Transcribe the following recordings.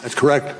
That's correct.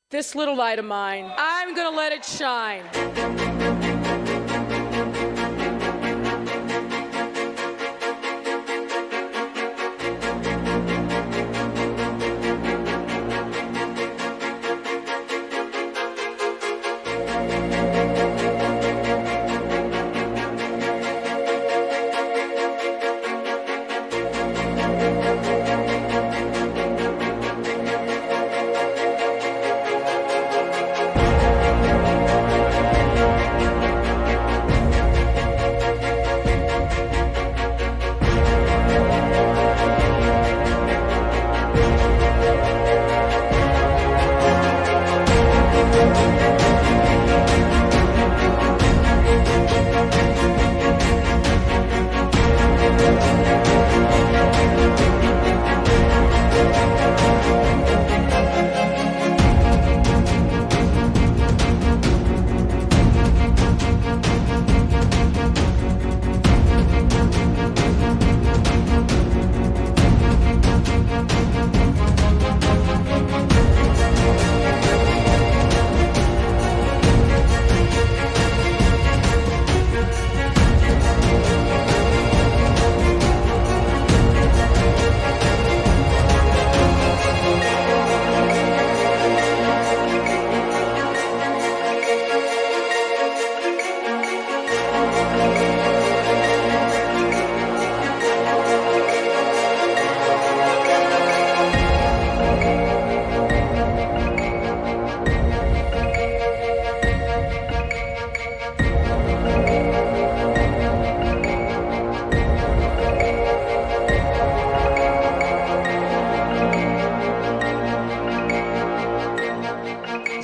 This little light of mine, I'm gonna let it shine.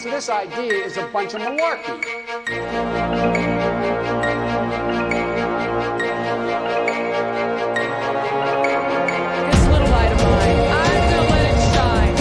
This idea is a bunch of malarkey. This little light of mine, I'm gonna let it shine.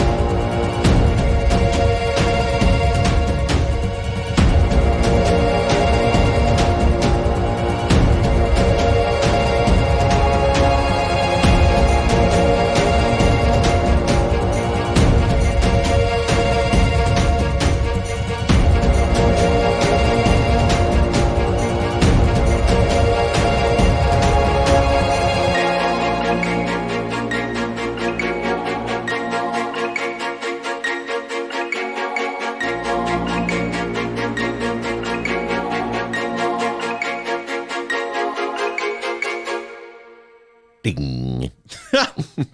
Ding.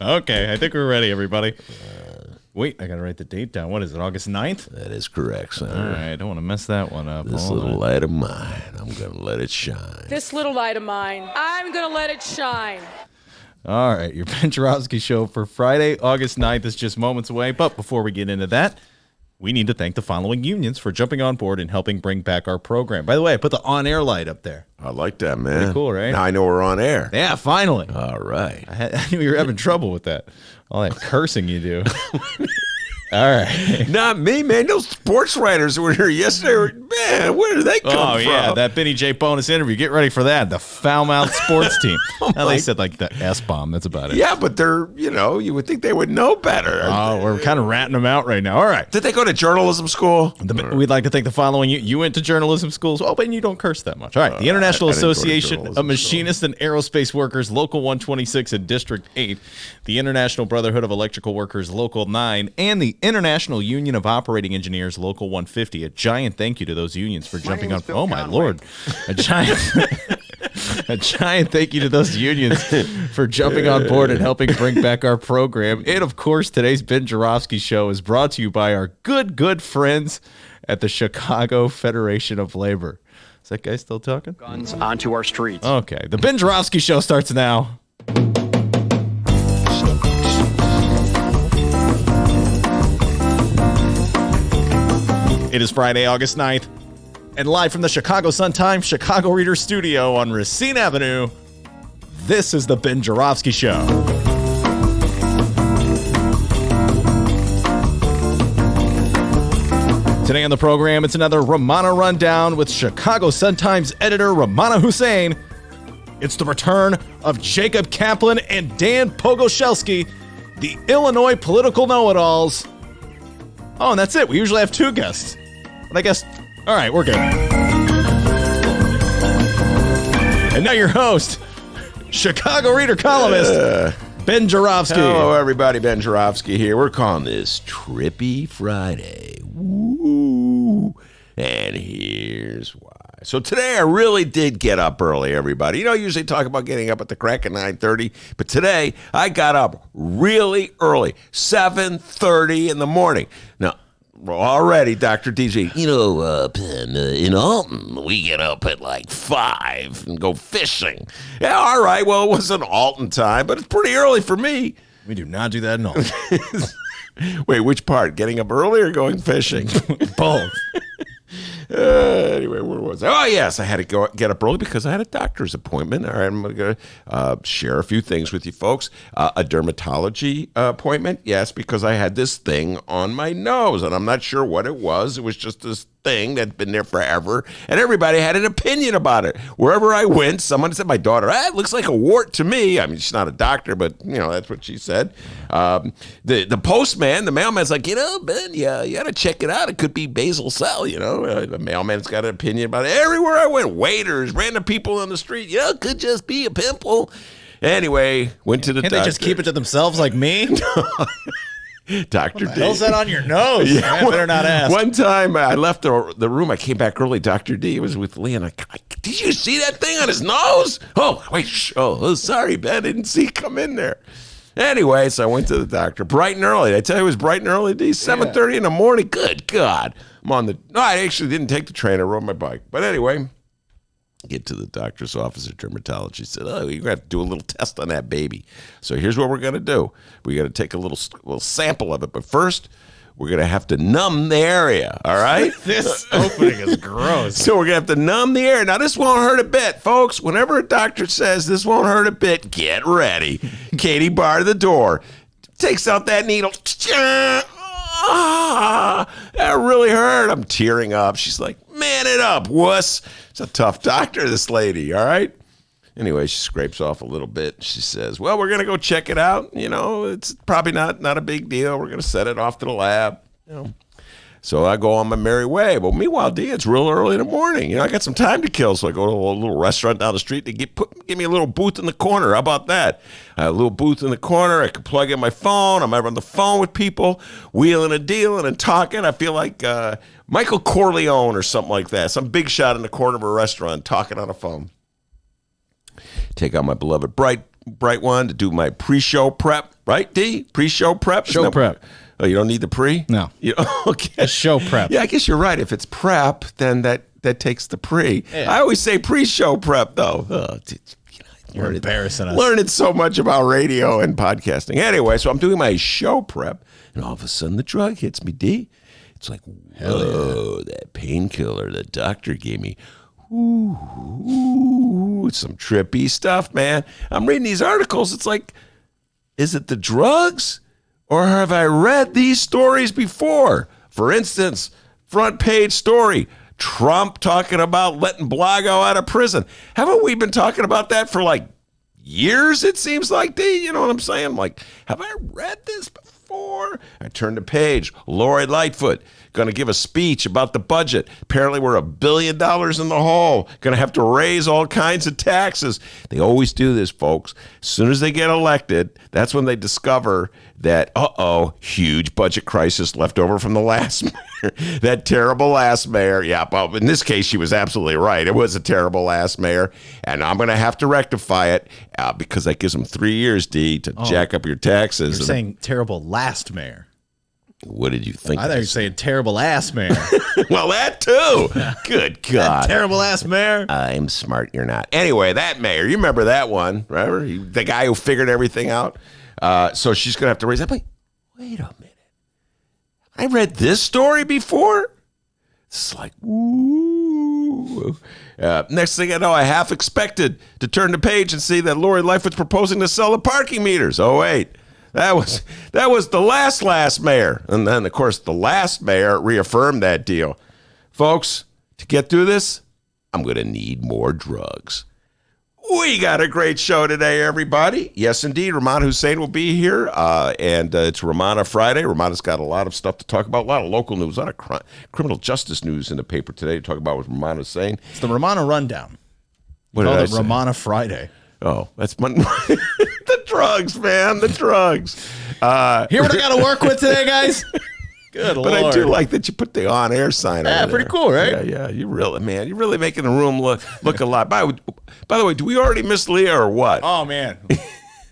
Okay, I think we're ready, everybody. Wait, I gotta write the date down. What is it, August 9th? That is correct, son. All right, I don't want to mess that one up. This little light of mine, I'm gonna let it shine. This little light of mine, I'm gonna let it shine. All right, your Ben Joravsky show for Friday, August 9th is just moments away. But before we get into that, we need to thank the following unions for jumping on board and helping bring back our program. By the way, I put the on-air light up there. I like that, man. Pretty cool, right? Now I know we're on air. Yeah, finally. All right. I knew you were having trouble with that. All that cursing you do. All right. Not me, man. Those sports writers who were here yesterday, man, where did they come from? Oh, yeah, that Benny J. bonus interview. Get ready for that. The foul-mouthed sports team. Now, they said, like, the S-bomb. That's about it. Yeah, but they're, you would think they would know better. Oh, we're kind of ratting them out right now. All right. Did they go to journalism school? We'd like to thank the following. You went to journalism schools. Oh, but you don't curse that much. All right. The International I didn't go to Association journalism of Machinists and Aerospace Workers, Local 126 and District 8. The International Brotherhood of Electrical Workers, Local 9. And the International Union of Operating Engineers, Local 150. A giant thank you to those unions for jumping on. Oh, my Lord. A giant thank you to those unions for jumping on board and helping bring back our program. And, of course, today's Ben Joravsky Show is brought to you by our good friends at the Chicago Federation of Labor. Is that guy still talking? Guns onto our streets. Okay. The Ben Joravsky Show starts now. It is Friday, August 9th, and live from the Chicago Sun-Times Chicago Reader Studio on Racine Avenue, this is the Ben Joravsky Show. Today on the program, it's another Romano Rundown with Chicago Sun-Times editor Romano Hussein. It's the return of Jacob Kaplan and Dan Pogoszelski, the Illinois political know-it-alls. Oh, and that's it. We usually have two guests. But I guess, all right, we're good. And now your host, Chicago Reader columnist, Ben Joravsky. Hello, everybody. Ben Joravsky here. We're calling this Trippy Friday. Woo! And here's why. So today I really did get up early, everybody. I usually talk about getting up at the crack of 9:30, but today I got up really early, 7:30 in the morning. Now, already, Dr. DJ, Ben, in Alton, we get up at like 5 and go fishing. Yeah, all right, well, it wasn't Alton time, but it's pretty early for me. We do not do that in Alton. Wait, which part? Getting up early or going fishing? Both. Anyway, where was I? Oh, yes, I had to get up early because I had a doctor's appointment. All right, I'm going to share a few things with you folks. A dermatology appointment, yes, because I had this thing on my nose, and I'm not sure what it was. It was just this thing that's been there forever, and everybody had an opinion about it. Wherever I went, someone said, my daughter, it looks like a wart to me. I mean, she's not a doctor, but, that's what she said. The postman, the mailman's like, Ben, yeah, you got to check it out. It could be basal cell, The mailman's got an opinion about it. Everywhere I went, waiters, random people on the street, it could just be a pimple. Anyway, went to the doctor. Can't they just keep it to themselves like me? Dr. What D. the hell's that on your nose? Yeah, I better not ask. One time I left the room. I came back early. Dr. D was with Lee, and did you see that thing on his nose? Oh, wait. Sorry, Ben. I didn't see it come in there. Anyway, so I went to the doctor bright and early. Did I tell you it was bright and early, D? 7:30 in the morning. Good God. No, I actually didn't take the train. I rode my bike. But anyway, get to the doctor's office at dermatology. Said, you're going to have to do a little test on that baby. So here's what we're going to do. We're going to take a little sample of it. But first, we're going to have to numb the area, all right? This opening is gross. So we're going to have to numb the area. Now, this won't hurt a bit, folks. Whenever a doctor says this won't hurt a bit, get ready. Katie barred the door. Takes out that needle. That really hurt. I'm tearing up. She's like, man it up, wuss. It's a tough doctor, this lady, all right? Anyway, she scrapes off a little bit. She says, well, we're going to go check it out. It's probably not a big deal. We're going to set it off to the lab. So I go on my merry way. But meanwhile, D, it's real early in the morning. I got some time to kill. So I go to a little restaurant down the street to give me a little booth in the corner. How about that? A little booth in the corner. I can plug in my phone. I'm ever on the phone with people, wheeling and dealing and talking. I feel like Michael Corleone or something like that. Some big shot in the corner of a restaurant talking on a phone. Take out my beloved bright one to do my pre-show prep. Right, D? Pre-show prep? Show prep. Oh, you don't need the pre? No. Okay. Show prep. Yeah, I guess you're right. If it's prep, then that takes the pre. Yeah. I always say pre-show prep, though. You're embarrassing us. Learning so much about radio and podcasting. Anyway, so I'm doing my show prep, and all of a sudden the drug hits me, D. It's like, whoa, that painkiller the doctor gave me. Ooh, it's some trippy stuff, man. I'm reading these articles. It's like, is it the drugs? Or have I read these stories before? For instance, front page story, Trump talking about letting Blago out of prison. Haven't we been talking about that for like years, it seems like, D? You know what I'm saying? Like, have I read this before? I turned the page. Lori Lightfoot going to give a speech about the budget. Apparently we're $1 billion in the hole. Going to have to raise all kinds of taxes. They always do this, folks. As soon as they get elected, that's when they discover that, huge budget crisis left over from the last mayor. That terrible last mayor. Yeah, well, in this case, she was absolutely right. It was a terrible last mayor, and I'm going to have to rectify it because that gives them 3 years, D, to jack up your taxes. You're saying terrible last mayor. What did you think? I thought you were saying terrible ass mayor. Well, that too. Good God. Terrible ass mayor. I'm smart, you're not. Anyway, that mayor, you remember that one, remember? The guy who figured everything out. So she's going to have to raise that. Like, wait a minute. I read this story before? It's like, ooh. Next thing I know, I half expected to turn the page and see that Lori Lightfoot's proposing to sell the parking meters. Oh, wait. That was the last mayor. And then, of course, the last mayor reaffirmed that deal. Folks, to get through this, I'm going to need more drugs. We got a great show today, everybody. Yes, indeed. Romano Hussein will be here, and it's Romano Friday. Romano's got a lot of stuff to talk about, a lot of local news, a lot of criminal justice news in the paper today to talk about with Romano Hussein. It's the Romano Rundown. What did I say? Romano Friday. Oh, that's my... The drugs, man, the drugs. Hear what I got to work with today, guys? Good Lord. But I do like that you put the on-air sign over there. Pretty cool, right? Yeah, you're really making the room look a lot. By the way, do we already miss Leah or what? Oh, man.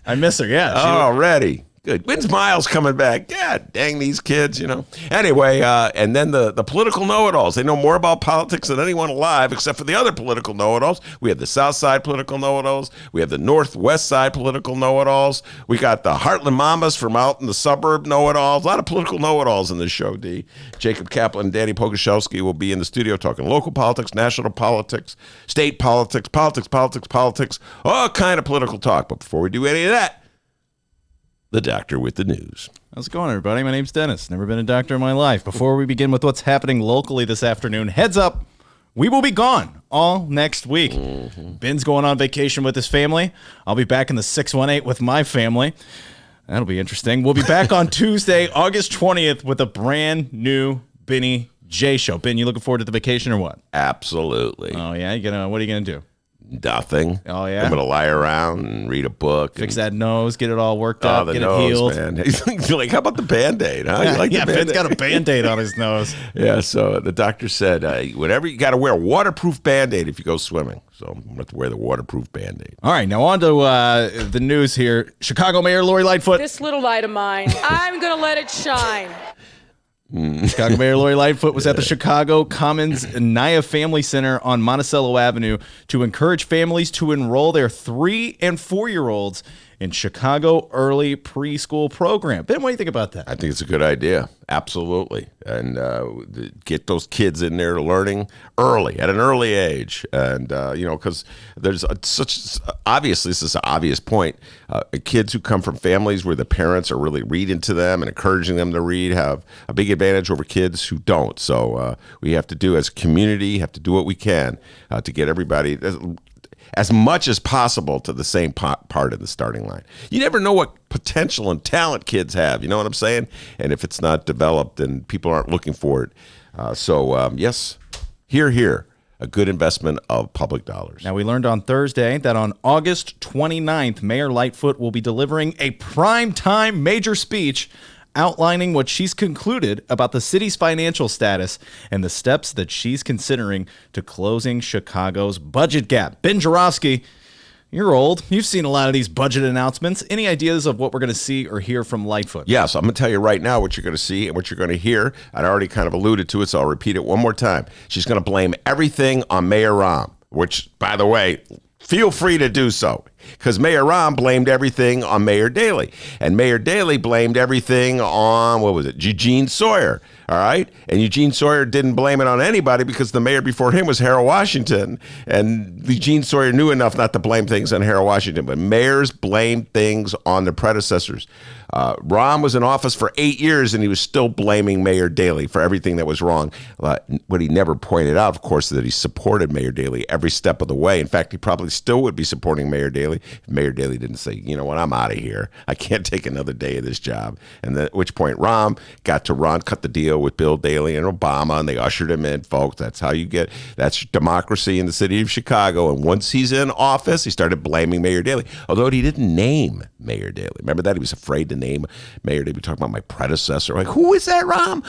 I miss her, yeah. Already. Good. When's Miles coming back? God dang these kids, you know. Anyway, and then the political know-it-alls. They know more about politics than anyone alive, except for the other political know-it-alls. We have the South Side political know-it-alls. We have the Northwest Side political know-it-alls. We got the Heartland Mamas from out in the suburb know-it-alls. A lot of political know-it-alls in this show, D. Jacob Kaplan and Danny Pogoszelski will be in the studio talking local politics, national politics, state politics, all kind of political talk. But before we do any of that, the doctor with the news. How's it going, everybody? My name's Dennis. Never been a doctor in my life. Before we begin with what's happening locally this afternoon, heads up, we will be gone all next week. Ben's going on vacation with his family. I'll be back in the 618 with my family. That'll be interesting. We'll be back on Tuesday, August 20th, with a brand new Benny J show. Ben, you looking forward to the vacation or what? Absolutely. Oh, yeah? What are you going to do? Nothing. Oh, yeah? I'm going to lie around and read a book. Fix that nose, get it all worked up, the get nose, it healed. Man. You're like, how about the Band-Aid? Huh? You like the Ben's Band-Aid? got a Band-Aid on his nose. Yeah, so the doctor said, whatever, you got to wear a waterproof Band-Aid if you go swimming. So I'm going to have to wear the waterproof Band-Aid. All right, now on to the news here. Chicago Mayor Lori Lightfoot. This little light of mine, I'm going to let it shine. Chicago Mayor Lori Lightfoot was at the Chicago Commons Naya Family Center on Monticello Avenue to encourage families to enroll their 3- and 4-year-olds in Chicago early preschool program. Ben, what do you think about that? I think it's a good idea. Absolutely. And get those kids in there learning early, at an early age. And, because there's obviously, this is an obvious point. Kids who come from families where the parents are really reading to them and encouraging them to read have a big advantage over kids who don't. So we have to do, as a community, have to do what we can to get everybody as much as possible to the same part of the starting line. You never know what potential and talent kids have, you know what I'm saying? And if it's not developed, then people aren't looking for it. Yes, here, a good investment of public dollars. Now, we learned on Thursday that on August 29th, Mayor Lightfoot will be delivering a primetime major speech outlining what she's concluded about the city's financial status and the steps that she's considering to closing Chicago's budget gap. Ben Joravsky, you're old. You've seen a lot of these budget announcements. Any ideas of what we're going to see or hear from Lightfoot? Yes, I'm going to tell you right now what you're going to see and what you're going to hear. I already kind of alluded to it, so I'll repeat it one more time. She's going to blame everything on Mayor Rahm, which, by the way, feel free to do so. because Mayor Rahm blamed everything on Mayor Daley. And Mayor Daley blamed everything on, what was it, Eugene Sawyer. All right. And Eugene Sawyer didn't blame it on anybody because the mayor before him was Harold Washington. And Eugene Sawyer knew enough not to blame things on Harold Washington. But mayors blame things on their predecessors. Rahm was in office for 8 years, and he was still blaming Mayor Daley for everything that was wrong. What he never pointed out, of course, is that he supported Mayor Daley every step of the way. In fact, he probably still would be supporting Mayor Daley if Mayor Daley didn't say, you know what, I'm out of here. I can't take another day of this job. And then, at which point Rahm got to cut the deal with Bill Daley and Obama, and they ushered him in, folks. That's how you get, that's democracy in the city of Chicago. And once he's in office, he started blaming Mayor Daley, although he didn't name Mayor Daley. Remember that? He was afraid to name Mayor Daley. Talking about my predecessor. Like, who is that, Rahm?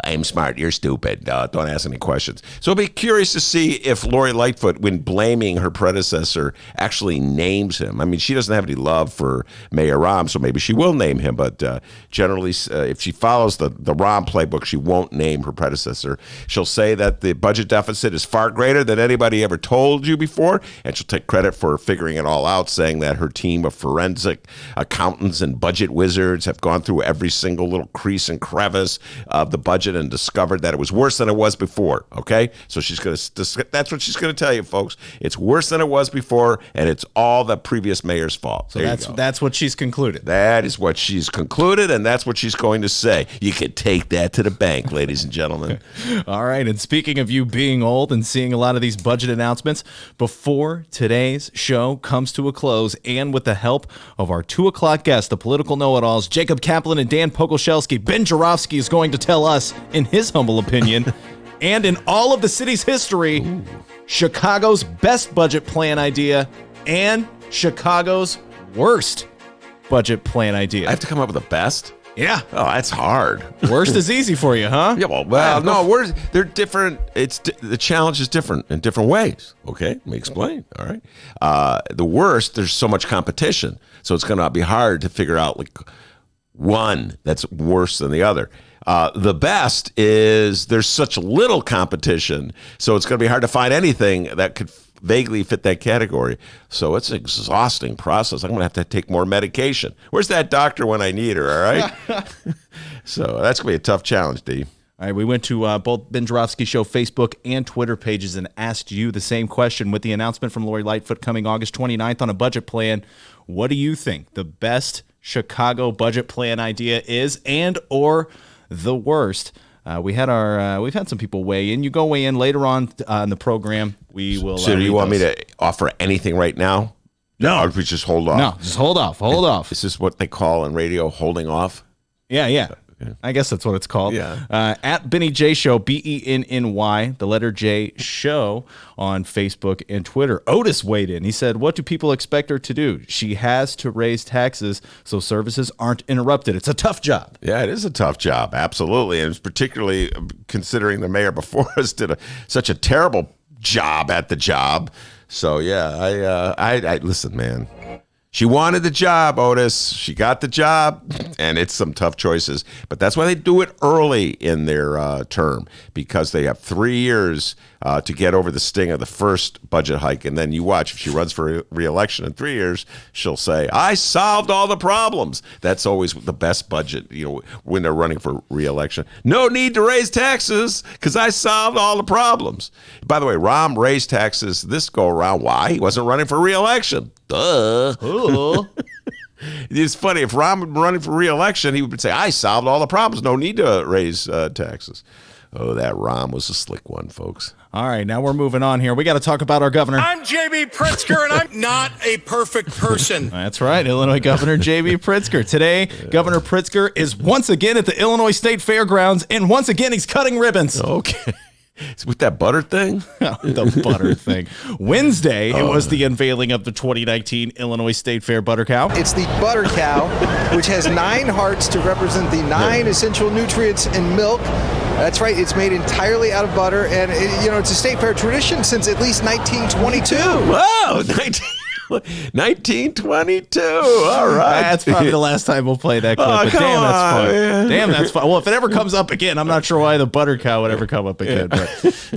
I'm smart. You're stupid. Don't ask any questions. So I'll be curious to see if Lori Lightfoot, when blaming her predecessor, actually names him. I mean, she doesn't have any love for Mayor Rahm, so maybe she will name him. But generally, if she follows the Rahm playbook, she won't name her predecessor. She'll say that the budget deficit is far greater than anybody ever told you before, and she'll take credit for figuring it all out, saying that her team of forensic accountants and budget wizards have gone through every single little crease and crevice of the budget and discovered that it was worse than it was before. Okay, so that's what she's going to tell you, folks. It's worse than it was before, and it's all the previous mayor's fault. So that's what she's concluded. That is what she's concluded, and that's what she's going to say. You can take that to the bank, ladies and gentlemen. All right, and speaking of you being old and seeing a lot of these budget announcements, before today's show comes to a close, and with the help of our 2 o'clock guests, the political know-it-alls, Jacob Kaplan and Dan Pogoszelski, Ben Joravsky is going to tell us, in his humble opinion, and in all of the city's history, Chicago's best budget plan idea and Chicago's worst budget plan idea. I have to come up with the best? Yeah. Oh, that's hard. Worst is easy for you, huh? Yeah, well, no, they're different. The challenge is different in different ways. Okay, let me explain. All right. The worst, there's so much competition, so it's going to be hard to figure out like one that's worse than the other. The best is there's such little competition, so it's going to be hard to find anything that could vaguely fit that category. So it's an exhausting process. I'm going to have to take more medication. Where's that doctor when I need her, all right? So that's going to be a tough challenge, D. All right, we went to both Ben Joravsky Show Facebook and Twitter pages and asked you the same question. With the announcement from Lori Lightfoot coming August 29th on a budget plan, what do you think the best Chicago budget plan idea is, and or the worst? We've had some people weigh in. You go weigh in later on in the program. We will. So do you want me to offer anything right now? No. Or we just hold off? No, just hold off. Hold off. Is this what they call in radio holding off? Yeah. I guess that's what it's called. Yeah. At Benny J Show, BENNY, the letter J Show on Facebook and Twitter. Otis weighed in. He said, what do people expect her to do? She has to raise taxes so services aren't interrupted. It's a tough job. Yeah, it is a tough job. Absolutely. And it's particularly considering the mayor before us did such a terrible job at the job. So, yeah, I listen, man. She wanted the job, Otis. She got the job, and it's some tough choices. But that's why they do it early in their term, because they have 3 years to get over the sting of the first budget hike. And then you watch, if she runs for re-election in 3 years, she'll say, I solved all the problems. That's always the best budget, when they're running for re-election. No need to raise taxes because I solved all the problems. By the way, Rahm raised taxes this go around. Why? He wasn't running for re-election. Duh. It's funny. If Rahm had been running for re-election, he would say, I solved all the problems. No need to raise taxes. Oh, that Rahm was a slick one, folks. All right, now we're moving on here. We got to talk about our governor. I'm J.B. Pritzker, and I'm not a perfect person. That's right, Illinois Governor J.B. Pritzker. Today, Governor Pritzker is once again at the Illinois State Fairgrounds, and once again, he's cutting ribbons. Okay. It's with that butter thing? The butter thing. Wednesday, it was the unveiling of the 2019 Illinois State Fair Butter Cow. It's the butter cow, which has 9 hearts to represent the 9 essential nutrients in milk. That's right. It's made entirely out of butter, and it's a state fair tradition since at least 1922. Wow, 1922. All right. That's probably the last time we'll play that clip. Oh, but come damn, that's on, fun. man. Damn, that's fun. Well, if it ever comes up again, I'm not sure why the butter cow would ever come up again. But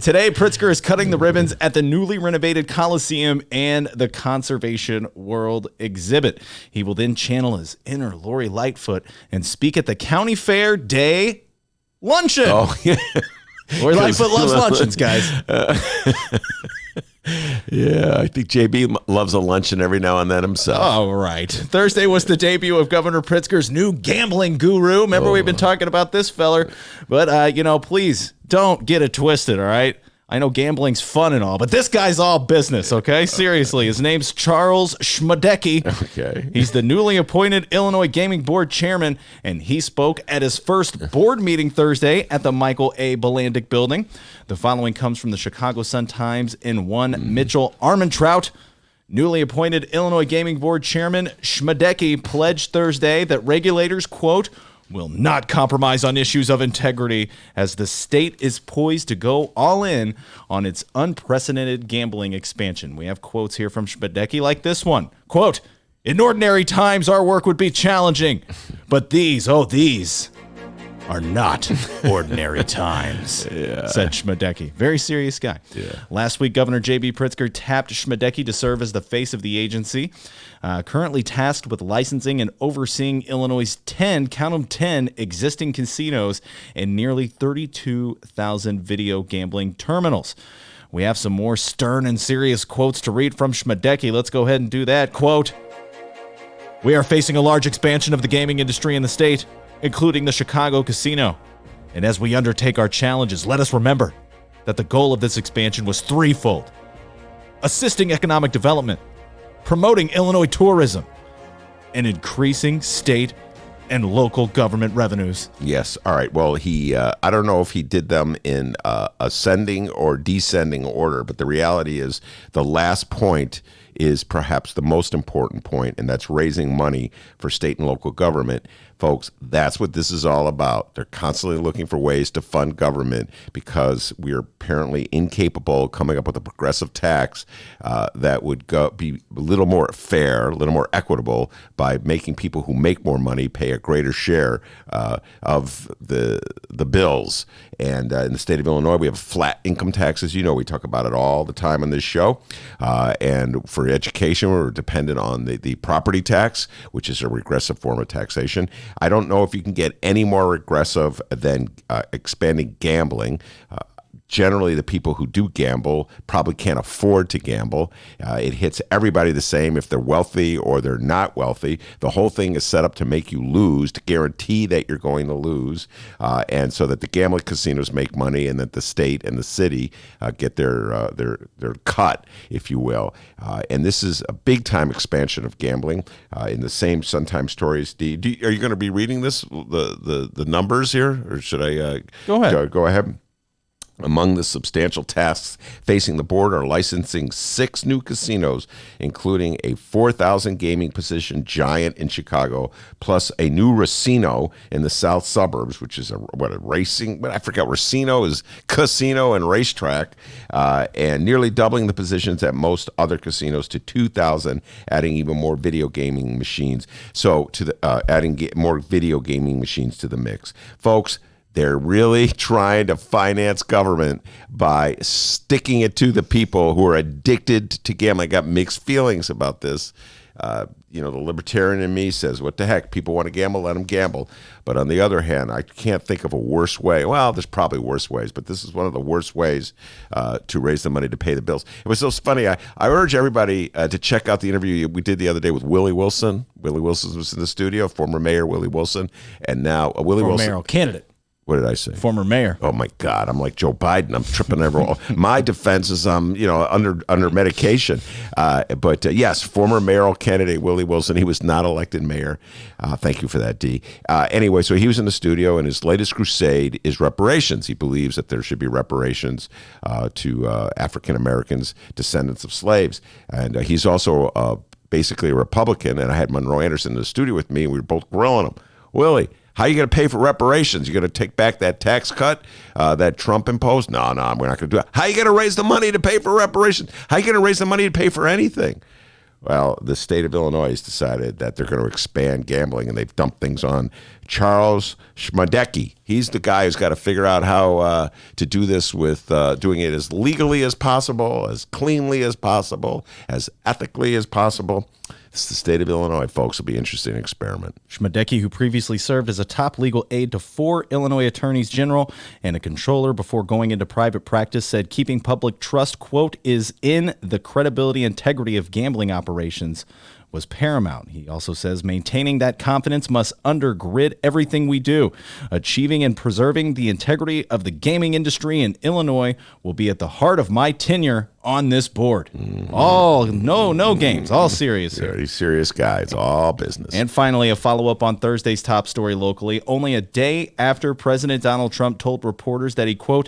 today, Pritzker is cutting the ribbons at the newly renovated Coliseum and the Conservation World exhibit. He will then channel his inner Lori Lightfoot and speak at the County Fair Day Luncheon. Oh, yeah. Lori Lightfoot loves luncheons, guys. Yeah, I think JB loves a luncheon every now and then himself. All right. Thursday was the debut of Governor Pritzker's new gambling guru. Remember, we've been talking about this feller. But, please don't get it twisted, all right? I know gambling's fun and all, but this guy's all business, okay? Seriously. His name's Charles Schmidecki. Okay. He's the newly appointed Illinois Gaming Board chairman, and he spoke at his first board meeting Thursday at the Michael A. Bolandic building. The following comes from the Chicago Sun-Times in one Mitchell Armentrout. Newly appointed Illinois Gaming Board chairman Schmidecki pledged Thursday that regulators, quote, will not compromise on issues of integrity as the state is poised to go all in on its unprecedented gambling expansion. We have quotes here from Schmidecki like this one. Quote, in ordinary times, our work would be challenging, but these are not ordinary times, said Schmidecki. Very serious guy. Yeah. Last week, Governor J.B. Pritzker tapped Schmidecki to serve as the face of the agency, currently tasked with licensing and overseeing Illinois' 10 existing casinos and nearly 32,000 video gambling terminals. We have some more stern and serious quotes to read from Schmidecki. Let's go ahead and do that. Quote, we are facing a large expansion of the gaming industry in the state, including the Chicago casino. And as we undertake our challenges, let us remember that the goal of this expansion was threefold: assisting economic development, promoting Illinois tourism, and increasing state and local government revenues. Yes. All right. Well, I don't know if he did them in ascending or descending order, but the reality is the last point is perhaps the most important point, and that's raising money for state and local government. Folks, that's what this is all about. They're constantly looking for ways to fund government because we are apparently incapable of coming up with a progressive tax that would be a little more fair, a little more equitable by making people who make more money pay a greater share of the bills. And in the state of Illinois, we have flat income taxes. You know, we talk about it all the time on this show. And for education, we're dependent on the property tax, which is a regressive form of taxation. I don't know if you can get any more regressive than expanding gambling. Generally, the people who do gamble probably can't afford to gamble. It hits everybody the same if they're wealthy or they're not wealthy. The whole thing is set up to make you lose, to guarantee that you're going to lose, and so that the gambling casinos make money and that the state and the city get their cut, if you will. And this is a big-time expansion of gambling. In the same Sun-Times stories, are you going to be reading this, the numbers here, or should I Go ahead. Go ahead. Among the substantial tasks facing the board are licensing 6 new casinos, including a 4,000 gaming position giant in Chicago, plus a new racino in the south suburbs, which is a racing, but I forgot, racino is casino and racetrack, and nearly doubling the positions at most other casinos to 2,000, adding even more video gaming machines. So adding more video gaming machines to the mix. Folks, they're really trying to finance government by sticking it to the people who are addicted to gambling. I got mixed feelings about this. The libertarian in me says, what the heck? People want to gamble, let them gamble. But on the other hand, I can't think of a worse way. Well, there's probably worse ways, but this is one of the worst ways to raise the money to pay the bills. It was so funny. I urge everybody to check out the interview we did the other day with Willie Wilson. Willie Wilson was in the studio, former mayor Willie Wilson, and now Willie Wilson. Mayoral candidate. What did I say? Former mayor. Oh my God! I'm like Joe Biden. I'm tripping over. My defense is under medication. But yes, former mayoral candidate Willie Wilson. He was not elected mayor. Thank you for that, D. Anyway, so he was in the studio, and his latest crusade is reparations. He believes that there should be reparations to African Americans, descendants of slaves, and he's also basically a Republican. And I had Monroe Anderson in the studio with me, and we were both grilling him. Willie, how are you going to pay for reparations? You going to take back that tax cut that Trump imposed? No, we're not going to do it. How are you going to raise the money to pay for reparations? How are you going to raise the money to pay for anything? Well, the state of Illinois has decided that they're going to expand gambling, and they've dumped things on Charles Schmadecki. He's the guy who's got to figure out how to do this with doing it as legally as possible, as cleanly as possible, as ethically as possible. It's the state of Illinois, folks. It'll be an interesting experiment. Schmadecki, who previously served as a top legal aide to 4 Illinois attorneys general and a controller before going into private practice, said keeping public trust, quote, is in the credibility and integrity of gambling operations was paramount. He also says maintaining that confidence must undergird everything we do. Achieving and preserving the integrity of the gaming industry in Illinois will be at the heart of my tenure on this board. All no games, all serious here. Very serious guy. It's all business. And finally, a follow-up on Thursday's top story locally. Only a day after President Donald Trump told reporters that he, quote,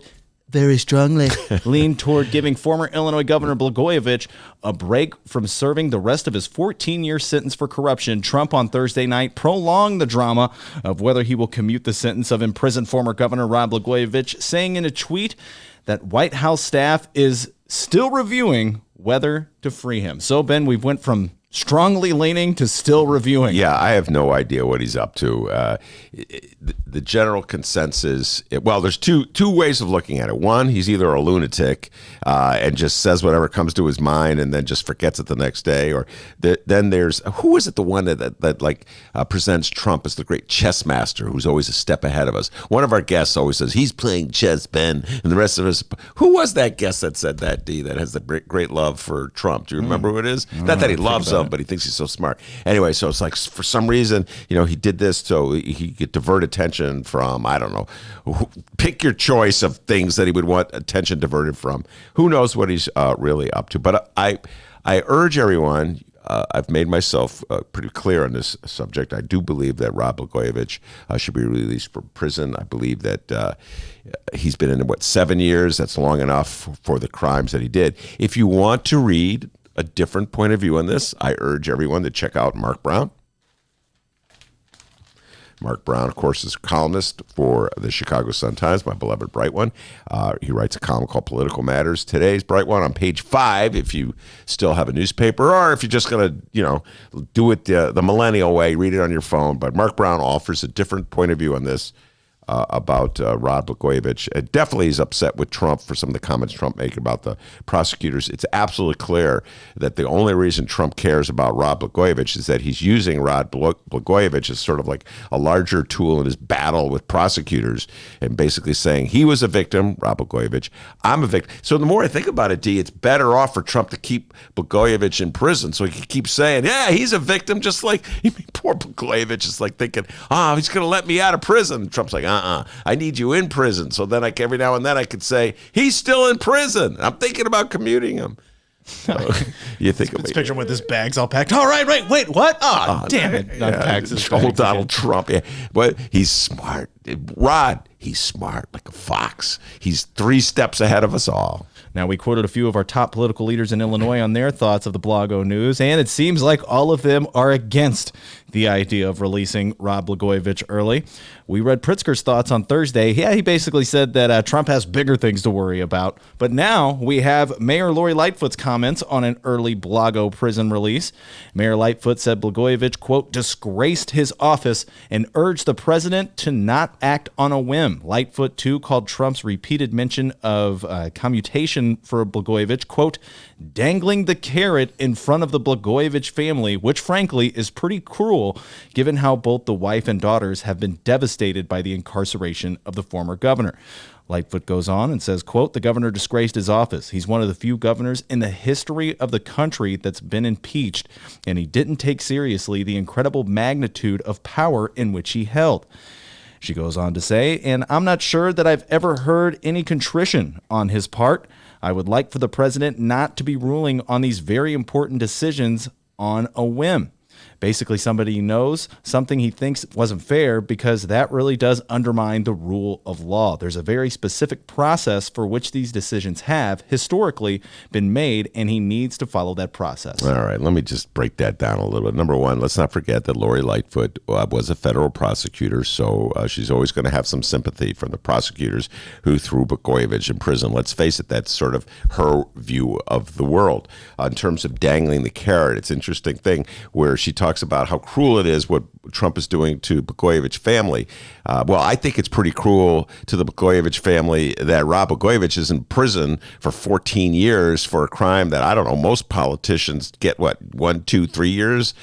very strongly leaned toward giving former Illinois Governor Blagojevich a break from serving the rest of his 14-year sentence for corruption. Trump on Thursday night prolonged the drama of whether he will commute the sentence of imprisoned former Governor Rod Blagojevich, saying in a tweet that White House staff is still reviewing whether to free him. So, Ben, we went from strongly leaning to still reviewing. Yeah, I have no idea what he's up to. The general consensus, well, there's two ways of looking at it. One, he's either a lunatic and just says whatever comes to his mind and then just forgets it the next day. Or then there's, who is it, the one that presents Trump as the great chess master who's always a step ahead of us? One of our guests always says, he's playing chess, Ben, and the rest of us. Who was that guest that said that, D, that has the great love for Trump? Do you remember who it is? Not that he loves him, but he thinks he's so smart. Anyway, so it's like for some reason, he did this so he could divert attention from, I don't know, pick your choice of things that he would want attention diverted from. Who knows what he's really up to? But I urge everyone, I've made myself pretty clear on this subject. I do believe that Rod Blagojevich should be released from prison. I believe that he's been in, 7 years? That's long enough for the crimes that he did. If you want to read a different point of view on this, I urge everyone to check out Mark Brown. Mark Brown, of course, is a columnist for the Chicago Sun-Times, my beloved Bright One. He writes a column called Political Matters. Today's Bright One on page 5, if you still have a newspaper, or if you're just going to, do it the millennial way, read it on your phone. But Mark Brown offers a different point of view on this about Rod Blagojevich. Definitely he's upset with Trump for some of the comments Trump made about the prosecutors. It's absolutely clear that the only reason Trump cares about Rod Blagojevich is that he's using Rod Blagojevich as sort of like a larger tool in his battle with prosecutors, and basically saying he was a victim, Rod Blagojevich, I'm a victim. So the more I think about it, D, it's better off for Trump to keep Blagojevich in prison so he can keep saying, yeah, he's a victim, just like poor Blagojevich is like thinking, he's going to let me out of prison. Trump's like, I need you in prison. So then every now and then I could say, he's still in prison. I'm thinking about commuting him. So, you think Let's picture him with his bags all packed. All right, wait, what? Oh, damn it. Unpacks his bags Donald again. Trump. Yeah. But he's smart. Rod, he's smart like a fox. He's 3 steps ahead of us all. Now, we quoted a few of our top political leaders in Illinois on their thoughts of the Blago news, and it seems like all of them are against the idea of releasing Rod Blagojevich early. We read Pritzker's thoughts on Thursday. Yeah, he basically said that Trump has bigger things to worry about. But now we have Mayor Lori Lightfoot's comments on an early Blago prison release. Mayor Lightfoot said Blagojevich, quote, disgraced his office and urged the president to not act on a whim. Lightfoot, too, called Trump's repeated mention of commutation for Blagojevich, quote, dangling the carrot in front of the Blagojevich family, which frankly is pretty cruel given how both the wife and daughters have been devastated by the incarceration of the former governor. Lightfoot goes on and says, quote, the governor disgraced his office. He's one of the few governors in the history of the country that's been impeached, and he didn't take seriously the incredible magnitude of power in which he held. She goes on to say, and I'm not sure that I've ever heard any contrition on his part. I would like for the president not to be ruling on these very important decisions on a whim. Basically, somebody knows something he thinks wasn't fair because that really does undermine the rule of law. There's a very specific process for which these decisions have historically been made, and he needs to follow that process. All right, let me just break that down a little bit. Number one, let's not forget that Lori Lightfoot was a federal prosecutor, so she's always going to have some sympathy from the prosecutors who threw Blagojevich in prison. Let's face it, that's sort of her view of the world. In terms of dangling the carrot, it's an interesting thing where she talks about how cruel it is what Trump is doing to Blagojevich family. Well, I think it's pretty cruel to the Blagojevich family that Rod Blagojevich is in prison for 14 years for a crime that, I don't know, most politicians get, 1, 2, 3 years?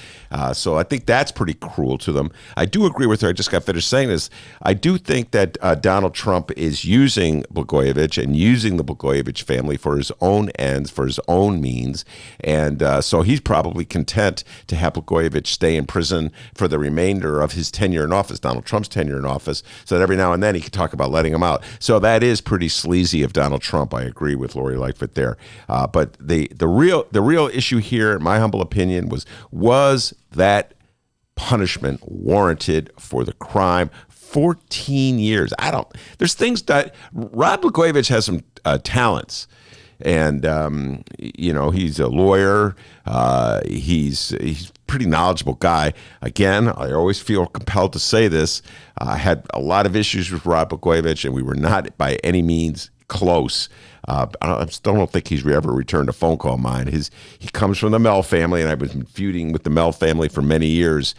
So I think that's pretty cruel to them. I do agree with her. I just got finished saying this. I do think that Donald Trump is using Blagojevich and using the Blagojevich family for his own ends, for his own means. And so he's probably content to have Blagojevich stay in prison for the remainder of his tenure in office, Donald Trump's tenure in office, so that every now and then he can talk about letting him out. So that is pretty sleazy of Donald Trump. I agree with Lori Lightfoot there. But the real issue here, in my humble opinion, was that punishment warranted for the crime? 14 years. There's things that Rod Blagojevich has some talents. And, he's a lawyer. He's a pretty knowledgeable guy. Again, I always feel compelled to say this. I had a lot of issues with Rod Blagojevich, and we were not by any means close. I still don't think he's ever returned a phone call of mine. He comes from the Mel family, and I've been feuding with the Mel family for many years,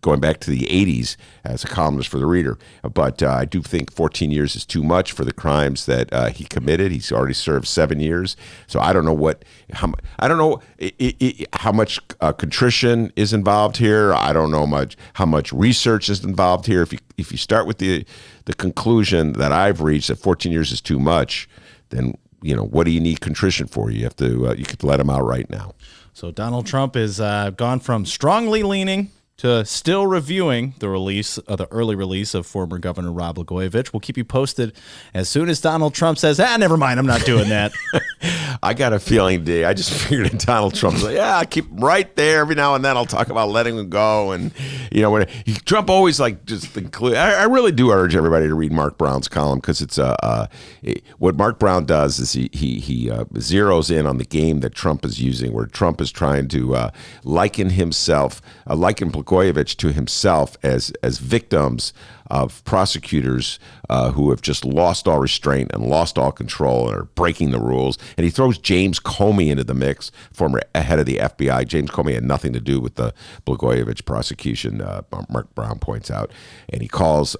going back to the 80s as a columnist for The Reader. But I do think 14 years is too much for the crimes that he committed. He's already served 7 years. So I don't know how much contrition is involved here. I don't know how much research is involved here. If you start with the conclusion that I've reached that 14 years is too much, then what do you need contrition for? You have to you could let him out right now. So Donald Trump has gone from strongly leaning to still reviewing the early release of former Governor Rod Blagojevich. We'll keep you posted as soon as Donald Trump says, never mind, I'm not doing that. I got a feeling, D. I just figured that Donald Trump's like, I keep him right there. Every now and then I'll talk about letting him go. And, Trump always just include. I really do urge everybody to read Mark Brown's column because it's what Mark Brown does is he zeroes in on the game that Trump is using, where Trump is trying to liken Blagojevich to himself as victims of prosecutors who have just lost all restraint and lost all control and are breaking the rules. And he throws James Comey into the mix, former head of the FBI. James Comey had nothing to do with the Blagojevich prosecution, Mark Brown points out. And he calls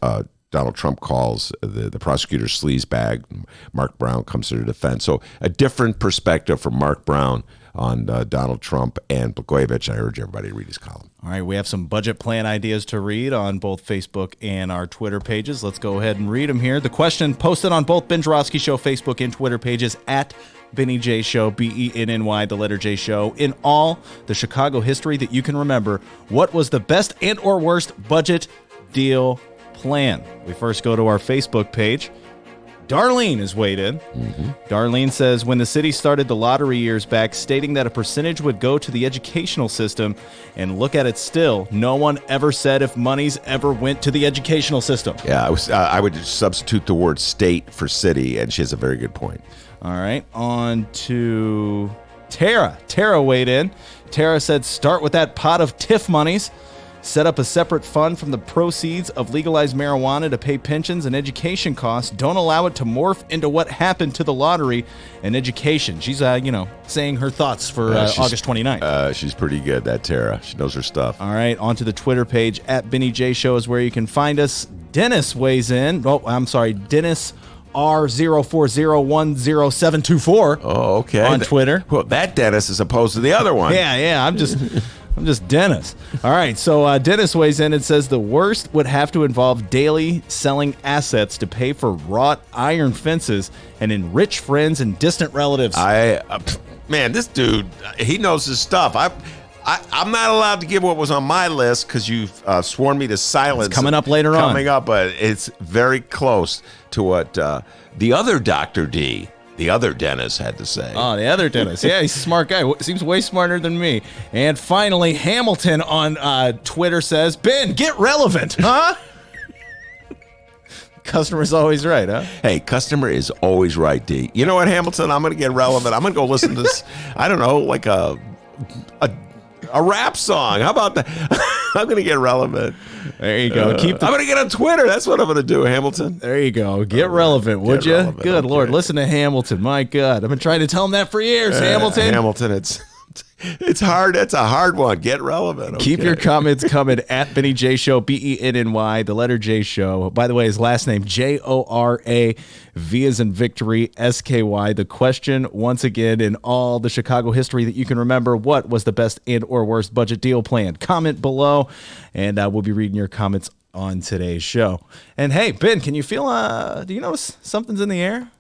Donald Trump calls the prosecutor sleazebag. Mark Brown comes to the defense. So a different perspective from Mark Brown on Donald Trump and Blagojevich. I urge everybody to read his column. All right, we have some budget plan ideas to read on both Facebook and our Twitter pages. Let's go ahead and read them here. The question posted on both Ben Joravsky Show Facebook and Twitter pages at Benny J Show, BENNY, the letter J Show. In all the Chicago history that you can remember, what was the best and or worst budget deal plan? We first go to our Facebook page. Darlene has weighed in. Mm-hmm. Darlene says, when the city started the lottery years back, stating that a percentage would go to the educational system, and look at it still, no one ever said if monies ever went to the educational system. Yeah, I would substitute the word state for city, and she has a very good point. All right, on to Tara. Tara weighed in. Tara said, start with that pot of TIF monies. Set up a separate fund from the proceeds of legalized marijuana to pay pensions and education costs. Don't allow it to morph into what happened to the lottery and education. She's, saying her thoughts for August 29th. She's pretty good, that Tara. She knows her stuff. All right, onto the Twitter page, at Benny J Show is where you can find us. Dennis weighs in. Oh, I'm sorry, Dennis R04010724. Oh, okay. On Twitter. Well, that Dennis as opposed to the other one. Yeah, I'm just Dennis. All right, so Dennis weighs in and says the worst would have to involve daily selling assets to pay for wrought iron fences and enrich friends and distant relatives. Man, this dude, he knows his stuff. I'm not allowed to give what was on my list because you've sworn me to silence. It's coming up later on. Coming up, but it's very close to what the other Dr. D, the other Dennis had to say. Oh, the other Dennis. Yeah, he's a smart guy. Seems way smarter than me. And finally, Hamilton on Twitter says, Ben, get relevant, huh? Customer's always right, huh? Hey, customer is always right, D. You know what, Hamilton? I'm going to get relevant. I'm going to go listen to this, I don't know, like a rap song. How about that? I'm going to get relevant. There you go. I'm going to get on Twitter. That's what I'm going to do, Hamilton. There you go. Get relevant, would you? Relevant. Good Okay. Lord. Listen to Hamilton. My God. I've been trying to tell him that for years, Hamilton. Hamilton, it's hard. That's a hard one. Get relevant. Okay. Keep your comments coming at Benny J Show, BENNY, the letter J Show. By the way, his last name, JORA, V as in victory, SKY. The question, once again, in all the Chicago history that you can remember, what was the best and or worst budget deal plan? Comment below, and we'll be reading your comments on today's show. And hey, Ben, can you feel, do you notice something's in the air?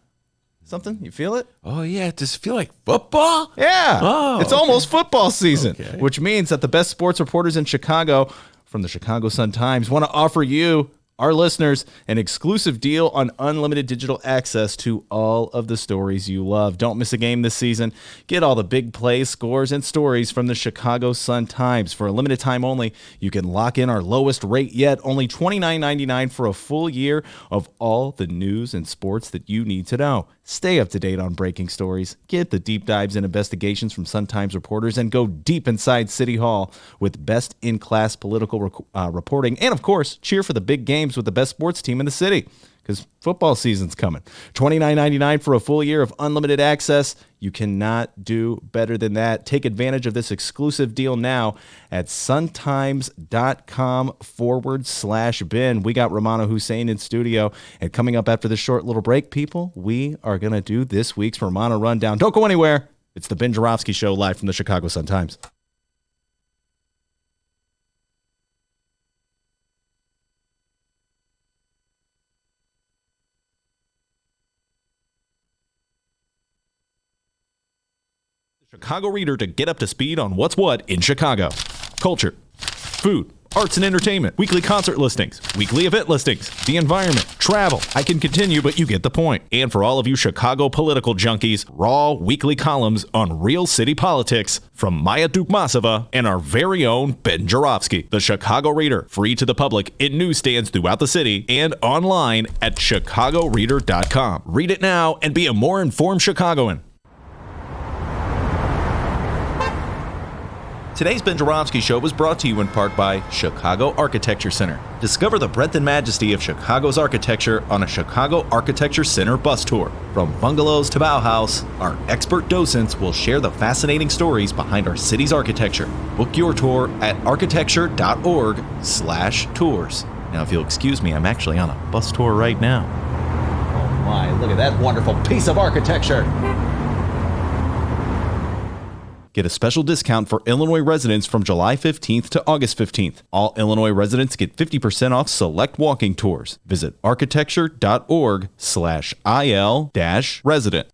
Something? You feel it? Oh, yeah. Does it feel like football? Yeah. Oh, it's almost football season, Okay. which means that the best sports reporters in Chicago from the Chicago Sun-Times want to offer you, our listeners, an exclusive deal on unlimited digital access to all of the stories you love. Don't miss a game this season. Get all the big plays, scores, and stories from the Chicago Sun-Times. For a limited time only, you can lock in our lowest rate yet, only $29.99 for a full year of all the news and sports that you need to know. Stay up to date on breaking stories, get the deep dives and investigations from Sun-Times reporters, and go deep inside City Hall with best-in-class political reporting. And, of course, cheer for the big games with the best sports team in the city, because football season's coming. $29.99 for a full year of unlimited access. You cannot do better than that. Take advantage of this exclusive deal now at suntimes.com/Ben. We got Romano Hussein in studio. And coming up after this short little break, people, we are going to do this week's Romano Rundown. Don't go anywhere. It's the Ben Joravsky Show live from the Chicago Sun-Times. Chicago Reader to get up to speed on what's what in Chicago. Culture, food, arts and entertainment, weekly concert listings, weekly event listings, the environment, travel. I can continue, but you get the point. And for all of you Chicago political junkies, raw weekly columns on real city politics from Maya Dukmasova and our very own Ben Joravsky. The Chicago Reader, free to the public in newsstands throughout the city and online at chicagoreader.com. Read it now and be a more informed Chicagoan. Today's Ben Joravsky Show was brought to you in part by Chicago Architecture Center. Discover the breadth and majesty of Chicago's architecture on a Chicago Architecture Center bus tour. From bungalows to Bauhaus, our expert docents will share the fascinating stories behind our city's architecture. Book your tour at architecture.org/tours. Now, if you'll excuse me, I'm actually on a bus tour right now. Oh my, look at that wonderful piece of architecture. Get a special discount for Illinois residents from July 15th to August 15th. All Illinois residents get 50% off select walking tours. Visit architecture.org/IL-resident.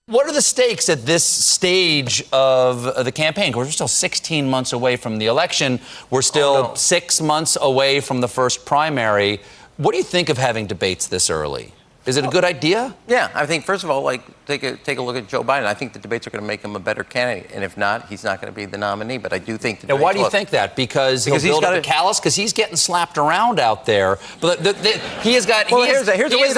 What are the stakes at this stage of the campaign? Because we're still 16 months away from the election. We're still 6 months away from the first primary. What do you think of having debates this early? Is it a good idea? Yeah, I think, first of all, take a look at Joe Biden. I think the debates are going to make him a better candidate. And if not, he's not going to be the nominee. But I do think the Now, why do you think that? Because he'll build up a callus? Because he's getting slapped around out there. But he has got... Well, here's the way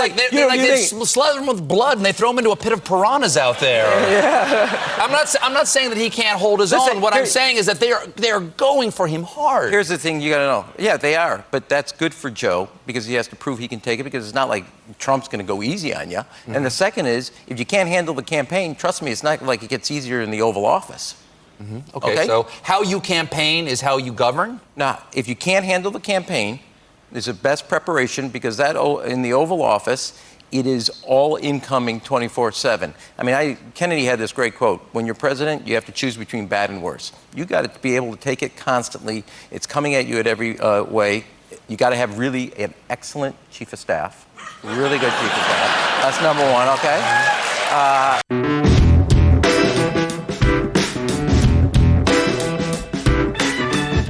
they slather him with blood and they throw him into a pit of piranhas out there. Yeah. I'm not saying that he can't hold his own. What I'm saying is that they are going for him hard. Here's the thing you got to know. Yeah, they are. But that's good for Joe because he has to prove he can take it because it's not like Trump's going to go easy on you. Mm-hmm. And the second is, if you can't handle the campaign, trust me, it's not like it gets easier in the Oval Office. Mm-hmm. Okay, so how you campaign is how you govern? Now, if you can't handle the campaign, there's a best preparation because that in the Oval Office, it is all incoming 24/7. I mean, Kennedy had this great quote, when you're president, you have to choose between bad and worse. You got to be able to take it constantly. It's coming at you at every way. You got to have really an excellent chief of staff. Really good chief of staff. That's number one, okay?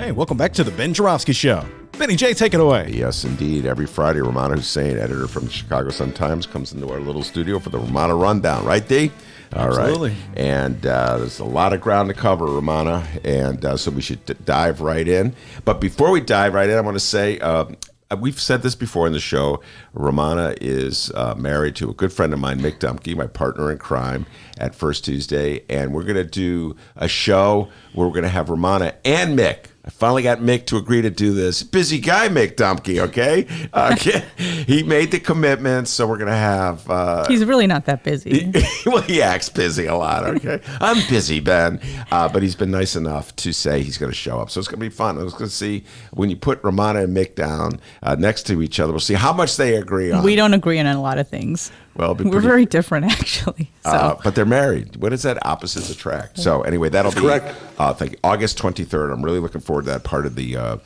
Hey, welcome back to the Ben Joravsky Show. Benny J, take it away. Yes, indeed. Every Friday, Romano Hussein, editor from the Chicago Sun-Times, comes into our little studio for the Romano Rundown. Right, D? All Absolutely. right. And there's a lot of ground to cover, Romano, and so we should dive right in. But before we dive right in, I want to say, we've said this before in the show, Romana is married to a good friend of mine, Mick Dumke, my partner in crime at First Tuesday, and we're going to do a show where we're going to have Romana and Mick. I finally got Mick to agree to do this. Busy guy, Mick Dumke, okay? He made the commitment, so we're going to have... He's really not that busy. Well, he acts busy a lot, okay? I'm busy, Ben. But he's been nice enough to say he's going to show up. So it's going to be fun. I was going to see, when you put Romana and Mick down next to each other, we'll see how much they agree on. We don't agree on a lot of things. Well, we're very different, actually. So. But they're married. What is that? Opposites attract. So anyway, that'll be thank you, August 23rd. I'm really looking forward to that part of the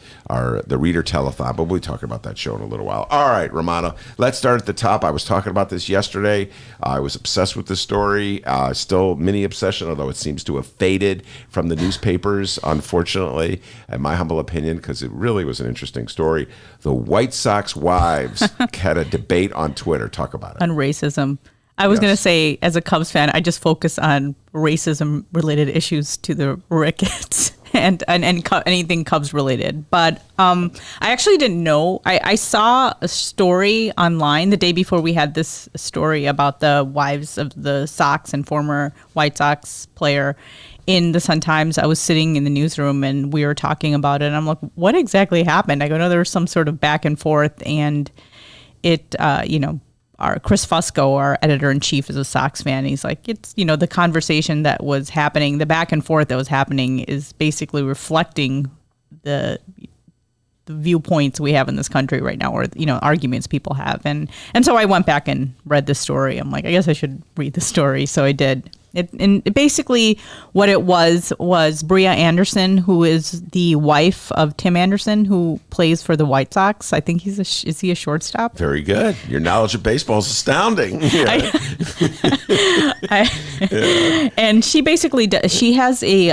Reader Telethon. But we'll be talking about that show in a little while. All right, Romano, let's start at the top. I was talking about this yesterday. I was obsessed with this story. Still mini obsession, although it seems to have faded from the newspapers, unfortunately, in my humble opinion, because it really was an interesting story. The White Sox wives had a debate on Twitter. Talk about it. On racism. I was going to say, as a Cubs fan, I just focus on racism-related issues to the Ricketts and anything Cubs-related. But I actually didn't know. I saw a story online the day before we had this story about the wives of the Sox and former White Sox player in the Sun-Times. I was sitting in the newsroom and we were talking about it. And I'm like, what exactly happened? I go, no, there was some sort of back and forth. And it, our Chris Fusco, our editor-in-chief, is a Sox fan. He's like, it's, the conversation that was happening, the back and forth that was happening is basically reflecting the viewpoints we have in this country right now, or, arguments people have. And so I went back and read the story. I'm like, I guess I should read the story. So I did. And basically what it was Bria Anderson, who is the wife of Tim Anderson, who plays for the White Sox. I think is he a shortstop? Very good. Your knowledge of baseball is astounding. Yeah. And she basically she has a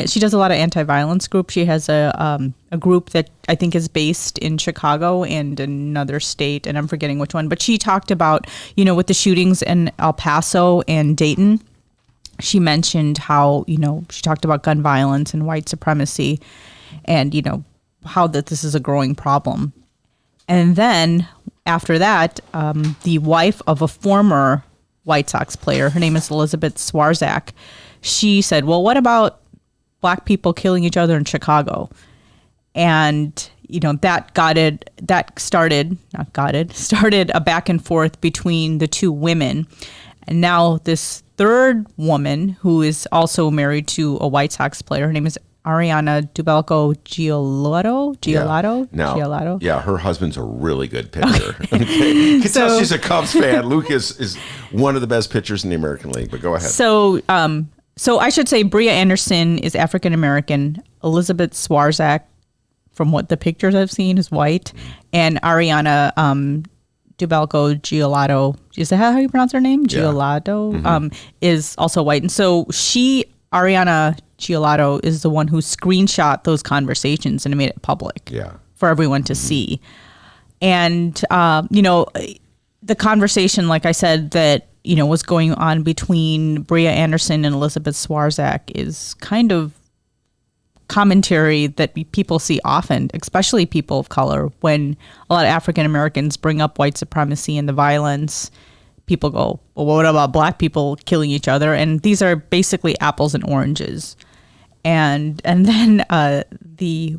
she does a lot of anti-violence group. She has a group that I think is based in Chicago and another state, and I'm forgetting which one. But she talked about, with the shootings in El Paso and Dayton, she mentioned how, she talked about gun violence and white supremacy and, how that this is a growing problem. And then after that, the wife of a former White Sox player, her name is Elizabeth Swarzak, she said, well, what about black people killing each other in Chicago? And, that started a back and forth between the two women. And now this third woman, who is also married to a White Sox player, her name is Ariana Dubelko Giolato. Yeah, her husband's a really good pitcher. Okay. You can tell she's a Cubs fan. Lucas is one of the best pitchers in the American League, but go ahead. So I should say Bria Anderson is African American. Elizabeth Swarzak, from what the pictures I've seen, is white. And Ariana Dubelko Giolato, is that how you pronounce her name? Giolato, is also white. And so Ariana Giolato, is the one who screenshot those conversations and made it public for everyone to see. And, the conversation, like I said, that, was going on between Bria Anderson and Elizabeth Swarzak is kind of commentary that people see often, especially people of color, when a lot of African Americans bring up white supremacy and the violence. People go, well, what about black people killing each other? And these are basically apples and oranges. And then the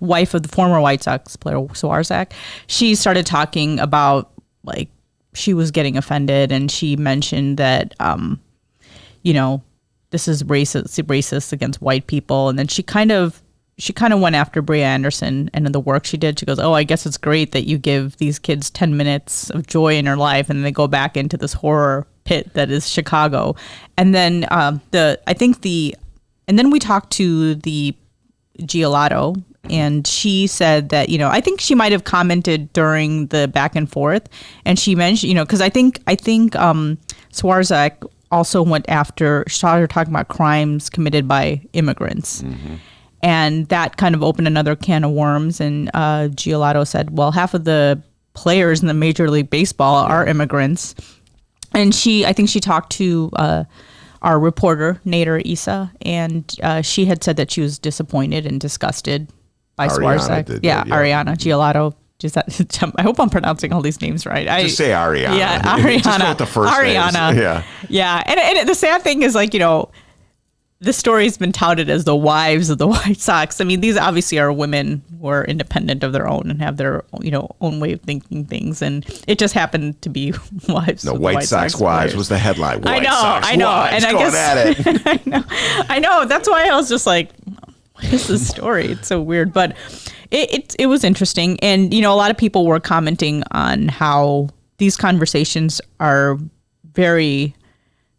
wife of the former White Sox player, Swarzak, she started talking about, like, she was getting offended, and she mentioned that this is racist against white people. And then she kind of went after Bria Anderson and the work she did. She goes, oh, I guess it's great that you give these kids 10 minutes of joy in their life, and they go back into this horror pit that is Chicago. And then and then we talked to the Giolato, and she said that, I think she might have commented during the back and forth, and she mentioned, because I think Swarzak also started talking about crimes committed by immigrants. And that kind of opened another can of worms. And Giolotto said, well, half of the players in the Major League Baseball are immigrants. And I think she talked to our reporter, Nader Issa, and she had said that she was disappointed and disgusted by Swarzak. Ariana Giolotto. I hope I'm pronouncing all these names right. Just say Ariana. Yeah, Ariana. Just go with the first Ariana. names. Yeah. And the sad thing is, like, you know, the story's been touted as the wives of the White Sox. I mean, these obviously are women who are independent of their own and have their, you know, own way of thinking things. And it just happened to be wives. No, of the White Sox wives players. was the headline. I know. Wives And I going guess at it. I know. That's why I was just like, what is this story? It's so weird. But it was interesting. And, you know, a lot of people were commenting on how these conversations are very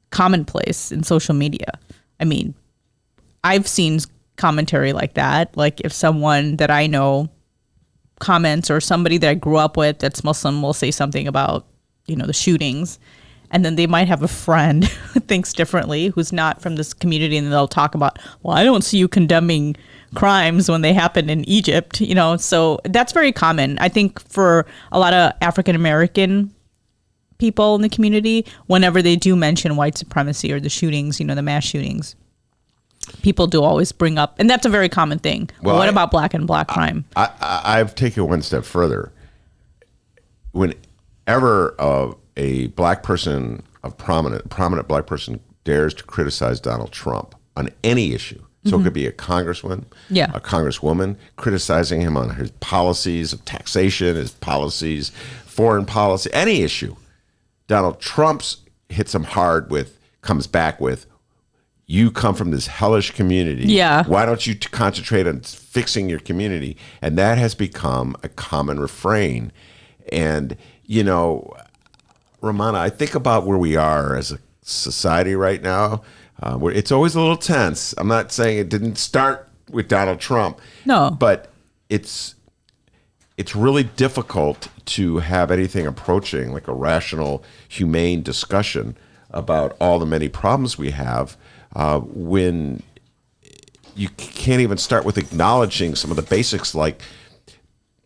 commonplace in social media. I mean, I've seen commentary like that. Like if someone that I know comments, or somebody that I grew up with that's Muslim will say something about, you know, the shootings, and then they might have a friend who thinks differently, who's not from this community, and they'll talk about, well, I don't see you condemning crimes when they happen in Egypt, you know. So that's very common. I think for a lot of African American people in the community, whenever they do mention white supremacy or the shootings, you know, the mass shootings, people do always bring up, and that's a very common thing. Well, what about black and black crime? I've taken it one step further. Whenever a black person, a prominent black person, dares to criticize Donald Trump on any issue, so it could be a congressman, a congresswoman, criticizing him on his policies of taxation, his policies, foreign policy, any issue. Donald Trump's hits him hard comes back with, you come from this hellish community. Yeah. Why don't you concentrate on fixing your community? And that has become a common refrain. And, you know, Romana, I think about where we are as a society right now. Where it's always a little tense. I'm not saying it didn't start with Donald Trump. No. But it's really difficult to have anything approaching like a rational, humane discussion about all the many problems we have when you can't even start with acknowledging some of the basics like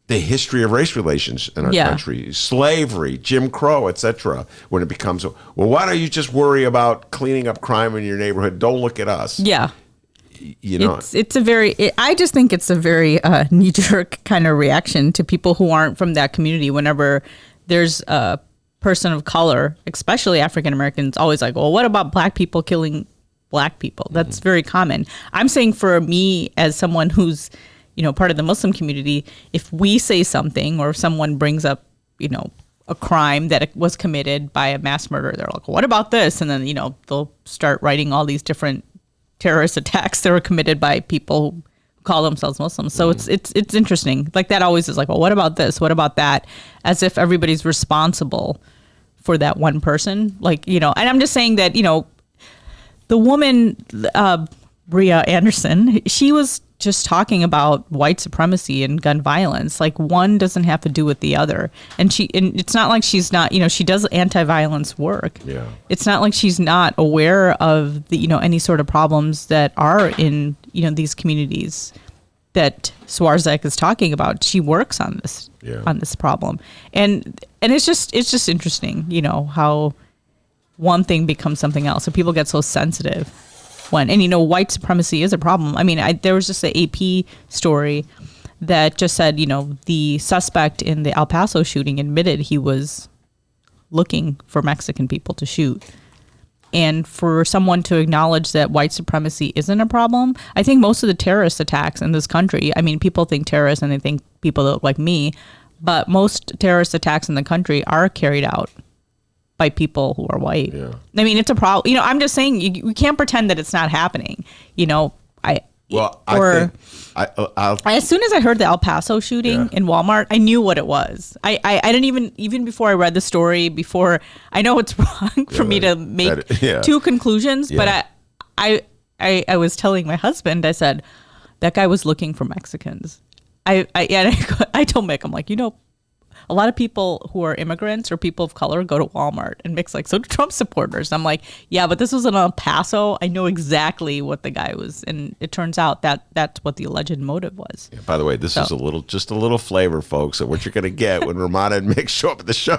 the history of race relations in our country, slavery, Jim Crow, etc. When it becomes, well, why don't you just worry about cleaning up crime in your neighborhood? Don't look at us. Yeah. You know, I just think it's a very knee-jerk kind of reaction to people who aren't from that community. Whenever there's a person of color, especially African Americans, always like, well, what about black people killing black people? That's very common. I'm saying for me, as someone who's, you know, part of the Muslim community, if we say something or if someone brings up, you know, a crime that was committed by a mass murderer, they're like, what about this? And then, you know, they'll start writing all these different terrorist attacks that were committed by people who call themselves Muslims. So it's interesting. Like that always is like, well, what about this? What about that? As if everybody's responsible for that one person. Like, you know, and I'm just saying that, you know, the woman, Bria Anderson, she was just talking about white supremacy and gun violence. Like one doesn't have to do with the other. And it's not like she's not, you know, she does anti-violence work. Yeah. It's not like she's not aware of the, you know, any sort of problems that are in, you know, these communities that Swarzak is talking about. She works on this problem. And it's just interesting, you know, how one thing becomes something else. So people get so sensitive. And you know, white supremacy is a problem. I mean, there was just an AP story that just said, you know, the suspect in the El Paso shooting admitted he was looking for Mexican people to shoot. And for someone to acknowledge that white supremacy isn't a problem, I think most of the terrorist attacks in this country, I mean, people think terrorists and they think people that look like me, but most terrorist attacks in the country are carried out by people who are white. Yeah. I mean, it's a problem. You know, I'm just saying you can't pretend that it's not happening. You know, as soon as I heard the El Paso shooting in Walmart, I knew what it was. I didn't even before I read the story, before I know it's wrong for me to make two conclusions, but I was telling my husband, I said, that guy was looking for Mexicans. I told Mick, I'm like, you know, a lot of people who are immigrants or people of color go to Walmart and mix, like, so do Trump supporters. I'm like, yeah, but this was in El Paso. I know exactly what the guy was. And it turns out that that's what the alleged motive was. Yeah, by the way, this is just a little flavor, folks, of what you're going to get when Romano and Mick show up at the show.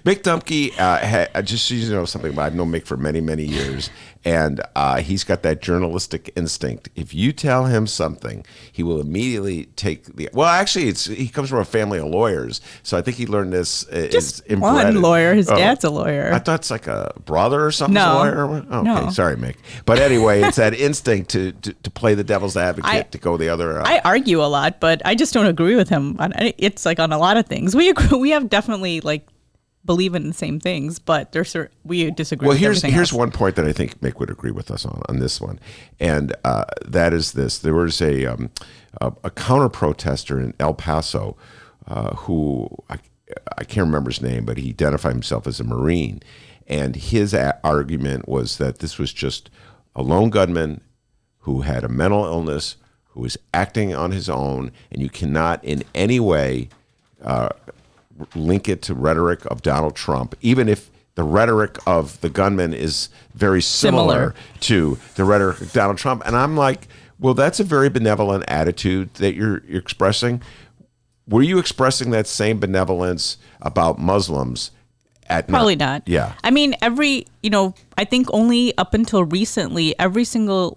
Mick Dumke, just so you know something, I've known Mick for many, many years. And he's got that journalistic instinct. If you tell him something, he will immediately take the. Well, actually, he comes from a family of lawyers, so I think he learned this. Just one lawyer. His dad's a lawyer. I thought it's like a brother or something. No, a lawyer. Okay, no. Sorry, Mick. But anyway, it's that instinct to play the devil's advocate, to go the other. I argue a lot, but I just don't agree with him. It's like on a lot of things. We agree, we have definitely like. Believe in the same things, but we disagree. Well, with here's one point that I think Mick would agree with us on this one, and that is this: there was a counter protester in El Paso who I can't remember his name, but he identified himself as a Marine, and his argument was that this was just a lone gunman who had a mental illness, who was acting on his own, and you cannot in any way link it to rhetoric of Donald Trump, even if the rhetoric of the gunman is very similar to the rhetoric of Donald Trump. And I'm like, well, that's a very benevolent attitude that you're expressing. Were you expressing that same benevolence about Muslims? Probably not. Yeah. I mean, I think only up until recently, every single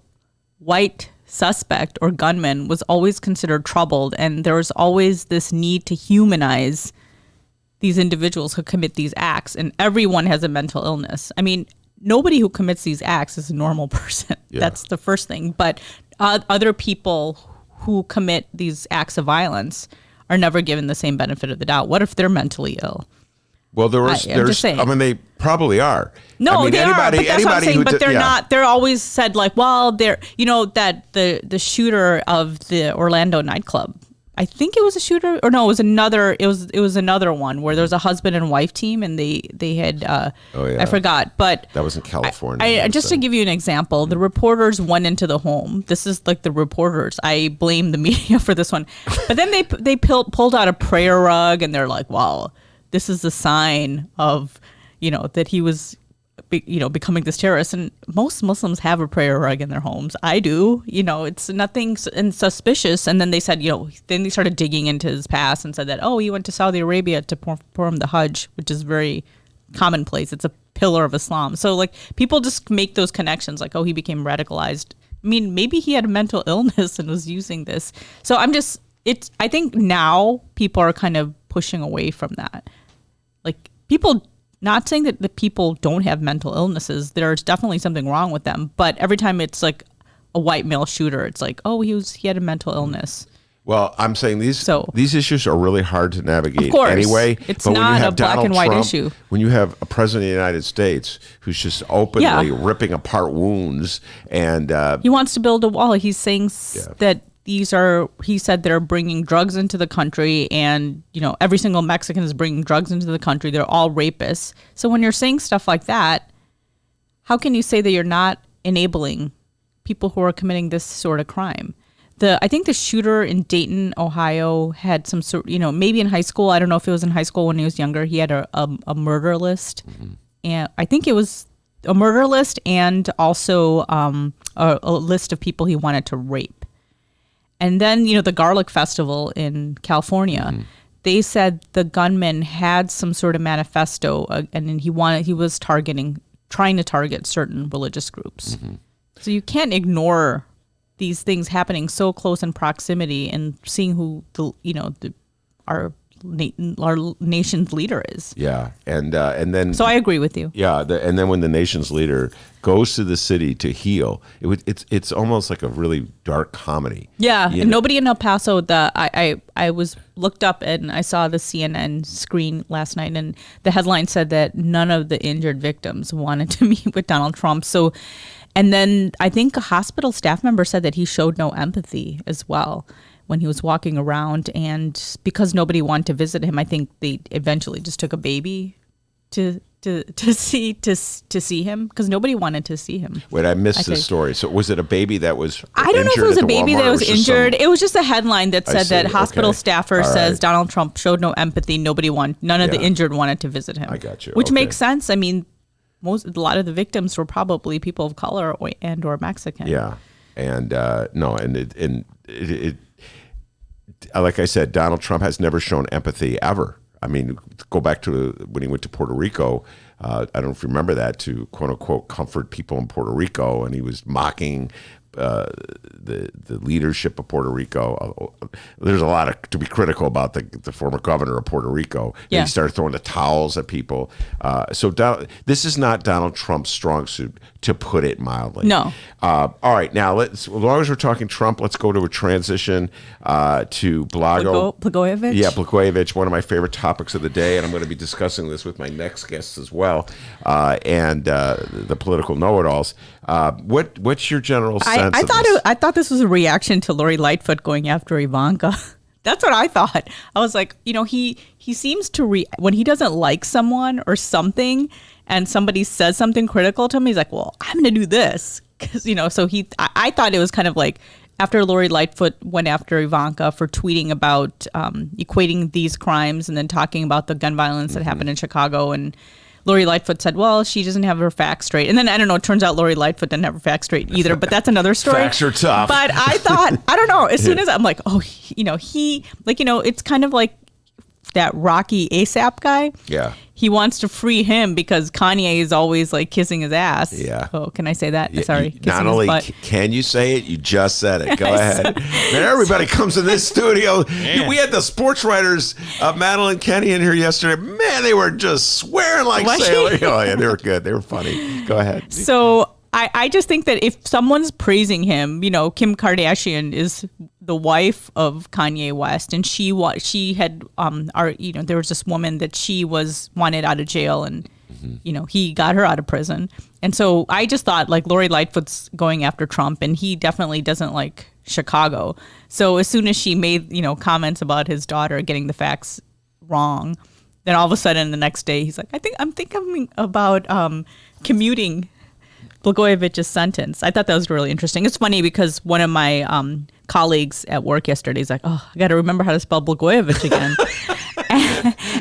white suspect or gunman was always considered troubled. And there was always this need to humanize these individuals who commit these acts, and everyone has a mental illness. I mean, nobody who commits these acts is a normal person. Yeah. That's the first thing. But other people who commit these acts of violence are never given the same benefit of the doubt. What if they're mentally ill? Well, they probably are. No, I mean, they are. But that's what I'm saying. But they're yeah. not. They're always said like, well, they're that the shooter of the Orlando nightclub. I think it was a shooter, or no, it was another. It was another one where there was a husband and wife team, and they had. I forgot, but that was in California. Just to give you an example, the reporters went into the home. This is like the reporters. I blame the media for this one, but then they pulled out a prayer rug, and they're like, "Wow, this is a sign of that he was." Becoming this terrorist. And most Muslims have a prayer rug in their homes. I do. It's nothing suspicious. And then they said, then they started digging into his past and said that, he went to Saudi Arabia to perform the Hajj, which is very commonplace. It's a pillar of Islam. So like people just make those connections like, he became radicalized. I mean, maybe he had a mental illness and was using this. So I think now people are kind of pushing away from that. Like people. Not saying that the people don't have mental illnesses. There's definitely something wrong with them. But every time it's like a white male shooter, it's like, he had a mental illness. Well, I'm saying these issues are really hard to navigate of course, anyway. It's not a black and white Trump, issue. When you have a president of the United States who's just openly ripping apart wounds and he wants to build a wall. He's saying that he said they're bringing drugs into the country, and every single Mexican is bringing drugs into the country. They're all rapists. So when you're saying stuff like that, how can you say that you're not enabling people who are committing this sort of crime? I think the shooter in Dayton, Ohio had some sort, maybe in high school. I don't know if it was in high school when he was younger. He had a murder list, and I think it was a murder list and also a list of people he wanted to rape. And then, the Garlic Festival in California, they said the gunman had some sort of manifesto, and then he was trying to target certain religious groups. So you can't ignore these things happening so close in proximity and seeing who our nation's leader is. Yeah, and then. So I agree with you. Yeah, and then when the nation's leader goes to the city to heal, it's almost like a really dark comedy. Yeah, and nobody in El Paso. I was looked up and I saw the CNN screen last night, and the headline said that none of the injured victims wanted to meet with Donald Trump. So, and then I think a hospital staff member said that he showed no empathy as well when he was walking around, and because nobody wanted to visit him, I think they eventually just took a baby to see him because nobody wanted to see him. Wait, I missed this story. So was it a baby that was I don't know if it was a baby that was injured. It was just a headline that said that hospital staffer says Donald Trump showed no empathy. None of the injured wanted to visit him. I got you. Which makes sense. I mean, a lot of the victims were probably people of color or Mexican. Yeah. And it like I said, Donald Trump has never shown empathy ever. I mean, go back to when he went to Puerto Rico. I don't know if you remember that, to quote unquote comfort people in Puerto Rico, and he was mocking the leadership of Puerto Rico. There's a lot to be critical about the former governor of Puerto Rico. Yeah. He started throwing the towels at people. So this is not Donald Trump's strong suit, to put it mildly. No. All right, now as long as we're talking Trump, let's go to a transition to Blagojevich. Yeah, Blagojevich, one of my favorite topics of the day, and I'm going to be discussing this with my next guests as well, and the political know-it-alls. What's your general sense? I thought this was a reaction to Lori Lightfoot going after Ivanka. That's what I thought. I was like, he seems to when he doesn't like someone or something, and somebody says something critical to him, he's like, well, I'm going to do this. Because, so I thought it was kind of like after Lori Lightfoot went after Ivanka for tweeting about equating these crimes and then talking about the gun violence that happened in Chicago, and Lori Lightfoot said, well, she doesn't have her facts straight. And then, I don't know, it turns out Lori Lightfoot didn't have her facts straight either, but that's another story. Facts are tough. But I thought, I don't know, as soon as I'm like, it's kind of like that Rocky ASAP guy. Yeah. He wants to free him because Kanye is always like kissing his ass. Yeah. Oh, can I say that? Yeah, Sorry. Not only can you say it, you just said it. Go ahead. Man, everybody comes in this studio. Man. We had the sports writers, Madeline Kenny, in here yesterday. Man, they were just swearing like sailors. Oh, yeah, they were good. They were funny. Go ahead. So I just think that if someone's praising him, Kim Kardashian is the wife of Kanye West, and she had there was this woman that she was wanted out of jail, and he got her out of prison. And so I just thought, like, Lori Lightfoot's going after Trump, and he definitely doesn't like Chicago. So as soon as she made comments about his daughter getting the facts wrong, then all of a sudden the next day he's like, I'm thinking about commuting Blagojevich's sentence. I thought that was really interesting. It's funny because one of my colleagues at work yesterday is like, oh, I got to remember how to spell Blagojevich again.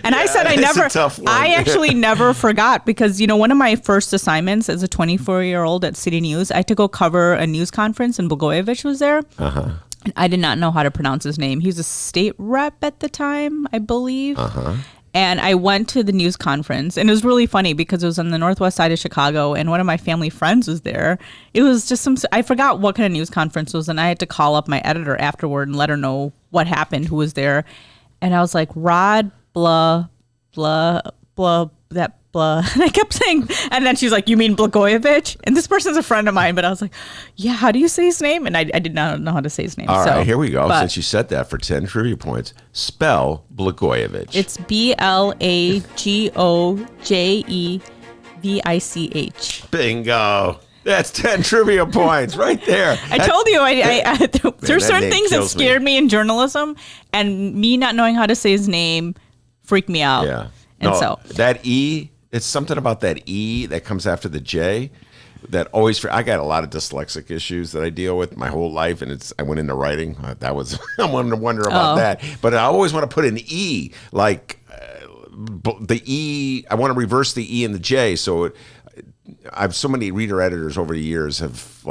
and I said I actually never forgot, because, one of my first assignments as a 24-year-old at City News, I had to go cover a news conference, and Blagojevich was there. Uh-huh. And I did not know how to pronounce his name. He was a state rep at the time, I believe. Uh-huh. And I went to the news conference, and it was really funny because it was on the northwest side of Chicago, and one of my family friends was there. It was just I forgot what kind of news conference it was, and I had to call up my editor afterward and let her know what happened, who was there. And I was like, Rod, blah, blah, blah, that blah. And I kept saying, and then she's like, you mean Blagojevich? And this person's a friend of mine, but I was like, yeah, how do you say his name? And I did not know how to say his name. All right, here we go. Since you said that, for 10 trivia points, spell Blagojevich. It's Blagojevich. Bingo. That's 10 trivia points right there. I told you, there's certain things that scared me in journalism, and me not knowing how to say his name freaked me out. Yeah. And so that E, it's something about that E that comes after the J that always, I got a lot of dyslexic issues that I deal with my whole life, and I went into writing. That was, I wanted to wonder about that. But I always want to put an E, like the E, I want to reverse the E and the J, so I've so many reader editors over the years have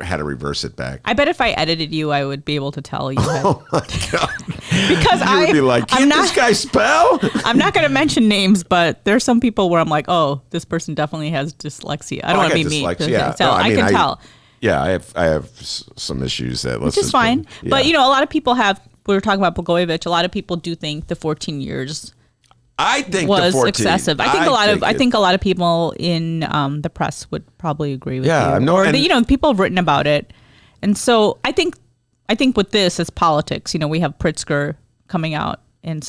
had to reverse it back. I bet if I edited you, I would be able to tell you. Oh my God. Because you would be like, can't this guy spell? I'm not going to mention names, but there's some people where I'm like, oh, this person definitely has dyslexia. I don't want to be mean. Yeah. I can tell. Yeah, I have some issues that which is fine. But a lot of people have. We were talking about Blagojevich. A lot of people do think the 14 years. I think was the 14, excessive. I think a lot of people in the press would probably agree with you. People have written about it, and so I think with this as politics, we have Pritzker coming out and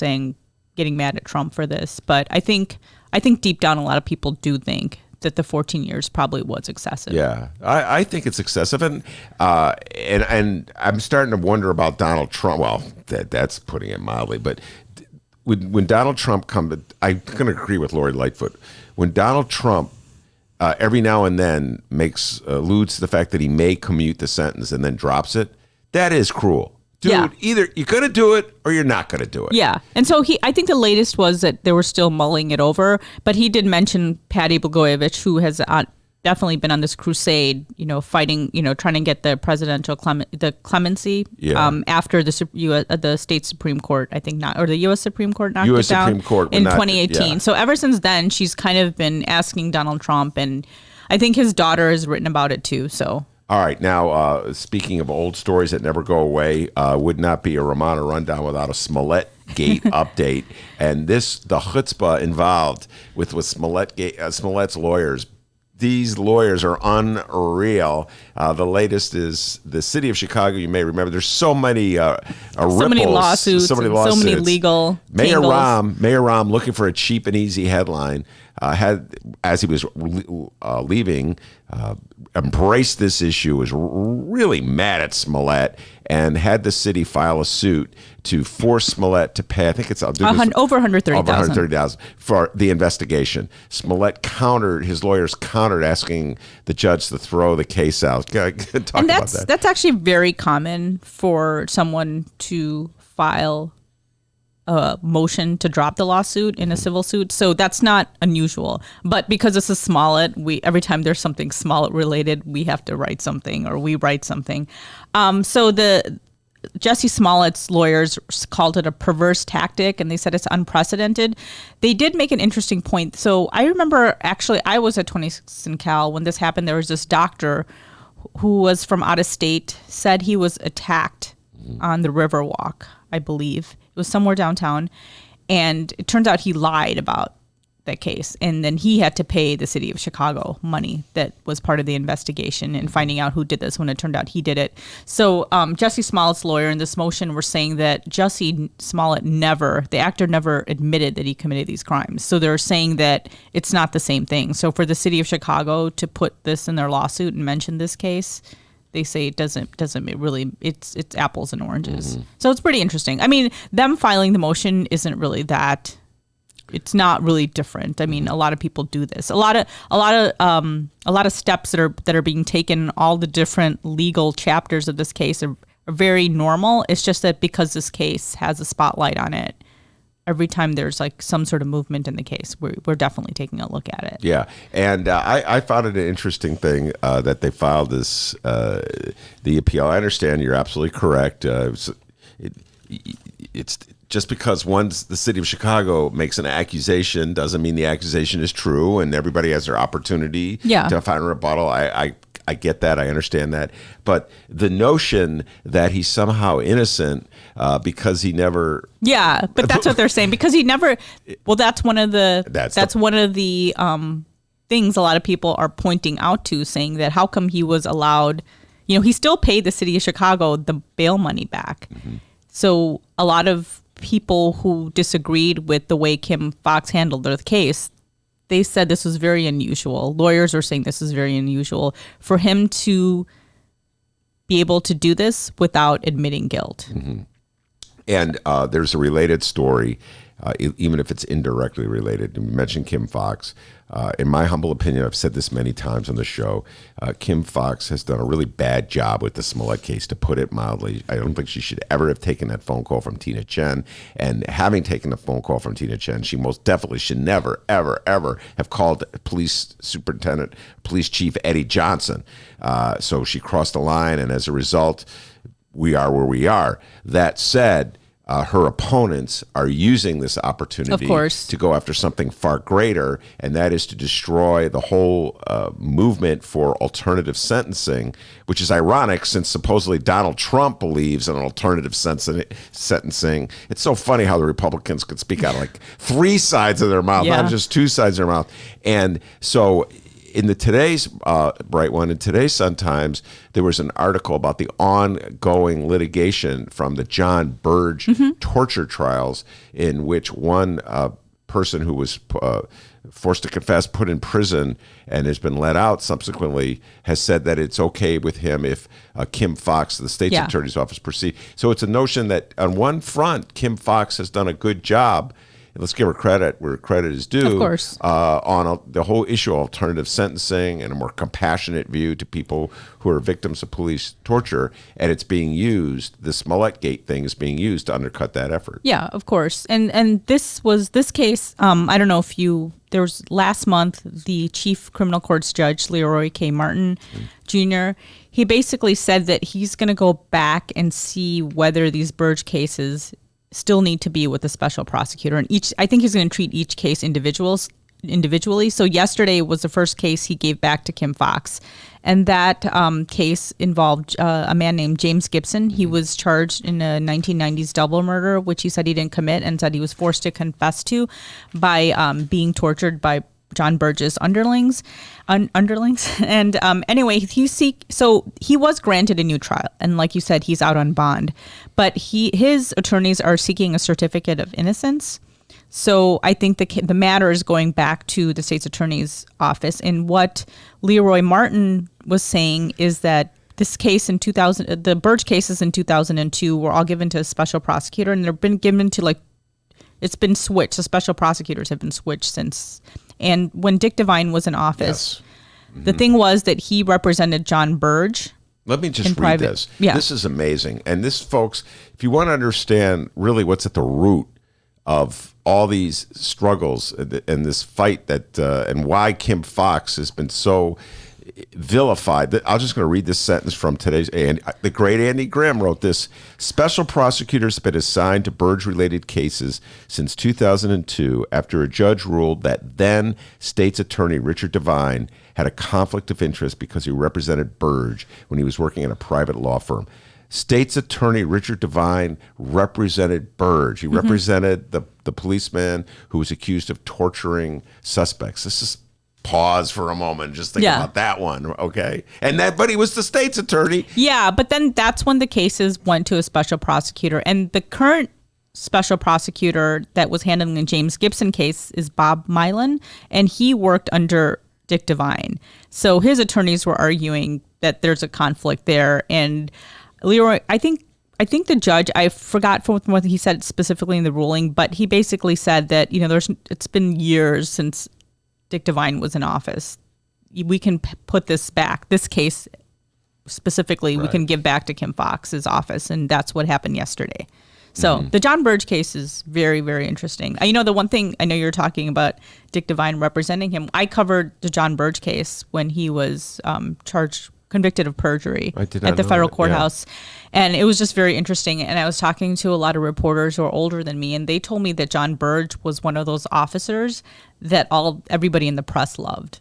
getting mad at Trump for this, but I think deep down a lot of people do think that the 14 years probably was excessive. Yeah, I think it's excessive, and I'm starting to wonder about Donald Trump. Well, that's putting it mildly, but when Donald Trump I'm going to agree with Lori Lightfoot. When Donald Trump every now and then alludes to the fact that he may commute the sentence and then drops it, that is cruel. Dude, either you're going to do it or you're not going to do it. Yeah. And so I think the latest was that they were still mulling it over, but he did mention Patty Blagojevich, who has definitely been on this crusade, fighting, trying to get the presidential clemency after the state Supreme Court, I think or the U.S. Supreme Court knocked it down Supreme Court in 2018. Yeah. So ever since then, she's kind of been asking Donald Trump, and I think his daughter has written about it too. So. All right. Now, speaking of old stories that never go away, would not be a Romano Rundown without a Smollett Gate update. And the chutzpah involved with Smollett's lawyers. These lawyers are unreal. The latest is the city of Chicago. You may remember there's so many many lawsuits, so many legal Mayor Rahm looking for a cheap and easy headline. Had, as he was leaving, embraced this issue, was really mad at Smollett, and had the city file a suit to force Smollett to pay. I think it's over $130,000 for the investigation. Smollett his lawyers countered, asking the judge to throw the case out. Talk about that. That's actually very common for someone to file a motion to drop the lawsuit in a civil suit. So that's not unusual. But because this is Smollett, every time there's something Smollett related, we have to write something, or we write something. So the Jesse Smollett's lawyers called it a perverse tactic, and they said it's unprecedented. They did make an interesting point. So I remember, actually, I was at 26 and Cal when this happened. There was this doctor who was from out of state, said he was attacked on the Riverwalk, I believe. It was somewhere downtown. And it turns out he lied about that case. And then he had to pay the city of Chicago money that was part of the investigation and finding out who did this when it turned out he did it. So Jesse Smollett's lawyer in this motion were saying that Jesse Smollett the actor never admitted that he committed these crimes. So they're saying that it's not the same thing. So for the city of Chicago to put this in their lawsuit and mention this case, they say it doesn't really, it's apples and oranges. Mm-hmm. So it's pretty interesting. I mean, them filing the motion isn't really that, it's not really different. I mean, a lot of people do this. A lot of steps that are being taken, all the different legal chapters of this case are very normal. It's just that because this case has a spotlight on it, every time there's like some sort of movement in the case, we're definitely taking a look at it. Yeah, and I found it an interesting thing that they filed this the appeal. I understand you're absolutely correct. It's just because the city of Chicago makes an accusation doesn't mean the accusation is true, and everybody has their opportunity to find a rebuttal. I get that. I understand that. But the notion that he's somehow innocent because he never... Yeah, but that's what they're saying. Because he never... Well, that's one of the things a lot of people are pointing out to, saying that how come he was allowed... he still paid the city of Chicago the bail money back. Mm-hmm. So a lot of people who disagreed with the way Kim Foxx handled the case, they said this was very unusual. Lawyers are saying this is very unusual for him to be able to do this without admitting guilt. Mm-hmm. And there's a related story, even if it's indirectly related. You mentioned Kim Foxx. In my humble opinion, I've said this many times on the show, Kim Foxx has done a really bad job with the Smollett case, to put it mildly. I don't think she should ever have taken that phone call from Tina Chen. And having taken the phone call from Tina Chen, she most definitely should never, ever, ever have called police chief Eddie Johnson. So she crossed the line, and as a result, we are where we are. That said, her opponents are using this opportunity to go after something far greater, and that is to destroy the whole movement for alternative sentencing, which is ironic since supposedly Donald Trump believes in alternative sentencing. It's so funny how the Republicans could speak out of like three sides of their mouth, not just two sides of their mouth. And so in today's Bright One, in today's Sun-Times, there was an article about the ongoing litigation from the John Burge torture trials, in which one person who was forced to confess, put in prison, and has been let out subsequently, has said that it's okay with him if Kim Foxx, the state's attorney's office, proceed. So it's a notion that on one front, Kim Foxx has done a good job. And let's give her credit where credit is due. Of course. On the whole issue of alternative sentencing and a more compassionate view to people who are victims of police torture. And it's being used, the Smollett Gate thing is being used to undercut that effort. Yeah, of course. And this case, I don't know if there was last month, the chief criminal courts judge, Leroy K. Martin Jr., he basically said that he's going to go back and see whether these Burge cases still need to be with a special prosecutor. And I think he's going to treat each case individually. So yesterday was the first case he gave back to Kim Foxx. And that case involved a man named James Gibson. He was charged in a 1990s double murder, which he said he didn't commit and said he was forced to confess to by being tortured by John Burge's underlings. And anyway, so he was granted a new trial. And like you said, he's out on bond. But his attorneys are seeking a certificate of innocence. So I think the matter is going back to the state's attorney's office. And what Leroy Martin was saying is that this case in the Burge cases in 2002 were all given to a special prosecutor, and they've been given to it's been switched. The special prosecutors have been switched since. And when Dick Devine was in office, the thing was that he represented John Burge. Let me just read this. Yeah. This is amazing. And this, folks, if you want to understand really what's at the root of all these struggles and this fight and why Kim Foxx has been so vilified. I'm just going to read this sentence from today's, and the great Andy Graham wrote this. Special prosecutors have been assigned to Burge-related cases since 2002 after a judge ruled that then state's attorney Richard Devine had a conflict of interest because he represented Burge when he was working in a private law firm. State's attorney Richard Devine represented Burge. He represented the policeman who was accused of torturing suspects. This is pause for a moment. Just think about that one, okay? But he was the state's attorney. Yeah, but then that's when the cases went to a special prosecutor. And the current special prosecutor that was handling the James Gibson case is Bob Milan, and he worked under Dick Devine. So his attorneys were arguing that there's a conflict there. And Leroy, I think the judge, I forgot from what he said specifically in the ruling, but he basically said that, it's been years since Dick Devine was in office. We can put this back. This case specifically, we can give back to Kim Foxx's office, and that's what happened yesterday. So the John Burge case is very, very interesting. The one thing, I know you're talking about Dick Devine representing him. I covered the John Burge case when he was convicted of perjury at the federal courthouse. Yeah. And it was just very interesting. And I was talking to a lot of reporters who are older than me, and they told me that John Burge was one of those officers that everybody in the press loved.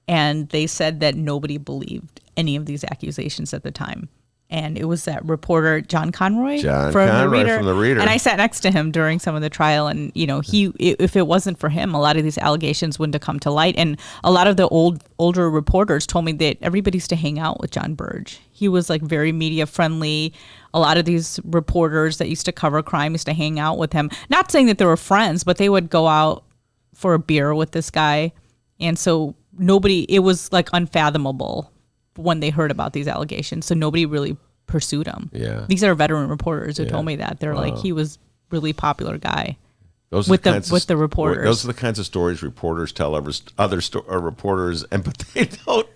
And they said that nobody believed any of these accusations at the time. And it was that reporter, John Conroy from the Reader. And I sat next to him during some of the trial. And, if it wasn't for him, a lot of these allegations wouldn't have come to light. And a lot of the older reporters told me that everybody used to hang out with John Burge. He was very media friendly. A lot of these reporters that used to cover crime used to hang out with him. Not saying that they were friends, but they would go out for a beer with this guy. And so it was unfathomable when they heard about these allegations. So nobody really pursued him. Yeah. These are veteran reporters who told me that. They're he was really popular guy. Those with the reporters. Those are the kinds of stories reporters tell other reporters, but they don't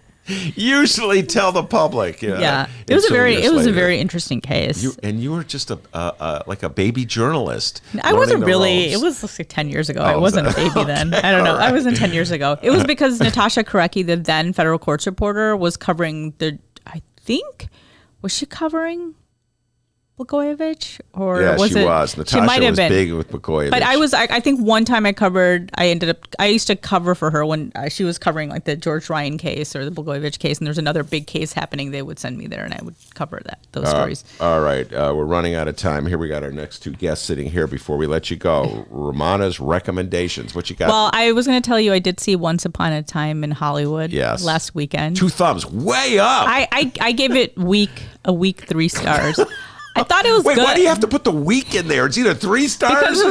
usually tell the public. Yeah. It was a very interesting case. You were just a baby journalist. I wasn't really. It was 10 years ago. I wasn't a baby then. I don't know. Right. I wasn't 10 years ago. It was because Natasha Korecki, the then federal courts reporter, was covering was she covering Blagojevich? Or yeah, was she it? was. Natasha might have was been big with Blagojevich. But I think one time I used to cover for her when she was covering the George Ryan case or the Blagojevich case, and there's another big case happening. They would send me there, and I would cover those stories. All right. We're running out of time. Here we got our next two guests sitting here before we let you go. Romana's recommendations. What you got? Well, I was going to tell you I did see Once Upon a Time in Hollywood last weekend. 2 thumbs. Way up. I gave it a week 3 stars. I thought it was Wait, good. why do you have to put the weak in there? It's either 3 stars. Because it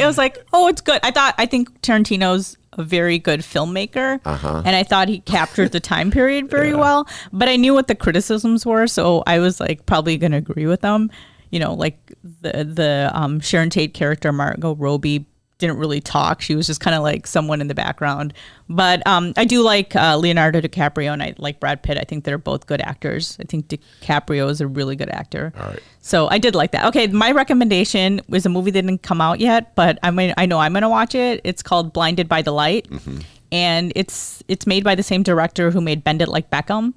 was like, oh, it's good. I think Tarantino's a very good filmmaker, and I thought he captured the time period very well. But I knew what the criticisms were, so I was like probably going to agree with them. You know, like the Sharon Tate character, Margot Robbie, didn't really talk. She was just kind of like someone in the background. But I do like Leonardo DiCaprio, and I like Brad Pitt. I think they're both good actors. I think DiCaprio is a really good actor. All right. So I did like that. Okay, my recommendation was a movie that didn't come out yet, but I know I'm going to watch it. It's called Blinded by the Light, and it's made by the same director who made Bend It Like Beckham.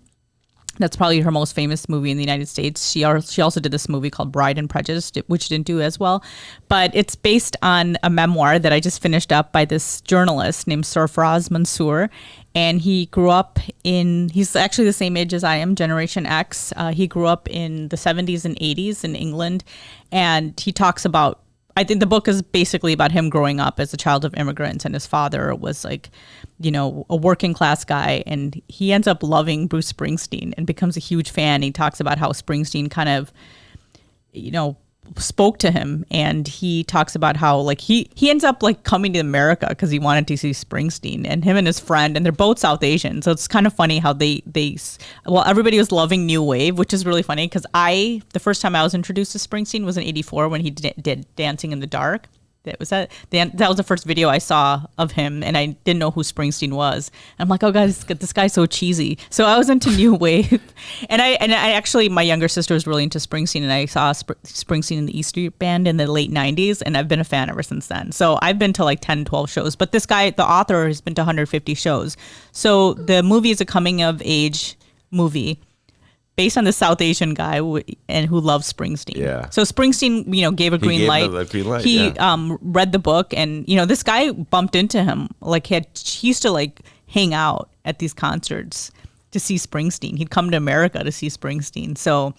That's probably her most famous movie in the United States. She also did this movie called Bride and Prejudice, which didn't do as well. But it's based on a memoir that I just finished up by this journalist named Sarfraz Mansour. And he grew up he's actually the same age as I am, Generation X. He grew up in the 70s and 80s in England. And he talks about, I think the book is basically about him growing up as a child of immigrants, and his father was like, you know, a working class guy, and he ends up loving Bruce Springsteen and becomes a huge fan. He talks about how Springsteen kind of, you know, spoke to him, and he talks about how like he ends up like coming to America because he wanted to see Springsteen, and him and his friend, and they're both South Asian, so it's kind of funny how everybody was loving New Wave, which is really funny because the first time I was introduced to Springsteen was in '84 when he did Dancing in the Dark. That was the first video I saw of him, and I didn't know who Springsteen was. And I'm like, oh god, this guy's so cheesy. So I was into New Wave, and I actually, my younger sister was really into Springsteen, and I saw Springsteen in the E Street Band in the late '90s, and I've been a fan ever since then. So I've been to like 10, 12 shows. But this guy, the author, has been to 150 shows. So the movie is a coming of age movie based on the South Asian guy and who loves Springsteen. Yeah. So Springsteen, you know, gave a green light. He read the book, and you know, this guy bumped into him. Like he used to like hang out at these concerts to see Springsteen. He'd come to America to see Springsteen. So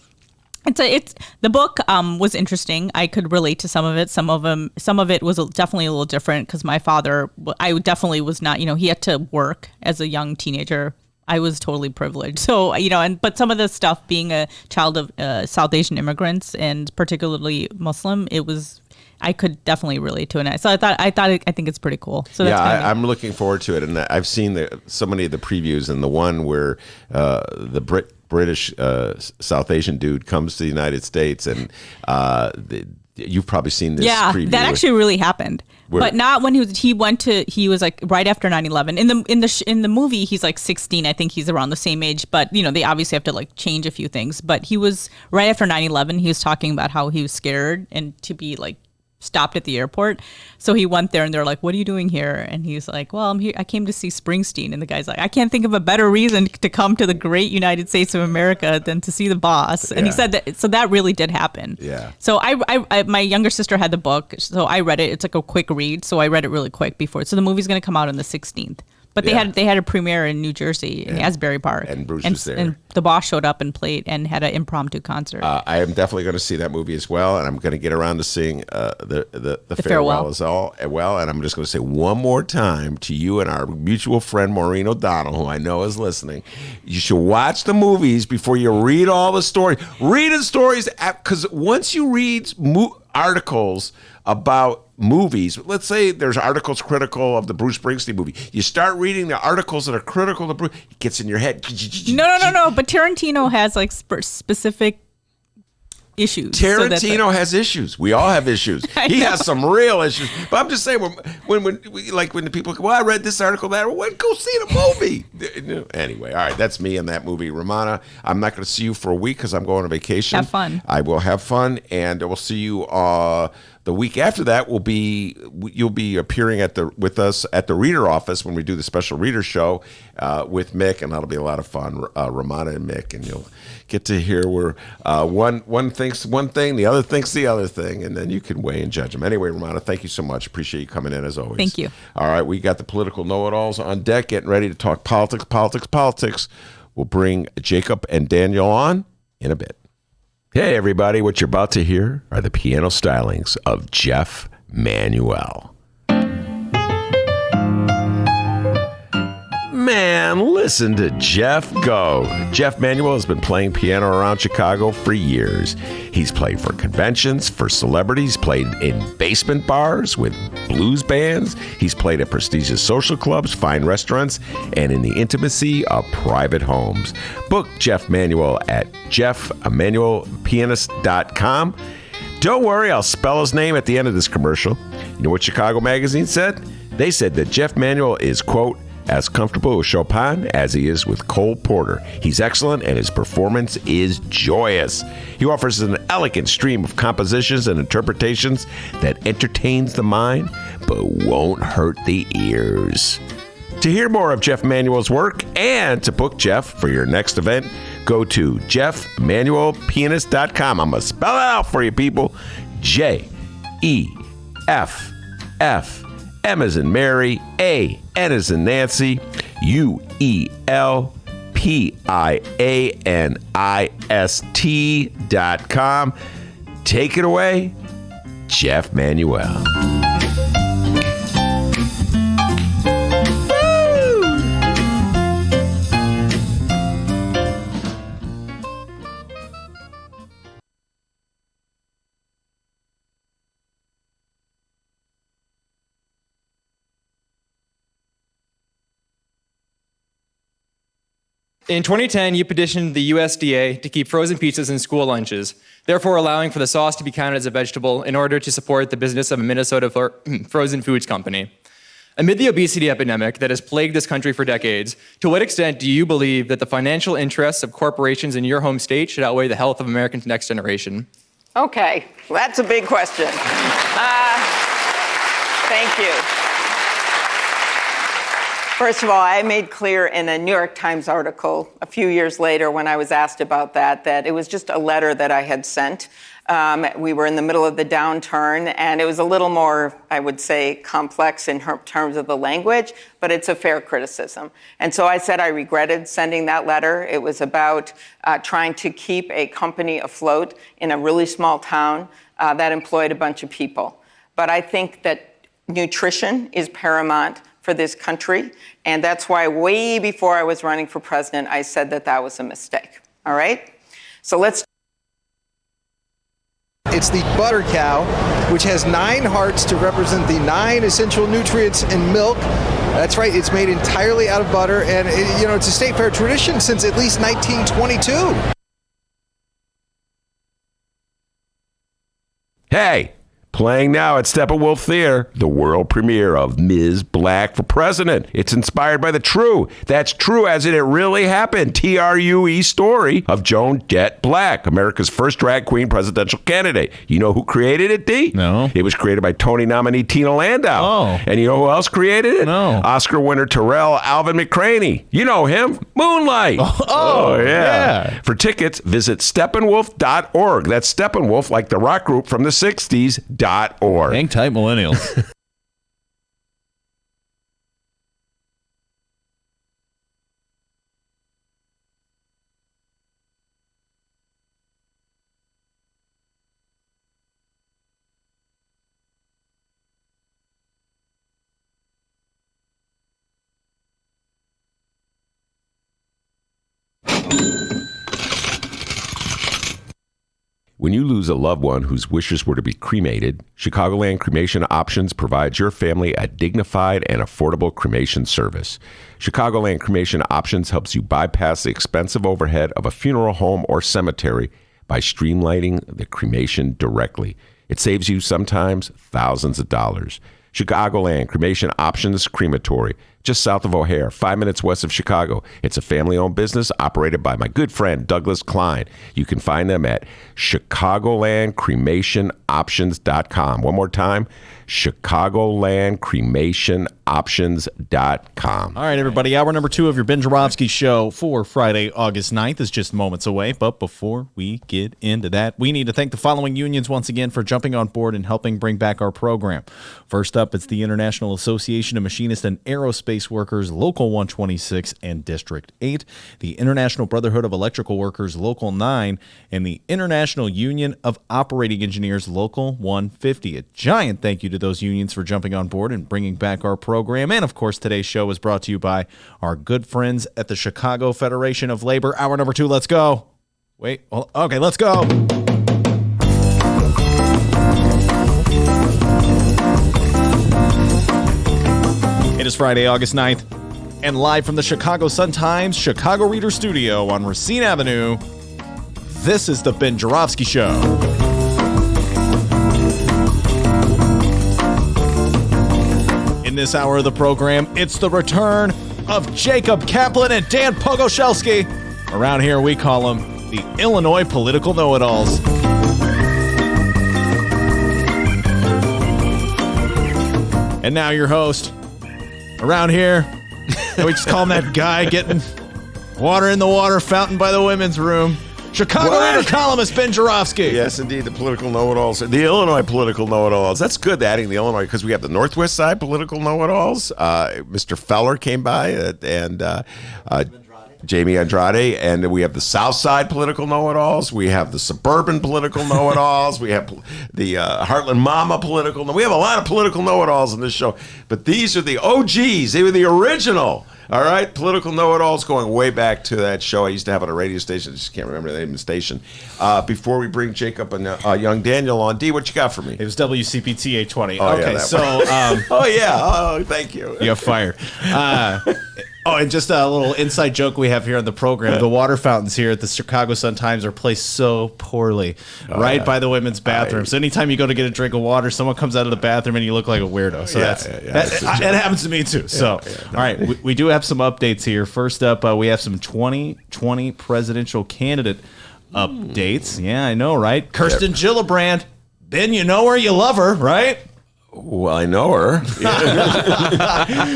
it's the book was interesting. I could relate to some of it. Some of it was definitely a little different because my father, I definitely was not. You know, he had to work as a young teenager. I was totally privileged. So, you know, but some of the stuff, being a child of South Asian immigrants and particularly Muslim, I could definitely relate to it. So I think it's pretty cool. So that's I'm looking forward to it. And I've seen so many of the previews, and the one where the British South Asian dude comes to the United States, and you've probably seen this preview. Yeah, that actually really happened. But not when he was like right after 9/11. In the movie, he's like 16. I think he's around the same age, but you know, they obviously have to like change a few ththings. But he was right after 9/11. He was talking about how he was scared and to be like stopped at the airport. So he went there, and they're like, what are you doing here? And he's like, well, I'm here. I came to see Springsteen. And the guy's like, I can't think of a better reason to come to the great United States of America than to see the boss. And he said that, so that really did happen. Yeah. So I my younger sister had the book, so I read it. It's like a quick read. So I read it really quick before. So the movie's going to come out on the 16th. But they had a premiere in New Jersey in Asbury Park, and Bruce was there, and the boss showed up and played and had an impromptu concert. I am definitely going to see that movie as well, and I'm going to get around to seeing the farewell as well. And I'm just going to say one more time to you and our mutual friend Maureen O'Donnell, who I know is listening. You should watch the movies before you read all the stories. Read the stories, because once you read articles about movies, let's say there's articles critical of the Bruce Springsteen movie, you start reading the articles that are critical of Bruce, it gets in your head. No, but Tarantino has like specific issues. Tarantino has issues. We all have issues. He has some real issues. But I'm just saying, when the people go, well, I read this article, that, well, go see the movie. Anyway, all right, that's me and that movie. Romana, I'm not going to see you for a week because I'm going on vacation. Have fun. I will have fun, and we'll see you the week after that. You'll be appearing with us at the Reader Office when we do the special Reader Show with Mick, and that'll be a lot of fun. Romana and Mick, and you'll get to hear where one thinks one thing, the other thinks the other thing, and then you can weigh and judge them. Anyway, Romana, thank you so much. Appreciate you coming in as always. Thank you. All right, we got the political know-it-alls on deck, getting ready to talk politics. We'll bring Jacob and Daniel on in a bit. Hey, everybody, what you're about to hear are the piano stylings of Jeff man, listen to Jeff go. Jeff Manuel has been playing piano around Chicago for years. He's played for conventions, for celebrities, played in basement bars with blues bands. He's played at prestigious social clubs, fine restaurants, and in the intimacy of private homes. Book Jeff Manuel at jeffemanuelpianist.com. Don't worry, I'll spell his name at the end of this commercial. You know what Chicago Magazine said? They said that Jeff Manuel is, quote, as comfortable with Chopin as he is with Cole Porter. He's excellent and his performance is joyous. He offers an elegant stream of compositions and interpretations that entertains the mind but won't hurt the ears. To hear more of Jeff Manuel's work and to book Jeff for your next event, go to jeffmanuelpianist.com. I'm going to spell it out for you, people. Jeff, M as in Mary, A, N as in Nancy, UELPIANIST.com. Take it away, Jeff Manuel. In 2010, you petitioned the USDA to keep frozen pizzas in school lunches, therefore allowing for the sauce to be counted as a vegetable in order to support the business of a Minnesota frozen foods company. Amid the obesity epidemic that has plagued this country for decades, to what extent do you believe that the financial interests of corporations in your home state should outweigh the health of Americans' next generation? Okay, well, that's a big question. Thank you. First of all, I made clear in a New York Times article a few years later when I was asked about that it was just a letter that I had sent. We were in the middle of the downturn, and it was a little more, I would say, complex in terms of the language, but it's a fair criticism. And so I said I regretted sending that letter. It was about trying to keep a company afloat in a really small town that employed a bunch of people. But I think that nutrition is paramount for this country, and that's why way before I was running for president, I said that was a mistake. All right? So let's... It's the butter cow, which has 9 hearts to represent the 9 essential nutrients in milk. That's right, it's made entirely out of butter, and it's a state fair tradition since at least 1922. Hey! Playing now at Steppenwolf Theater, the world premiere of Ms. Black for President. It's inspired by the true, that's true as in it really happened, TRUE story of Joan Jett Black, America's first drag queen presidential candidate. You know who created it, D? No. It was created by Tony nominee Tina Landau. Oh. And you know who else created it? No. Oscar winner Terrell Alvin McCraney. You know him, Moonlight. Oh, yeah. For tickets, visit steppenwolf.org. That's Steppenwolf, like the rock group from the 60s. Hang tight, millennials. When you lose a loved one whose wishes were to be cremated, Chicagoland Cremation Options provides your family a dignified and affordable cremation service. Chicagoland Cremation Options helps you bypass the expensive overhead of a funeral home or cemetery by streamlining the cremation directly. It saves you sometimes thousands of dollars. Chicagoland Cremation Options Crematory, just south of O'Hare, 5 minutes west of Chicago. It's a family-owned business operated by my good friend Douglas Klein. You can find them at chicagolandcremationoptions.com. One more time, chicagolandcremationoptions.com. All right, everybody. Hour number 2 of your Ben Joravsky show for Friday, August 9th is just moments away. But before we get into that, we need to thank the following unions once again for jumping on board and helping bring back our program. First up, it's the International Association of Machinists and Aerospace Workers Local 126 and District 8, the International Brotherhood of Electrical Workers Local 9, and the International Union of Operating Engineers Local 150. A giant thank you to those unions for jumping on board and bringing back our program. And, of course, today's show is brought to you by our good friends at the Chicago Federation of Labor. Hour number 2, let's go. Wait, well, okay, let's go. It is Friday, August 9th, and live from the Chicago Sun-Times Chicago Reader Studio on Racine Avenue, this is the Ben Joravsky Show. In this hour of the program, it's the return of Jacob Kaplan and Dan Pogoshelski. Around here, we call them the Illinois political know-it-alls. And now your host. Around here, we just call him that guy getting water in the water fountain by the women's room. Chicago Reader columnist Ben Joravsky. Yes, indeed, the political know-it-alls. The Illinois political know-it-alls. That's good, adding the Illinois, because we have the Northwest side political know-it-alls. Mr. Feller came by, and Jamie Andrade, and we have the South Side political know-it-alls. We have the suburban political know-it-alls. We have the Heartland Mama political. We have a lot of political know-it-alls in this show, but these are the OGs. They were the original. All right, political know-it-alls going way back to that show I used to have on a radio station. I just can't remember the name of the station. Before we bring Jacob and young Daniel on, D, what you got for me? It was WCPT 820. Oh, okay, yeah, so oh yeah, oh thank you. You got fired. Oh, and just a little inside joke we have here on the program. The water fountains here at the Chicago Sun-Times are placed so poorly, right by the women's bathroom. So anytime you go to get a drink of water, someone comes out of the bathroom and you look like a weirdo. So that happens to me too. So, all right, we do have some updates here. First up, we have some 2020 presidential candidate updates. Yeah, I know, right? Kirsten Gillibrand. Ben, you know her, you love her, right? Well, I know her.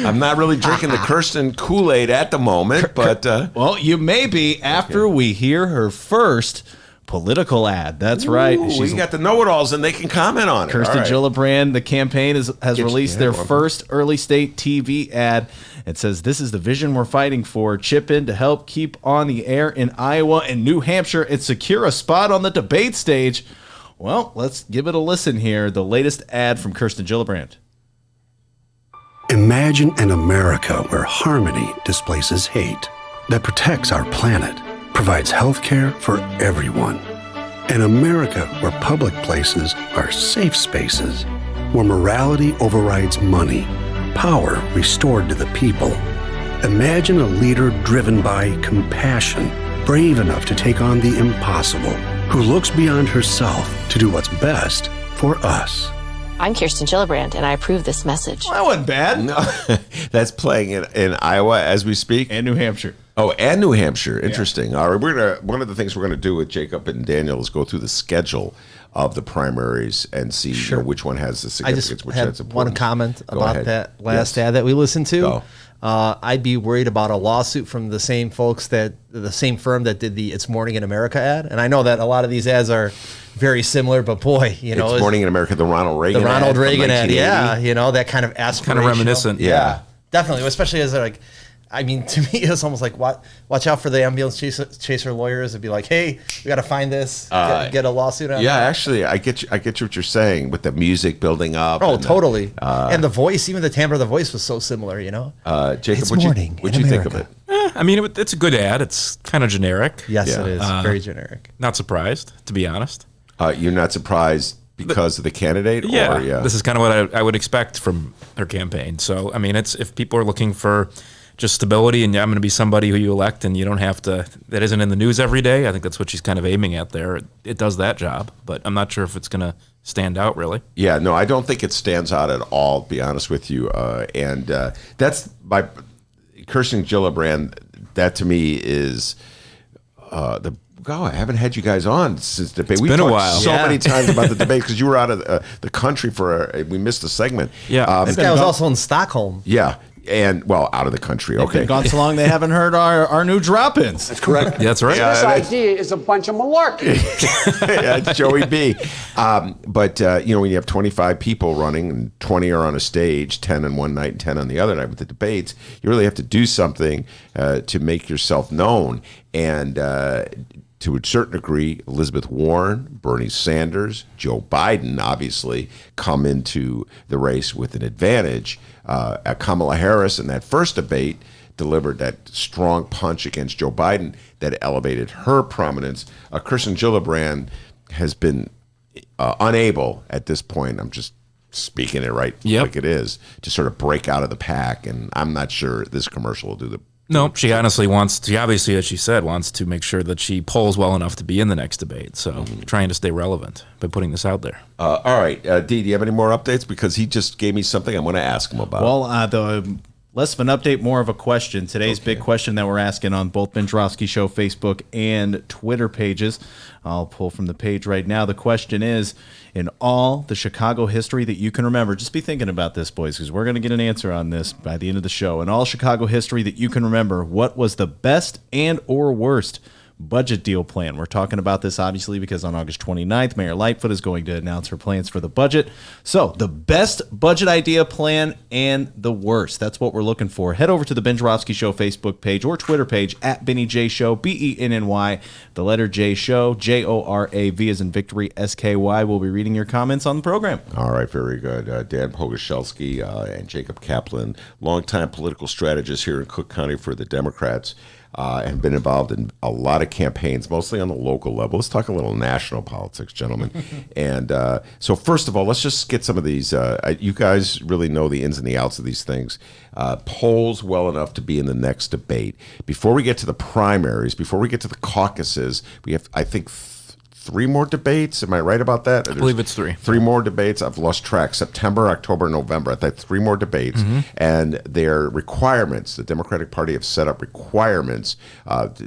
I'm not really drinking the Kirsten Kool-Aid at the moment, but... well, you may be after we hear her first political ad. That's right. We got the know-it-alls, and they can comment on it. Kirsten Gillibrand, the campaign has released their first early state TV ad. It says, "This is the vision we're fighting for. Chip in to help keep on the air in Iowa and New Hampshire and secure a spot on the debate stage." Well, let's give it a listen here. The latest ad from Kirsten Gillibrand. Imagine an America where harmony displaces hate, that protects our planet, provides health care for everyone. An America where public places are safe spaces, where morality overrides money, power restored to the people. Imagine a leader driven by compassion, brave enough to take on the impossible, who looks beyond herself to do what's best for us. I'm Kirsten Gillibrand, and I approve this message. Well, that wasn't bad. No, that's playing in Iowa as we speak. And New Hampshire. Oh, and New Hampshire. Interesting. Yeah. All right, one of the things we're going to do with Jacob and Daniel is go through the schedule of the primaries and see which one has the significance. I just had one comment about that last ad that we listened to. I'd be worried about a lawsuit from the same folks the same firm that did the It's Morning in America ad. And I know that a lot of these ads are very similar, but boy, you know. It's Morning in America, the Ronald Reagan ad. The Ronald Reagan ad, yeah. You know, that kind of aspirational. Kind of reminiscent. Yeah. Definitely, especially as like, I mean, to me, it's almost like watch out for the ambulance chaser lawyers. It'd be like, hey, we got to find this, get a lawsuit on. Yeah, actually, I get what you're saying with the music building up. Oh, totally. And the voice, even the timbre of the voice was so similar. You know. Jacob, what'd you think of it? I mean, it's a good ad. It's kind of generic. Yes, it is. Very generic. Not surprised, to be honest. You're not surprised because of the candidate? Yeah, this is kind of what I would expect from her campaign. So, I mean, it's if people are looking for just stability and I'm going to be somebody who you elect and you don't have to, that isn't in the news every day, I think that's what she's kind of aiming at there. It does that job, but I'm not sure if it's going to stand out really. Yeah, no, I don't think it stands out at all, to be honest with you. And that's by Kirsten Gillibrand. That to me is I haven't had you guys on since the debate. It's been a while. So many times about the debate because you were out of the country we missed a segment. Yeah, this guy was also in Stockholm. Yeah. and well, out of the country. Okay, They've gone so long they haven't heard our new drop-ins. That's correct. That's right. This idea is a bunch of malarkey. Yeah, it's Joey B. But when you have 25 people running and 20 are on a stage, 10 on one night and 10 on the other night with the debates, you really have to do something to make yourself known. And to a certain degree, Elizabeth Warren, Bernie Sanders, Joe Biden obviously come into the race with an advantage. Kamala Harris in that first debate delivered that strong punch against Joe Biden that elevated her prominence. Kirsten Gillibrand has been unable at this point, I'm just speaking it right like it is, to sort of break out of the pack. And I'm not sure this commercial will do the... No, she obviously, as she said, wants to make sure that she polls well enough to be in the next debate. So trying to stay relevant by putting this out there. All right. Dee, do you have any more updates? Because he just gave me something I'm going to ask him about. Well, the less of an update, more of a question. Today's big question that we're asking on both Ben Joravsky Show Facebook and Twitter pages. I'll pull from the page right now. The question is, in all the Chicago history that you can remember, just be thinking about this, boys, because we're going to get an answer on this by the end of the show. In all Chicago history that you can remember, what was the best and or worst budget deal plan? We're talking about this obviously because on August 29th, Mayor Lightfoot is going to announce her plans for the budget. So the best budget idea plan and the worst. That's what we're looking for. Head over to the Ben Joravsky Show Facebook page or Twitter page at Benny J Show, BENNY, the letter J Show, JORAV as in victory, SKY. We'll be reading your comments on the program. All right, very good. Dan Pogoszelski and Jacob Kaplan, longtime political strategists here in Cook County for the Democrats. And been involved in a lot of campaigns, mostly on the local level. Let's talk a little national politics, gentlemen. And so first of all, let's just get some of these. You guys really know the ins and the outs of these things. Polls well enough to be in the next debate. Before we get to the primaries, before we get to the caucuses, we have, I think, 3 more debates. Am I right about that? I believe it's 3. 3 more debates. I've lost track. September, October, November. I think 3 more debates. And their requirements, the Democratic Party have set up requirements,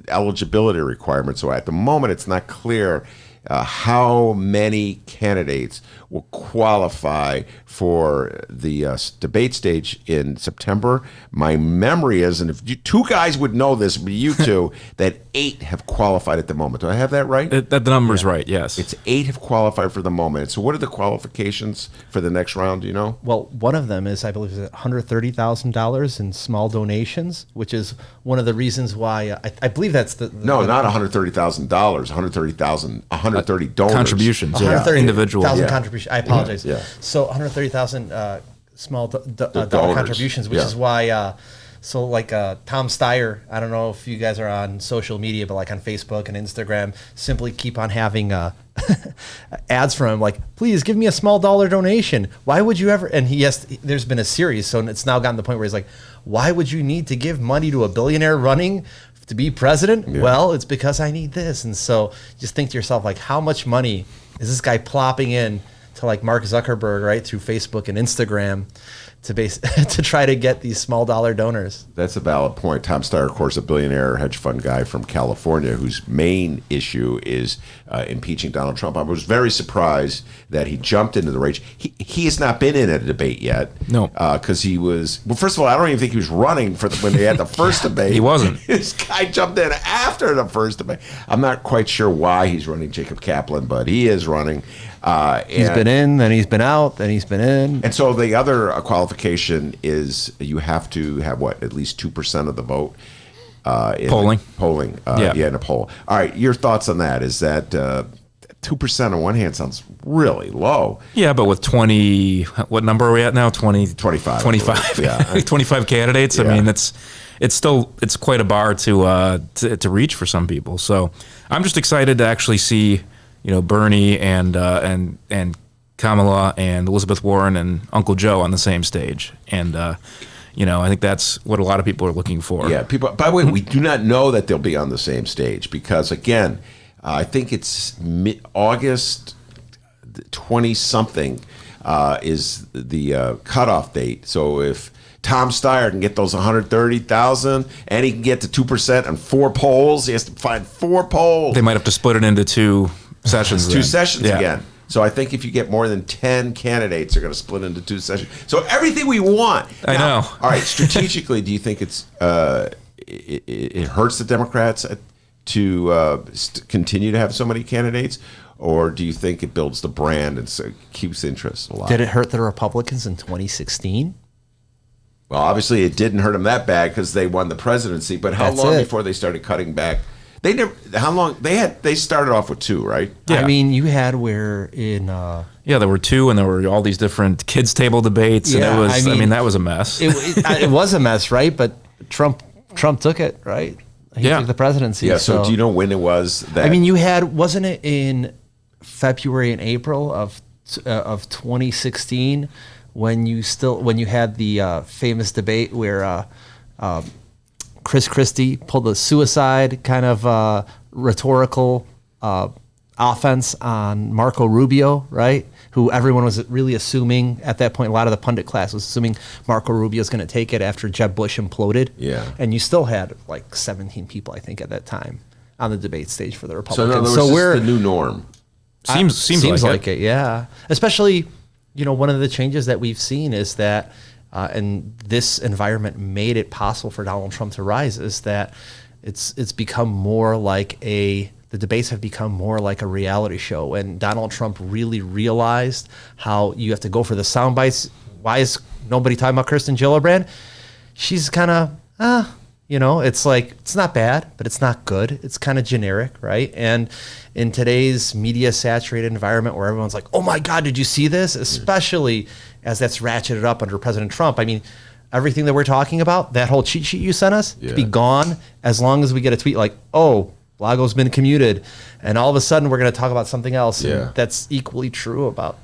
eligibility requirements. So at the moment, it's not clear how many candidates will qualify for the debate stage in September. My memory is, and if 2 guys would know this, but you two, that 8 have qualified at the moment. Do I have that right? The number's right, yes. It's 8 have qualified for the moment. So what are the qualifications for the next round, do you know? Well, one of them is, I believe, $130,000 in small donations, which is one of the reasons why I believe that's the no, not $130,000. $130 donors. Contributions, 130,000 individual contributions. I apologize. Yeah. So 130,000 small dollar donors. contributions, which is why. So like Tom Steyer, I don't know if you guys are on social media, but like on Facebook and Instagram, simply keep on having ads from him like, please give me a small dollar donation. Why would you ever? And there's been a series, so it's now gotten to the point where he's like, why would you need to give money to a billionaire running to be president? Yeah. Well, it's because I need this. And so just think to yourself, like, how much money is this guy plopping in to like Mark Zuckerberg, right, through Facebook and Instagram to try to get these small dollar donors? That's a valid point. Tom Steyer, of course, a billionaire hedge fund guy from California whose main issue is impeaching Donald Trump. I was very surprised that he jumped into the race. He has not been in a debate yet. No. Because he was, well, first of all, I don't even think he was running when they had the first debate. He wasn't. This guy jumped in after the first debate. I'm not quite sure why he's running, Jacob Kaplan, but he is running. He's been in, then he's been out, then he's been in. And so the other qualification is you have to have, at least 2% of the vote? Polling. In a poll. All right, your thoughts on that? Is that 2% on one hand sounds really low. Yeah, but with 20, what number are we at now? 25. 25. Yeah. 25 candidates. Yeah. I mean, it's quite a bar to reach for some people. So I'm just excited to actually see, Bernie and Kamala and Elizabeth Warren and Uncle Joe on the same stage. And, I think that's what a lot of people are looking for. Yeah, people. By the way, we do not know that they'll be on the same stage because, again, I think it's August 20-something is the cutoff date. So if Tom Steyer can get those 130,000 and he can get to 2% on 4 polls, he has to find 4 polls. They might have to split it into 2 sessions. 2 sessions again. So I think if you get more than 10 candidates, they're going to split into 2 sessions. So everything we want. I know. All right, strategically, do you think it hurts the Democrats to continue to have so many candidates? Or do you think it builds the brand and so keeps interest alive? Did it hurt the Republicans in 2016? Well, obviously it didn't hurt them that bad because they won the presidency. But how That's long it. before they started cutting back? They never. How long? They started off with 2, right? Yeah. I mean, you had where in Yeah, there were 2, and there were all these different kids' table debates, and Yeah, it was. I mean, that was a mess. it was a mess, right? But Trump took it, right? He took the presidency. Yeah. So do you know when it was that? I mean, you had, wasn't it in February and April of 2016 when you had the famous debate where Chris Christie pulled a suicide kind of rhetorical offense on Marco Rubio, right? Who everyone was really assuming at that point, a lot of the pundit class was assuming Marco Rubio is going to take it after Jeb Bush imploded. Yeah. And you still had like 17 people, I think, at that time on the debate stage for the So Republicans. in other words, this is the new norm. Seems like it, yeah. Especially, one of the changes that we've seen is that, and this environment made it possible for Donald Trump to rise, is that it's become more like the debates have become more like a reality show. And Donald Trump really realized how you have to go for the sound bites. Why is nobody talking about Kirsten Gillibrand? She's kind of, it's like, it's not bad, but it's not good. It's kind of generic, right? And in today's media saturated environment where everyone's like, oh my God, did you see this? Especially as that's ratcheted up under President Trump. I mean, everything that we're talking about, that whole cheat sheet you sent us, could be gone as long as we get a tweet like, oh, Blago's been commuted. And all of a sudden we're going to talk about something else. Yeah. And that's equally true about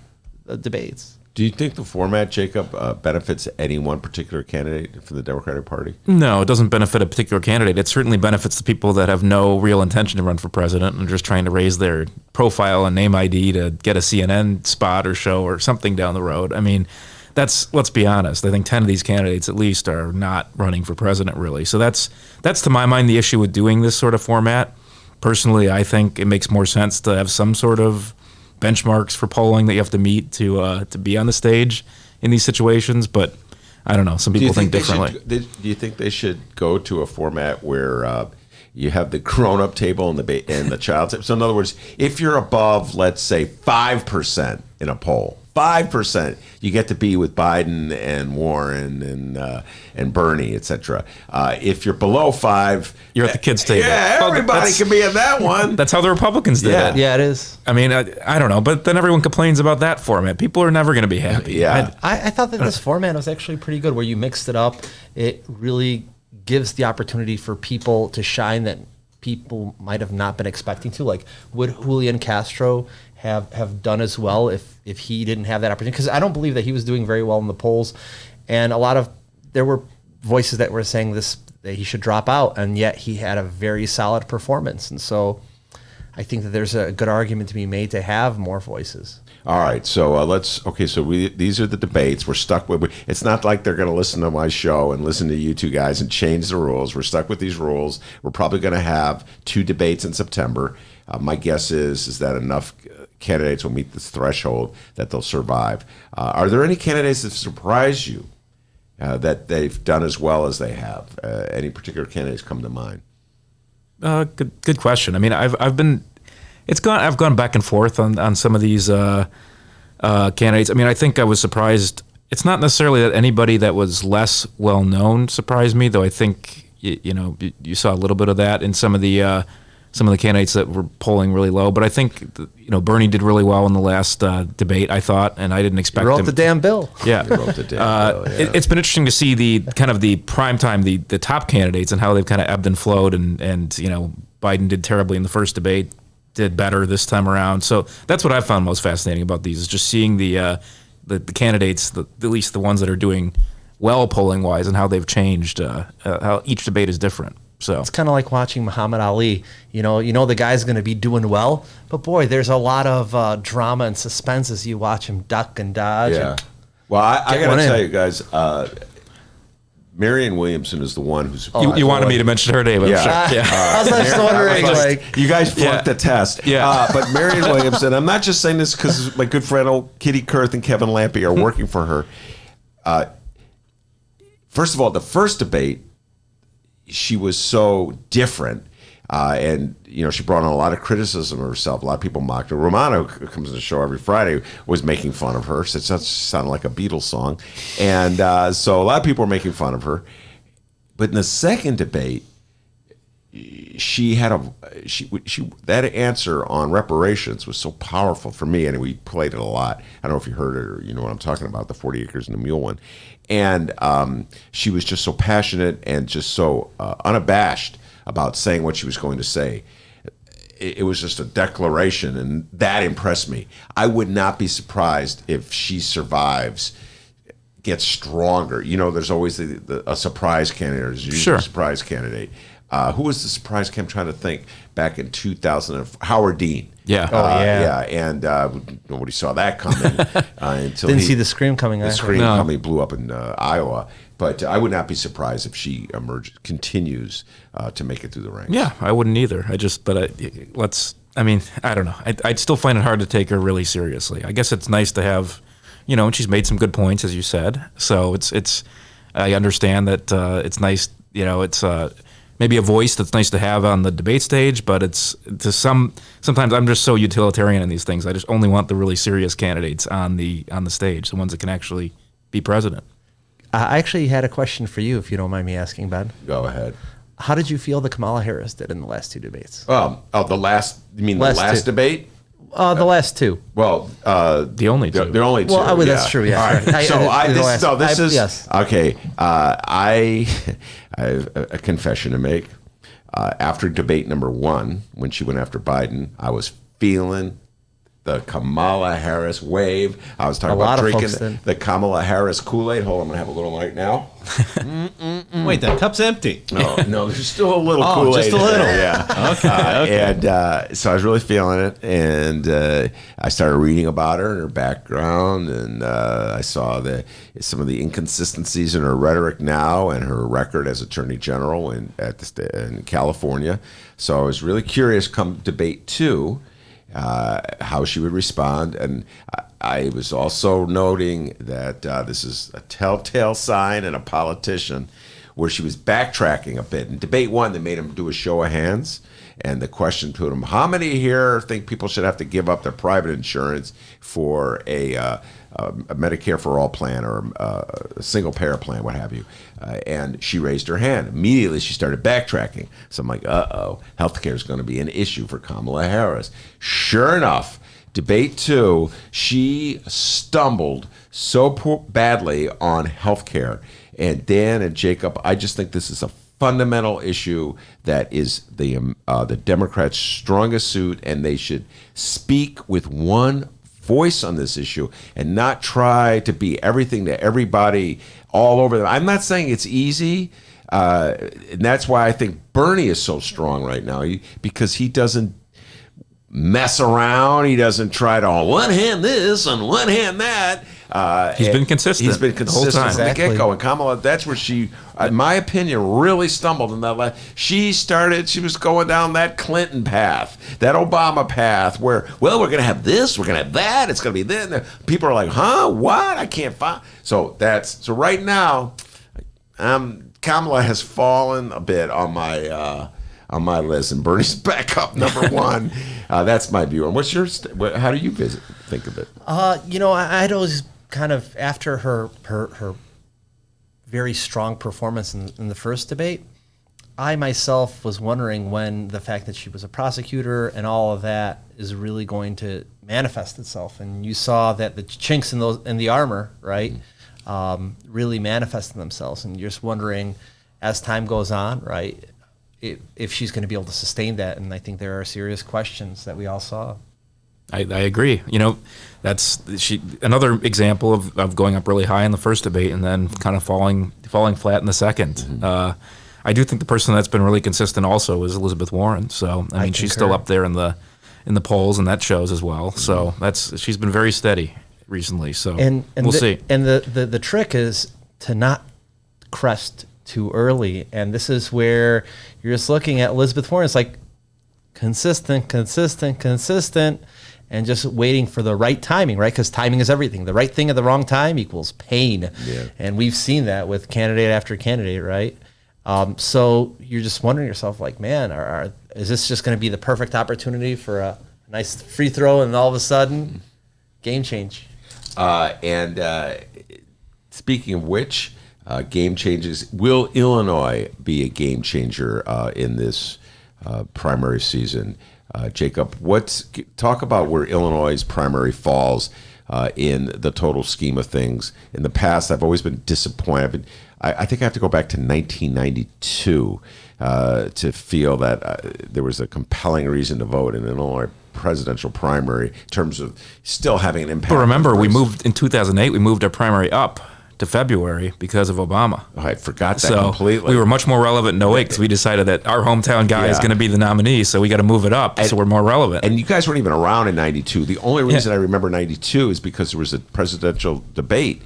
the debates. Do you think the format, Jacob, benefits any one particular candidate for the Democratic Party? No, it doesn't benefit a particular candidate. It certainly benefits the people that have no real intention to run for president and are just trying to raise their profile and name ID to get a CNN spot or show or something down the road. I mean, let's be honest. I think 10 of these candidates at least are not running for president, really. So that's to my mind the issue with doing this sort of format. Personally, I think it makes more sense to have some sort of benchmarks for polling that you have to meet to be on the stage in these situations. But I don't know. Some people think differently. Do you think they should go to a format where you have the grown-up table and the child table? So in other words, if you're above, let's say, 5% in a poll, 5%, you get to be with Biden and Warren and Bernie, etc. If you're below 5, you're at the kids' table. Yeah, everybody can be at that one. That's how the Republicans did it. Yeah, it is. I mean, I don't know, but then everyone complains about that format. People are never going to be happy. Yeah, I thought that this format was actually pretty good, where you mixed it up. It really gives the opportunity for people to shine that people might have not been expecting to. Like, would Julian Castro have done as well if he didn't have that opportunity? Because I don't believe that he was doing very well in the polls, and there were voices that were saying that he should drop out, and yet he had a very solid performance. And so I think that there's a good argument to be made to have more voices. All right, so these are the debates. We're stuck with. It's not like they're going to listen to my show and listen to you two guys and change the rules. We're stuck with these rules. We're probably going to have 2 debates in September. My guess is that enough candidates will meet this threshold that they'll survive. Are there any candidates that surprise you that they've done as well as they have? Any particular candidates come to mind? Good question. I mean, I've gone back and forth on some of these candidates. I mean, I think I was surprised. It's not necessarily that anybody that was less well known surprised me, though. I think you saw a little bit of that in some of the candidates that were polling really low. But I think Bernie did really well in the last debate, I thought, and I didn't expect him. Wrote the damn bill. Yeah, He wrote the damn bill, yeah. It's been interesting to see the prime time, the top candidates, and how they've kind of ebbed and flowed. And Biden did terribly in the first debate, did better this time around. So that's what I found most fascinating about these, is just seeing the candidates, at least the ones that are doing well polling wise, and how they've changed. How each debate is different. So it's kind of like watching Muhammad Ali. You know the guy's going to be doing well, but boy, there's a lot of drama and suspense as you watch him duck and dodge. Yeah. Well, I got to tell you guys, Marianne Williamson is the one who's. You wanted me to mention her name, I'm sure. Yeah. I was just wondering, you guys flunked the test. Yeah. But Marianne Williamson, I'm not just saying this because my good friend old Kitty Kurth and Kevin Lampe are working for her. First of all, the first debate, she was so different. And, she brought on a lot of criticism of herself. A lot of people mocked her. Romano, who comes to the show every Friday, was making fun of her. So it sounded like a Beatles song. And so a lot of people were making fun of her. But in the second debate, she had that answer on reparations was so powerful for me. And we played it a lot. I don't know if you heard it or you know what I'm talking about, the 40 Acres and the Mule one. And she was just so passionate and just so unabashed about saying what she was going to say. It was just a declaration, and that impressed me. I would not be surprised if she survives, gets stronger. There's always a surprise candidate. There's usually a surprise candidate. Who was the surprise candidate? I'm trying to think. Back in 2000, Howard Dean. Yeah. Yeah, and nobody saw that coming until didn't see the scream coming. The scream coming blew up in Iowa. But I would not be surprised if she continues to make it through the ranks. Yeah, I wouldn't either. I don't know. I'd still find it hard to take her really seriously. I guess it's nice to have, and she's made some good points, as you said. So I understand that it's nice, it's maybe a voice that's nice to have on the debate stage, but sometimes I'm just so utilitarian in these things. I just only want the really serious candidates on the stage, the ones that can actually be president. I actually had a question for you, if you don't mind me asking, Ben. Go ahead. How did you feel that Kamala Harris did in the last two debates? You mean the last debate? The last two. Well, the only two. The only two. Well, that's true. Yeah. All right. Yes. Okay. I have a confession to make. After debate number 1, when she went after Biden, I was feeling the Kamala Harris wave. I was talking about drinking the Kamala Harris Kool-Aid. Hold on, I'm going to have a little right now. Wait, that cup's empty. No, there's still a little Kool-Aid. Just a little. Yeah. Okay. And so I was really feeling it. And I started reading about her and her background. And I saw some of the inconsistencies in her rhetoric now and her record as Attorney General in California. So I was really curious come debate 2. How she would respond. And I was also noting that this is a telltale sign in a politician where she was backtracking a bit. In debate 1, they made him do a show of hands. And the question to him, how many here think people should have to give up their private insurance for a Medicare for All plan or a single payer plan, what have you? And she raised her hand. Immediately, she started backtracking. So I'm like, healthcare is going to be an issue for Kamala Harris. Sure enough, debate 2, she stumbled so badly on healthcare. And Dan and Jacob, I just think this is a fundamental issue that is the Democrats' strongest suit, and they should speak with one voice on this issue and not try to be everything to everybody all over them. I'm not saying it's easy, and that's why I think Bernie is so strong right now, because he doesn't mess around. He doesn't try to on one hand this, on one hand that. He's been consistent. He's been consistent from the Exactly. get-go. And Kamala, that's where she, in my opinion, really stumbled in that. She was going down that Clinton path, that Obama path, where, well, we're going to have this, we're going to have that, it's going to be this. And people are like, huh, what? I can't find. So right now, Kamala has fallen a bit on my list, and Bernie's back up number 1. That's my view. And what's your? How do you think of it? I'd always kind of, after her very strong performance in the first debate, I myself was wondering when the fact that she was a prosecutor and all of that is really going to manifest itself. And you saw that the chinks in the armor, right, really manifested themselves. And you're just wondering, as time goes on, right, if she's going to be able to sustain that. And I think there are serious questions that we all saw. I agree. That's another example of going up really high in the first debate and then kind of falling flat in the second. Mm-hmm. I do think the person that's been really consistent also is Elizabeth Warren. So I mean, she's still up there in the polls, and that shows as well. So she's been very steady recently. So we'll see. And the trick is to not crest too early. And this is where you're just looking at Elizabeth Warren. It's like consistent, and just waiting for the right timing, right? Because timing is everything. The right thing at the wrong time equals pain. Yeah. And we've seen that with candidate after candidate, right? So you're just wondering yourself, like, man, is this just going to be the perfect opportunity for a nice free throw, and all of a sudden, game change? Speaking of which, game changes. Will Illinois be a game changer in this primary season? Jacob, talk about where Illinois' primary falls in the total scheme of things. In the past, I've always been disappointed. I think I have to go back to 1992 to feel that there was a compelling reason to vote in Illinois presidential primary in terms of still having an impact. But remember, we moved in 2008. We moved our primary up to February because of Obama. Oh, I forgot that completely. We were much more relevant in 08 because we decided that our hometown guy is going to be the nominee, so we got to move it up so we're more relevant. And you guys weren't even around in 92. The only reason I remember 92 is because there was a presidential debate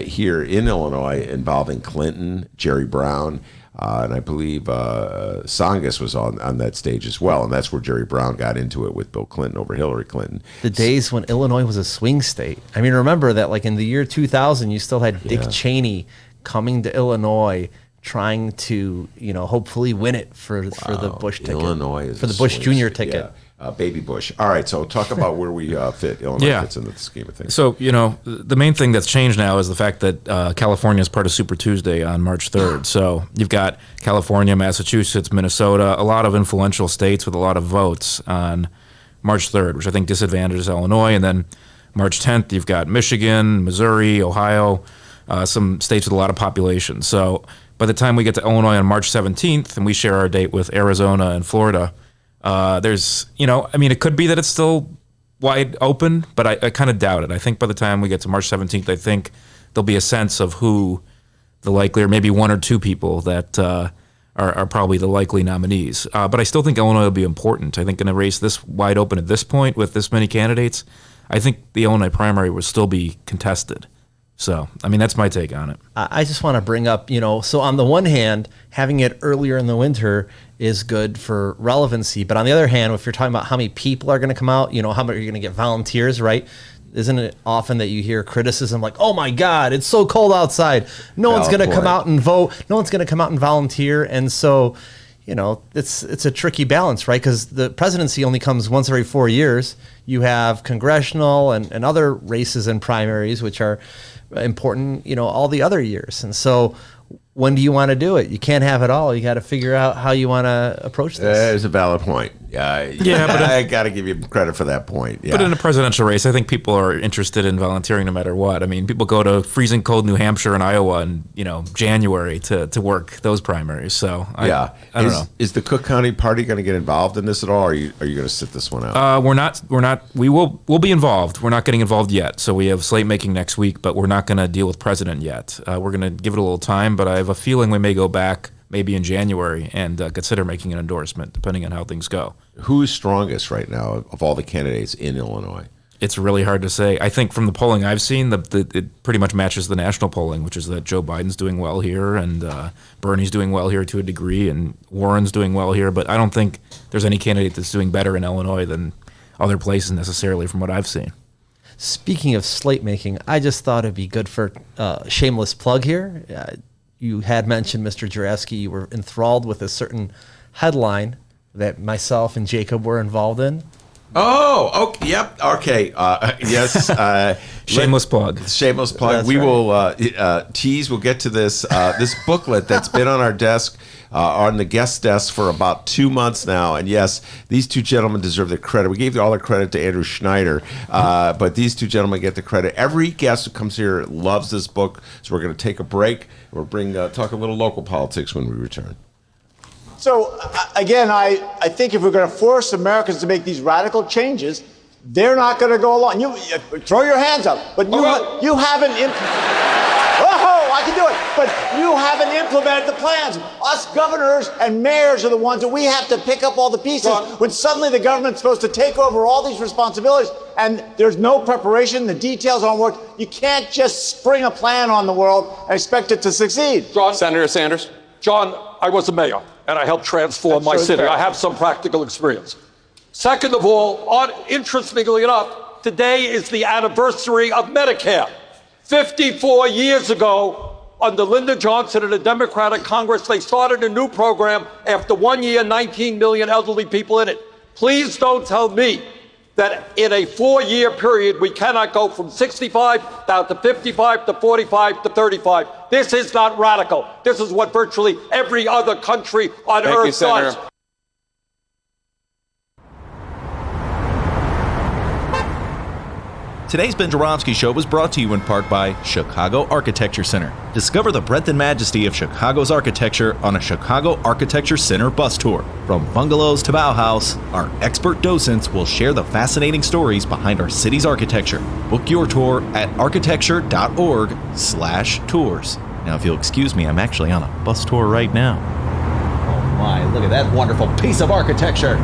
here in Illinois involving Clinton, Jerry Brown, and I believe Tsongas was on that stage as well. And that's where Jerry Brown got into it with Bill Clinton over Hillary Clinton. The days when Illinois was a swing state. I mean, remember that, like, in the year 2000, you still had Dick Cheney coming to Illinois trying to, hopefully win it for the Bush ticket. Illinois is for the Bush Jr. ticket. Yeah. Baby Bush. All right, so talk about where we fit. Illinois fits into the scheme of things. So, the main thing that's changed now is the fact that California is part of Super Tuesday on March 3rd. So you've got California, Massachusetts, Minnesota, a lot of influential states with a lot of votes on March 3rd, which I think disadvantages Illinois. And then March 10th, you've got Michigan, Missouri, Ohio, some states with a lot of population. So by the time we get to Illinois on March 17th, and we share our date with Arizona and Florida, there's, it could be that it's still wide open, but I kind of doubt it. I think by the time we get to March 17th, I think there'll be a sense of who the likely, or maybe one or two people that are probably the likely nominees. But I still think Illinois will be important. I think in a race this wide open at this point with this many candidates, I think the Illinois primary will still be contested. So, that's my take on it. I just want to bring up, so on the one hand, having it earlier in the winter is good for relevancy. But on the other hand, if you're talking about how many people are going to come out, how many are you going to get volunteers, right? Isn't it often that you hear criticism like, oh my God, it's so cold outside. No one's going to come out and vote. No one's going to come out and volunteer. And so, it's a tricky balance, right? Because the presidency only comes once every 4 years. You have congressional and other races and primaries, which are important, all the other years. And so when do you want to do it? You can't have it all. You got to figure out how you want to approach this. That is a valid point. But I got to give you credit for that point. Yeah. But in a presidential race, I think people are interested in volunteering no matter what. People go to freezing cold New Hampshire and Iowa in January to work those primaries. So I don't know. Is the Cook County Party going to get involved in this at all? Or are you going to sit this one out? We're not. We'll be involved. We're not getting involved yet. So we have slate making next week, but we're not going to deal with president yet. We're going to give it a little time, but I have a feeling we may go back maybe in January and consider making an endorsement, depending on how things go. Who's strongest right now of all the candidates in Illinois? It's really hard to say. I think from the polling I've seen, it pretty much matches the national polling, which is that Joe Biden's doing well here, and Bernie's doing well here to a degree, and Warren's doing well here. But I don't think there's any candidate that's doing better in Illinois than other places necessarily from what I've seen. Speaking of slate making, I just thought it'd be good for shameless plug here. You had mentioned, Mr. Joravsky, you were enthralled with a certain headline that myself and Jacob were involved in. Oh, yep. Okay. Yes. Shameless plug. Shameless plug. That's we right. will tease. We'll get to this this booklet that's been on our desk, on the guest desk for about 2 months now. And yes, these two gentlemen deserve the credit. We gave all the credit to Andrew Schneider, but these two gentlemen get the credit. Every guest who comes here loves this book. So we're going to take a break. We'll talk a little local politics when we return. So, again, I think if we're going to force Americans to make these radical changes, they're not going to go along. You throw your hands up, but you haven't. Oh, I can do it. But you haven't implemented the plans. Us governors and mayors are the ones that we have to pick up all the pieces when suddenly the government's supposed to take over all these responsibilities and there's no preparation, the details aren't worked. You can't just spring a plan on the world and expect it to succeed. John, Senator Sanders. John, I was a mayor and I helped transform my city. I have some practical experience. Second of all, interestingly enough, today is the anniversary of Medicare. 54 years ago, under Lyndon Johnson and the Democratic Congress, they started a new program after 1 year, 19 million elderly people in it. Please don't tell me that in a 4-year period, we cannot go from 65 down to 55 to 45 to 35. This is not radical. This is what virtually every other country on earth does. Today's Ben Joravsky Show was brought to you in part by Chicago Architecture Center. Discover the breadth and majesty of Chicago's architecture on a Chicago Architecture Center bus tour. From bungalows to Bauhaus, our expert docents will share the fascinating stories behind our city's architecture. Book your tour at architecture.org/tours. Now, if you'll excuse me, I'm actually on a bus tour right now. Oh my, look at that wonderful piece of architecture.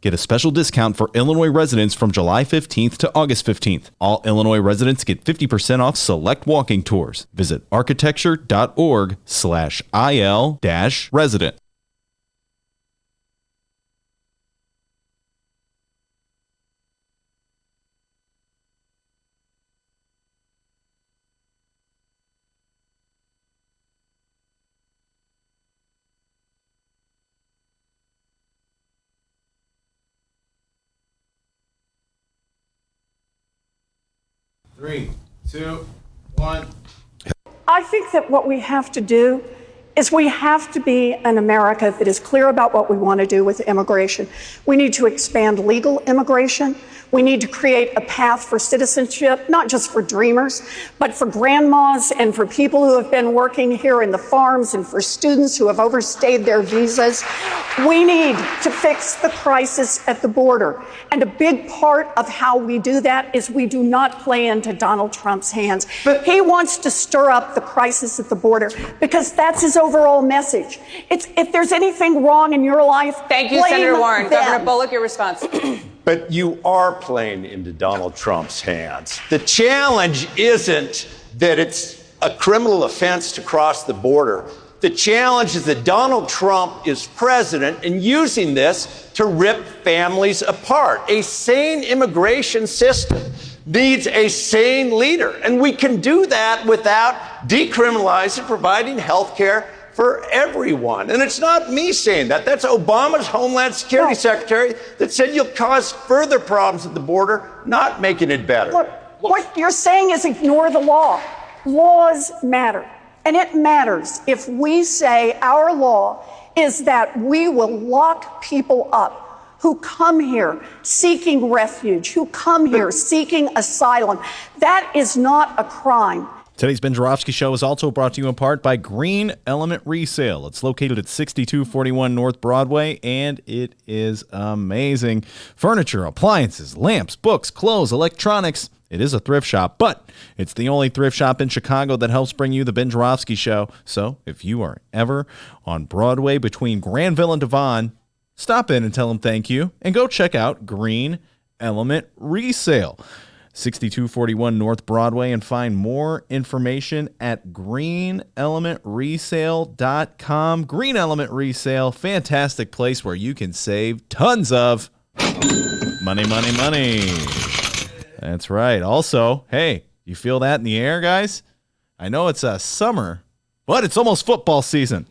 Get a special discount for Illinois residents from July 15th to August 15th. All Illinois residents get 50% off select walking tours. Visit architecture.org/IL-resident. Three, two, one. I think that what we have to do is we have to be an America that is clear about what we want to do with immigration. We need to expand legal immigration. We need to create a path for citizenship, not just for dreamers, but for grandmas and for people who have been working here in the farms and for students who have overstayed their visas. We need to fix the crisis at the border. And a big part of how we do that is we do not play into Donald Trump's hands. But he wants to stir up the crisis at the border because that's his overall message. If there's anything wrong in your life, thank you, blame Senator Warren. them. Governor Bullock, your response. But you are playing into Donald Trump's hands. The challenge isn't that it's a criminal offense to cross the border. The challenge is that Donald Trump is president and using this to rip families apart. A sane immigration system needs a sane leader. And we can do that without decriminalizing, providing health care for everyone. And it's not me saying that. That's Obama's Homeland Security Secretary that said you'll cause further problems at the border, not making it better. Look, what you're saying is ignore the law. Laws matter. And it matters if we say our law is that we will lock people up who come here seeking refuge, who come here seeking asylum. That is not a crime. Today's Ben Joravsky Show is also brought to you in part by Green Element Resale. It's located at 6241 North Broadway, and it is amazing. Furniture, appliances, lamps, books, clothes, electronics. It is a thrift shop, but it's the only thrift shop in Chicago that helps bring you the Ben Joravsky Show. So if you are ever on Broadway between Granville and Devon, stop in and tell them thank you, and go check out Green Element Resale. 6241 North Broadway, and find more information at greenelementresale.com. Green Element Resale, fantastic place where you can save tons of money. That's right. Also, hey, you feel that in the air, guys? I know it's summer, but it's almost football season,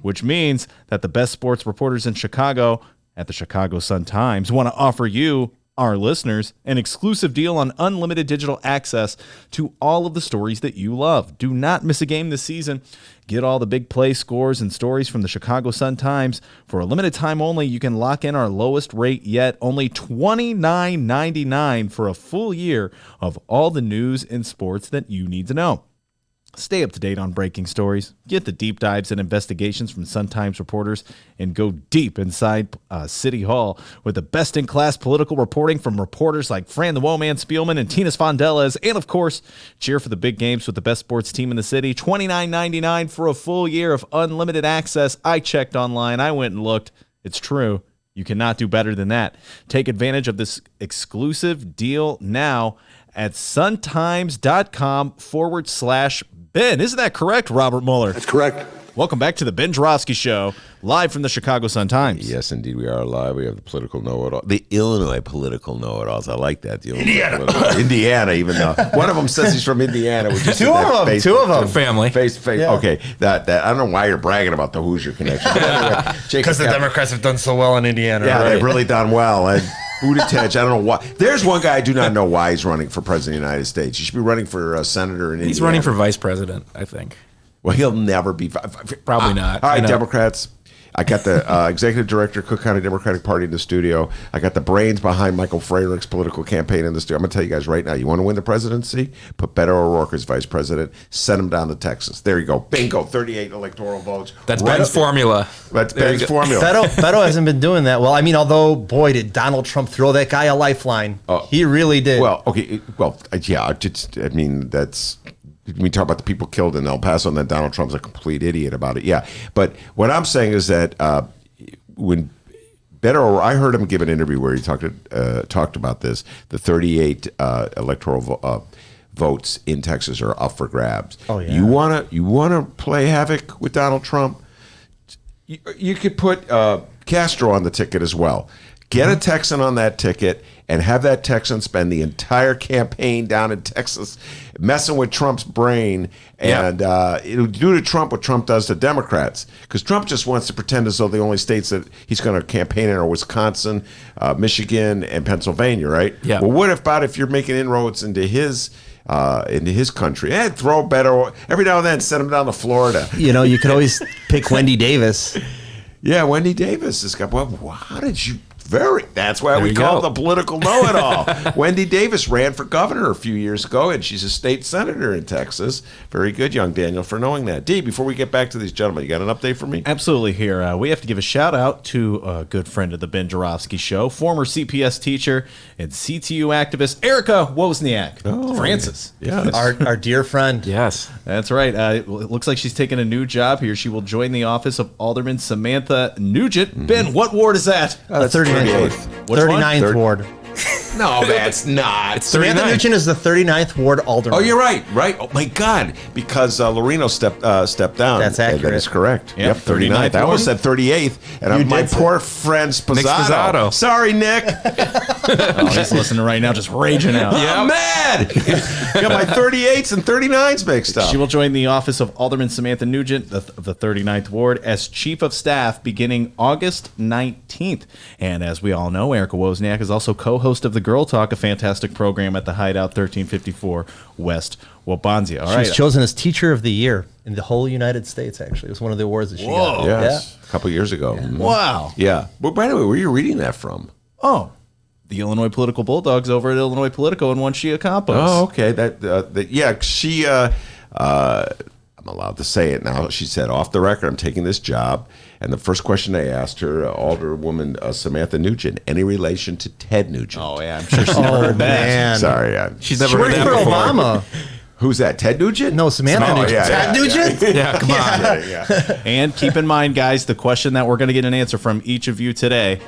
which means that the best sports reporters in Chicago at the Chicago Sun-Times want to offer you, our listeners, an exclusive deal on unlimited digital access to all of the stories that you love. Do not miss a game this season. Get all the big play scores and stories from the Chicago Sun-Times. For a limited time only, you can lock in our lowest rate yet, only $29.99 for a full year of all the news and sports that you need to know. Stay up to date on breaking stories, get the deep dives and investigations from Sun-Times reporters, and go deep inside City Hall with the best-in-class political reporting from reporters like Fran the Woman Spielman and Tinas Fondeles, and of course, cheer for the big games with the best sports team in the city. $29.99 for a full year of unlimited access. I checked online. I went and looked. It's true. You cannot do better than that. Take advantage of this exclusive deal now at suntimes.com/Ben. Isn't that correct, Robert Mueller? That's correct. Welcome back to the Ben Joravsky Show, live from the Chicago Sun-Times. Yes, indeed, we are live. We have the political know-it-all, the Illinois political know-it-alls. I like that. The Indiana, even though one of them says he's from Indiana. Two of them. Family. Face. Yeah. Okay, that I don't know why you're bragging about the Hoosier connection. Because the Democrats have done so well in Indiana. Yeah, right? they've really done well. And Buttigieg, I don't know why. There's one guy I do not know why he's running for president of the United States. He should be running for senator in Indiana. He's running for vice president, I think. Well, he'll never be. Probably not. All right, Democrats. I got the executive director, Cook County Democratic Party in the studio. I got the brains behind Michael Frerich's political campaign in the studio. I'm going to tell you guys right now, you want to win the presidency? Put Beto O'Rourke as vice president. Send him down to Texas. There you go. Bingo. 38 electoral votes. That's Ben's formula. That's Ben's formula. Beto hasn't been doing that well. I mean, although, boy, did Donald Trump throw that guy a lifeline. He really did. Well, okay. Well, yeah. I mean, that's... We talk about the people killed in El Paso, and then Donald Trump's a complete idiot about it. Yeah, but what I'm saying is that when Beto, I heard him give an interview where he talked about this. The 38 electoral votes in Texas are up for grabs. Oh yeah. You wanna play havoc with Donald Trump? You could put Castro on the ticket as well. Get a Texan on that ticket and have that Texan spend the entire campaign down in Texas messing with Trump's brain, and it'll do to Trump what Trump does to Democrats, because Trump just wants to pretend as though the only states that he's going to campaign in are Wisconsin, Michigan, and Pennsylvania, right? Yeah. Well, what about if you're making inroads into his country? And throw Beto every now and then, send him down to Florida. You know, you could always pick Wendy Davis. Yeah, Wendy Davis has got. Well, how did you? That's why we call it the political know-it-all. Wendy Davis ran for governor a few years ago, and she's a state senator in Texas. Very good, young Daniel, for knowing that. Dee, before we get back to these gentlemen, you got an update for me? Absolutely. Here, we have to give a shout-out to a good friend of the Ben Joravsky Show, former CPS teacher and CTU activist Erica Wozniak. Francis. Yeah. Our dear friend. Yes. That's right. It looks like she's taking a new job here. She will join the office of Alderman Samantha Nugent. Ben, what ward is that? That's 39th. 39th ward. No, that's not. It's Samantha 39. Nugent is the 39th ward alderman. Oh, you're right. Oh, my God. Because Loreno stepped down. That's accurate. That is correct. Yep, 39th. I almost said 38th. And my poor friend Spazzato. Sorry, Nick. He's listening right now, just raging out. I'm mad. Got my 38s and 39s mixed up. She will join the office of Alderman Samantha Nugent of the 39th Ward as Chief of Staff beginning August 19th. And as we all know, Erica Wozniak is also co-host of the Girl Talk, a fantastic program at the Hideout 1354 West Wabansia. All She right. was chosen as Teacher of the Year in the whole United States, actually. It was one of the awards that she got. Yes. A couple years ago. Yeah. Wow. Yeah. Well, by the way, where are you reading that from? Oh, the Illinois Political Bulldogs over at Illinois Politico and one Shia Campos. Oh, okay. She, I'm allowed to say it now. She said, off the record, I'm taking this job. And the first question they asked her, Alderwoman Samantha Nugent, any relation to Ted Nugent? Oh, yeah. I'm sure she's never heard that. Man. Sorry. She's never heard that for before. Obama. Who's that? Ted Nugent? No, Samantha Nugent. Ted Nugent? Yeah, come on. And keep in mind, guys, the question that we're going to get an answer from each of you today.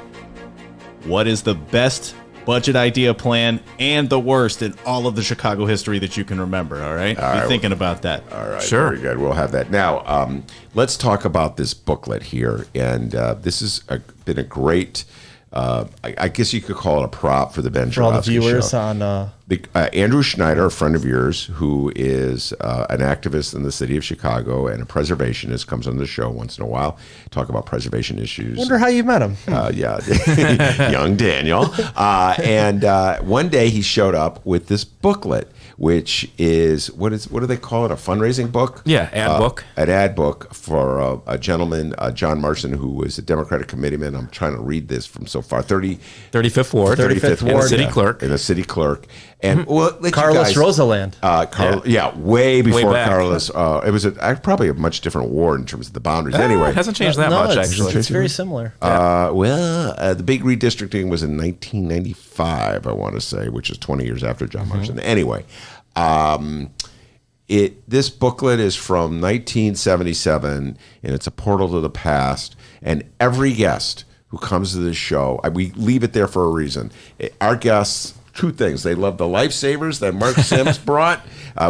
What is the best budget idea plan and the worst in all of the Chicago history that you can remember, all right? Be thinking about that. All right, Sure. Very good. We'll have that. Now, let's talk about this booklet here. And this has been a great, I guess you could call it a prop for the Ben For all the Joravsky viewers show. on... Andrew Schneider, a friend of yours, who is an activist in the city of Chicago and a preservationist, comes on the show once in a while, talk about preservation issues. Wonder how you met him. Yeah, young Daniel. And one day he showed up with this booklet, which is, what do they call it, a fundraising book? Yeah, ad book. An ad book for a gentleman, John Marson, who was a Democratic committeeman. I'm trying to read this from so far. 35th Ward. 35th Ward. City clerk. And a city clerk. And well, Carlos Rosaland. Way before back. Carlos. It was probably a much different war in terms of the boundaries. Anyway, it hasn't changed that much, actually. It's very similar. The big redistricting was in 1995, I want to say, which is 20 years after John Marston. Anyway, this booklet is from 1977, and it's a portal to the past. And every guest who comes to this show, we leave it there for a reason. Our guests, two things. They love the lifesavers that Mark Sims brought,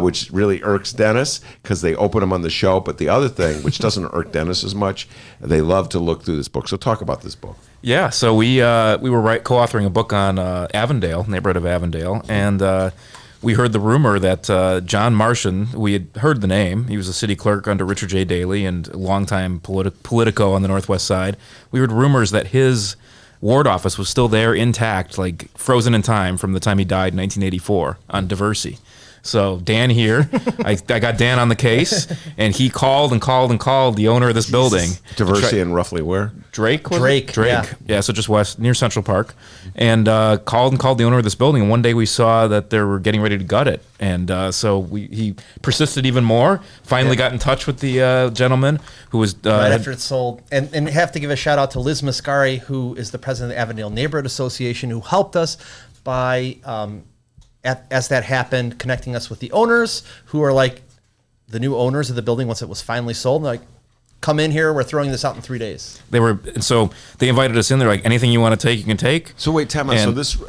which really irks Dennis because they open them on the show. But the other thing, which doesn't irk Dennis as much, they love to look through this book. So talk about this book. Yeah, so we were co-authoring a book on Avondale, neighborhood of Avondale, and we heard the rumor that John Marston, we had heard the name. He was a city clerk under Richard J. Daley and a longtime Politico on the Northwest Side. We heard rumors that his ward office was still there intact, like frozen in time from the time he died in 1984 on Diversey. So Dan here, I got Dan on the case, and he called the owner of this building. Diversey and roughly where? Drake. Yeah, so just west, near Central Park. And called the owner of this building, and one day we saw that they were getting ready to gut it. And so he persisted even more, finally got in touch with the gentleman who was... right after it sold. And have to give a shout out to Liz Mascari, who is the president of the Avondale Neighborhood Association, who helped us by... as that happened, connecting us with the owners, who are like the new owners of the building once it was finally sold. They're like, come in here, we're throwing this out in 3 days. So they invited us in. They're like, anything you want to take, you can take. So wait, Tom. So this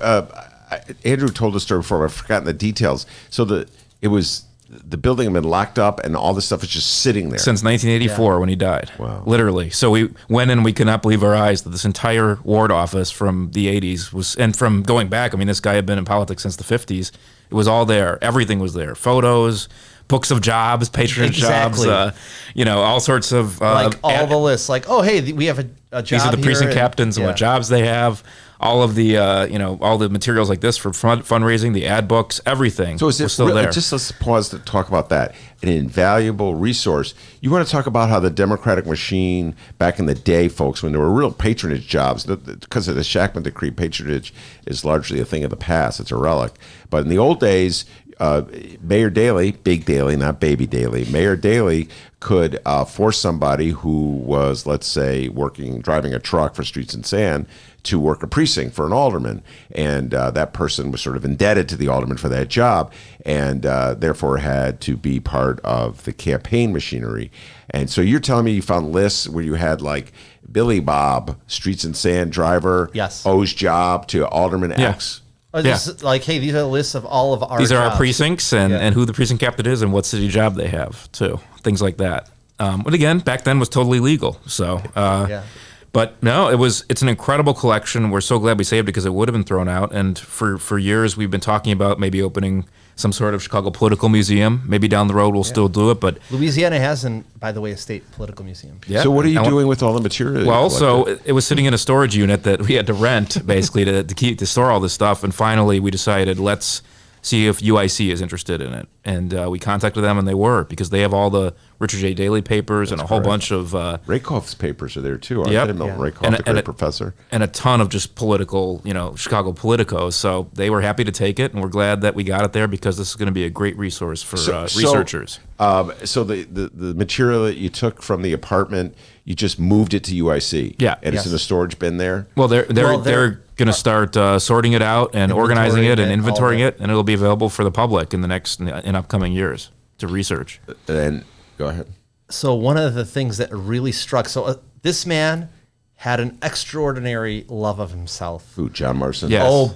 Andrew told the story before. I've forgotten the details. So the building had been locked up, and all this stuff is just sitting there since 1984 when he died. Wow, literally. So we went in, and we could not believe our eyes that this entire ward office from the 80s was, and from going back. I mean, this guy had been in politics since the 50s. It was all there. Everything was there. Photos, books of jobs, patronage jobs, all sorts of like all the lists. Like, oh, hey, we have a job. These are the precinct captains and what jobs they have. All of the all the materials like this for fundraising, the ad books, everything. So is it still there? Just let's pause to talk about that. An invaluable resource. You want to talk about how the Democratic machine back in the day, folks, when there were real patronage jobs, because of the Shachtman decree, patronage is largely a thing of the past. It's a relic. But in the old days, Mayor Daley, Big Daley, not Baby Daley, Mayor Daley could force somebody who was, let's say, driving a truck for Streets and Sand to work a precinct for an alderman. And that person was sort of indebted to the alderman for that job, and therefore had to be part of the campaign machinery. And so you're telling me you found lists where you had like Billy Bob, Streets and Sand driver, owes job to Alderman X. Like, hey, these are the lists of all of our These are jobs. our precincts and who the precinct captain is and what city job they have, too. Things like that. But again, back then was totally legal. So, but no, it's an incredible collection. We're so glad we saved it because it would have been thrown out. And for years, we've been talking about maybe opening some sort of Chicago political museum. Maybe down the road we'll still do it. But Louisiana has, by the way, a state political museum. Yeah. So what are you doing with all the material? Well, so it was sitting in a storage unit that we had to rent, basically, to store all this stuff. And finally, we decided, let's see if UIC is interested in it. And we contacted them, and they were, because they have all the Richard J. Daley papers and a whole bunch of... Rakoff's papers are there, too, aren't they? Milton Rakoff, the great professor. And a ton of just political, Chicago politicos. So they were happy to take it, and we're glad that we got it there because this is going to be a great resource for researchers. So the material that you took from the apartment, you just moved it to UIC. Yeah. And it's in the storage bin there? Well, they're going to start sorting it out and organizing it and inventorying it, and it'll be available for the public in upcoming years to research. And go ahead. So one of the things that really struck, this man had an extraordinary love of himself. Who, John Marston? Yes. Oh,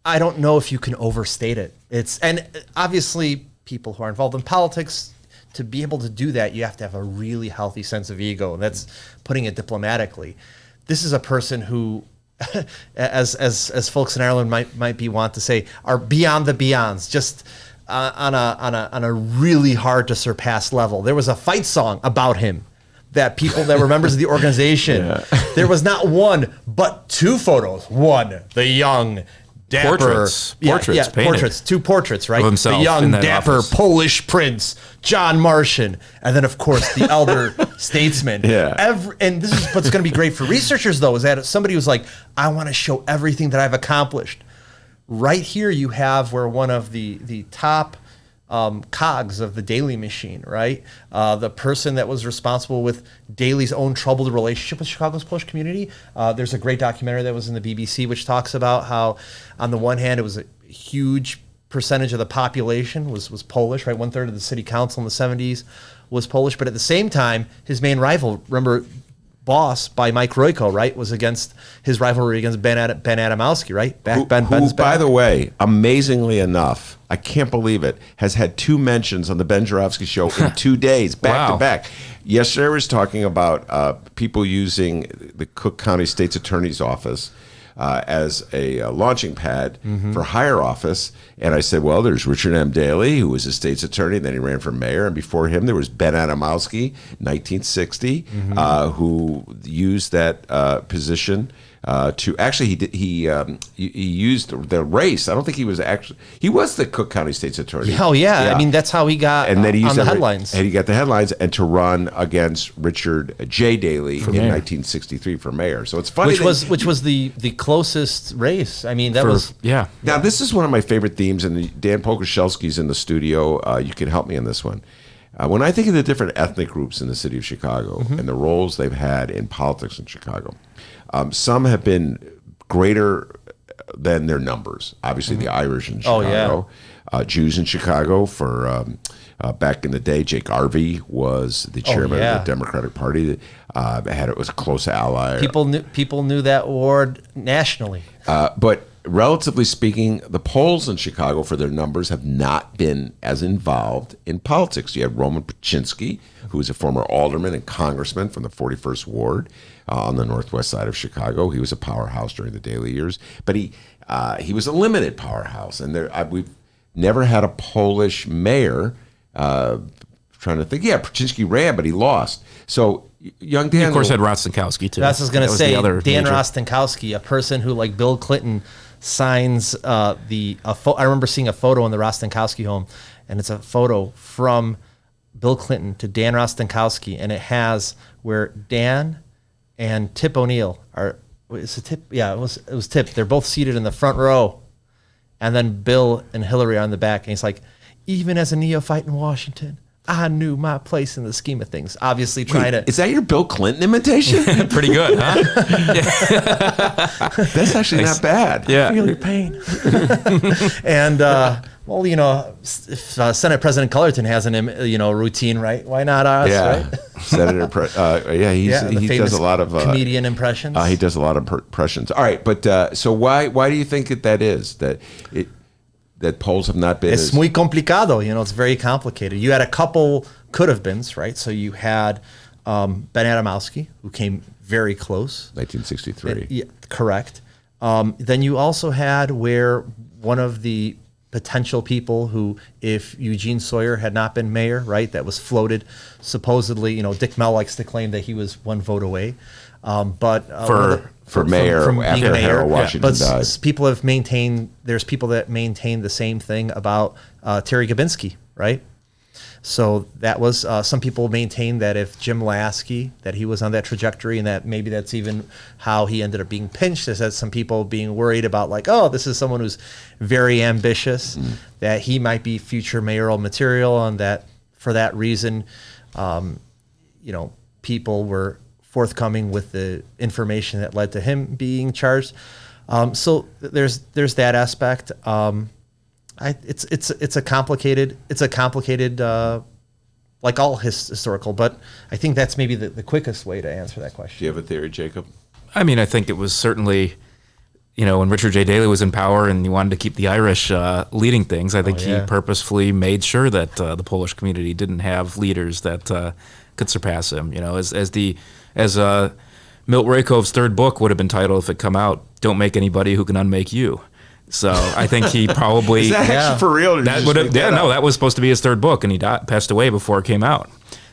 I don't know if you can overstate it. And obviously people who are involved in politics, to be able to do that, you have to have a really healthy sense of ego. And that's putting it diplomatically. This is a person who, as folks in Ireland might want to say, are beyond the beyonds, just on a really hard to surpass level. There was a fight song about him that people that were members of the organization, there was not one, but two photos. One, the young, dapper... Portraits, two portraits, right? Of himself the young, in that dapper office. Polish prince, John Marston, and then, of course, the elder statesman. And this is what's going to be great for researchers, though, is that somebody was like, I want to show everything that I've accomplished. right here you have where one of the top cogs of the Daley machine, right? The person that was responsible with Daley's own troubled relationship with Chicago's Polish community. There's a great documentary that was in the BBC which talks about how, on the one hand, it was a huge percentage of the population was Polish, right? 1/3 of the city council in the 70s was Polish, but at the same time, his main rival, remember, Boss by Mike Royko, right, was against his rivalry against Ben Adamowski, right? Who, by the way, amazingly enough, I can't believe it, has had 2 mentions on the Ben Joravsky show in 2 days, back to back. Yesterday I was talking about people using the Cook County State's Attorney's Office as a launching pad for higher office. And I said, well, there's Richard M. Daley, who was a state's attorney, then he ran for mayor. And before him, there was Ben Adamowski, 1960, who used that position to actually, he used the race. I don't think he was actually, he was the Cook County State's attorney. Oh, yeah. I mean, that's how he got and then he used on the headlines. And he got the headlines and to run against Richard J. Daley in 1963 for mayor. So it's funny. Which was the closest race. I mean, that was. Yeah. Now, this is one of my favorite themes, and Dan Pogoszelski's in the studio. You can help me on this one. When I think of the different ethnic groups in the city of Chicago and the roles they've had in politics in Chicago, some have been greater than their numbers. Obviously, the Irish in Chicago, Jews in Chicago for back in the day. Jake Arvey was the chairman of the Democratic Party. It was a close ally. People knew that ward nationally. But relatively speaking, the polls in Chicago for their numbers have not been as involved in politics. You had Roman Paczynski, who was a former alderman and congressman from the 41st Ward on the northwest side of Chicago. He was a powerhouse during the Daley years, but he was a limited powerhouse. And we've never had a Polish mayor. Trying to think. Yeah, Paczynski ran, but he lost. So young Dan, of course, had Rostenkowski too. That's what I was going to say. Dan major. Rostenkowski, a person who, like Bill Clinton, signs I remember seeing a photo in the Rostenkowski home, and it's a photo from Bill Clinton to Dan Rostenkowski, and it has where Dan and Tip O'Neill are. Is it Tip? Yeah, it was Tip. They're both seated in the front row, and then Bill and Hillary are on the back, and he's like, even as a neophyte in Washington, I knew my place in the scheme of things. Obviously trying to... Is that your Bill Clinton imitation? Pretty good, huh? That's actually not bad. Yeah. Feel your pain. And, well, you know, if Senate President Cullerton has an, routine, right? Why not us, right? Senator, he does a lot of... comedian impressions. He does a lot of impressions. All right, but so why do you think that is? That polls have not been... It's muy complicado. It's very complicated. You had a couple could-have-beens, right? So you had Ben Adamowski, who came very close. 1963. Yeah, correct. Then you also had where one of the potential people who, if Eugene Sawyer had not been mayor, right, that was floated, supposedly, Dick Mell likes to claim that he was one vote away. For mayor from after Harold Washington died. People have maintained, there's people that maintain the same thing about Terry Gabinski, right? So that was, some people maintain that if Jim Lasky, that he was on that trajectory and that maybe that's even how he ended up being pinched, is that some people being worried about like, oh, this is someone who's very ambitious, that he might be future mayoral material, and that for that reason, people were forthcoming with the information that led to him being charged. So there's that aspect. It's a complicated like all historical, but I think that's maybe the quickest way to answer that question. Do you have a theory, Jacob? I mean, I think it was certainly, when Richard J. Daley was in power and he wanted to keep the Irish leading things, I think he purposefully made sure that the Polish community didn't have leaders that could surpass him. As Milt Rakov's third book would have been titled if it come out, "Don't Make Anybody Who Can Unmake You." So I think he probably... Is that actually for real? That was supposed to be his third book, and he passed away before it came out,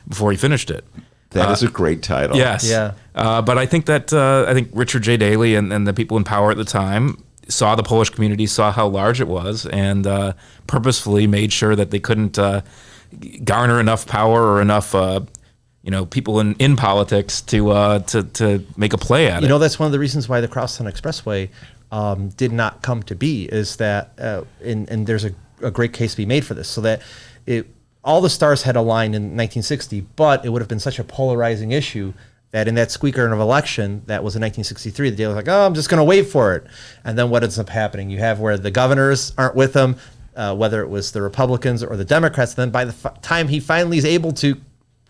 before he finished it. That is a great title. Yes. Yeah. But I think that Richard J. Daley and the people in power at the time saw the Polish community, saw how large it was, and purposefully made sure that they couldn't garner enough power or enough... people in politics to make a play at it. That's one of the reasons why the Crosstown Expressway did not come to be is that, and there's a great case to be made for this, so that all the stars had aligned in 1960, but it would have been such a polarizing issue that in that squeaker of election that was in 1963, the deal was like, oh, I'm just going to wait for it. And then what ends up happening? You have where the governors aren't with them, whether it was the Republicans or the Democrats. Then by the time he finally is able to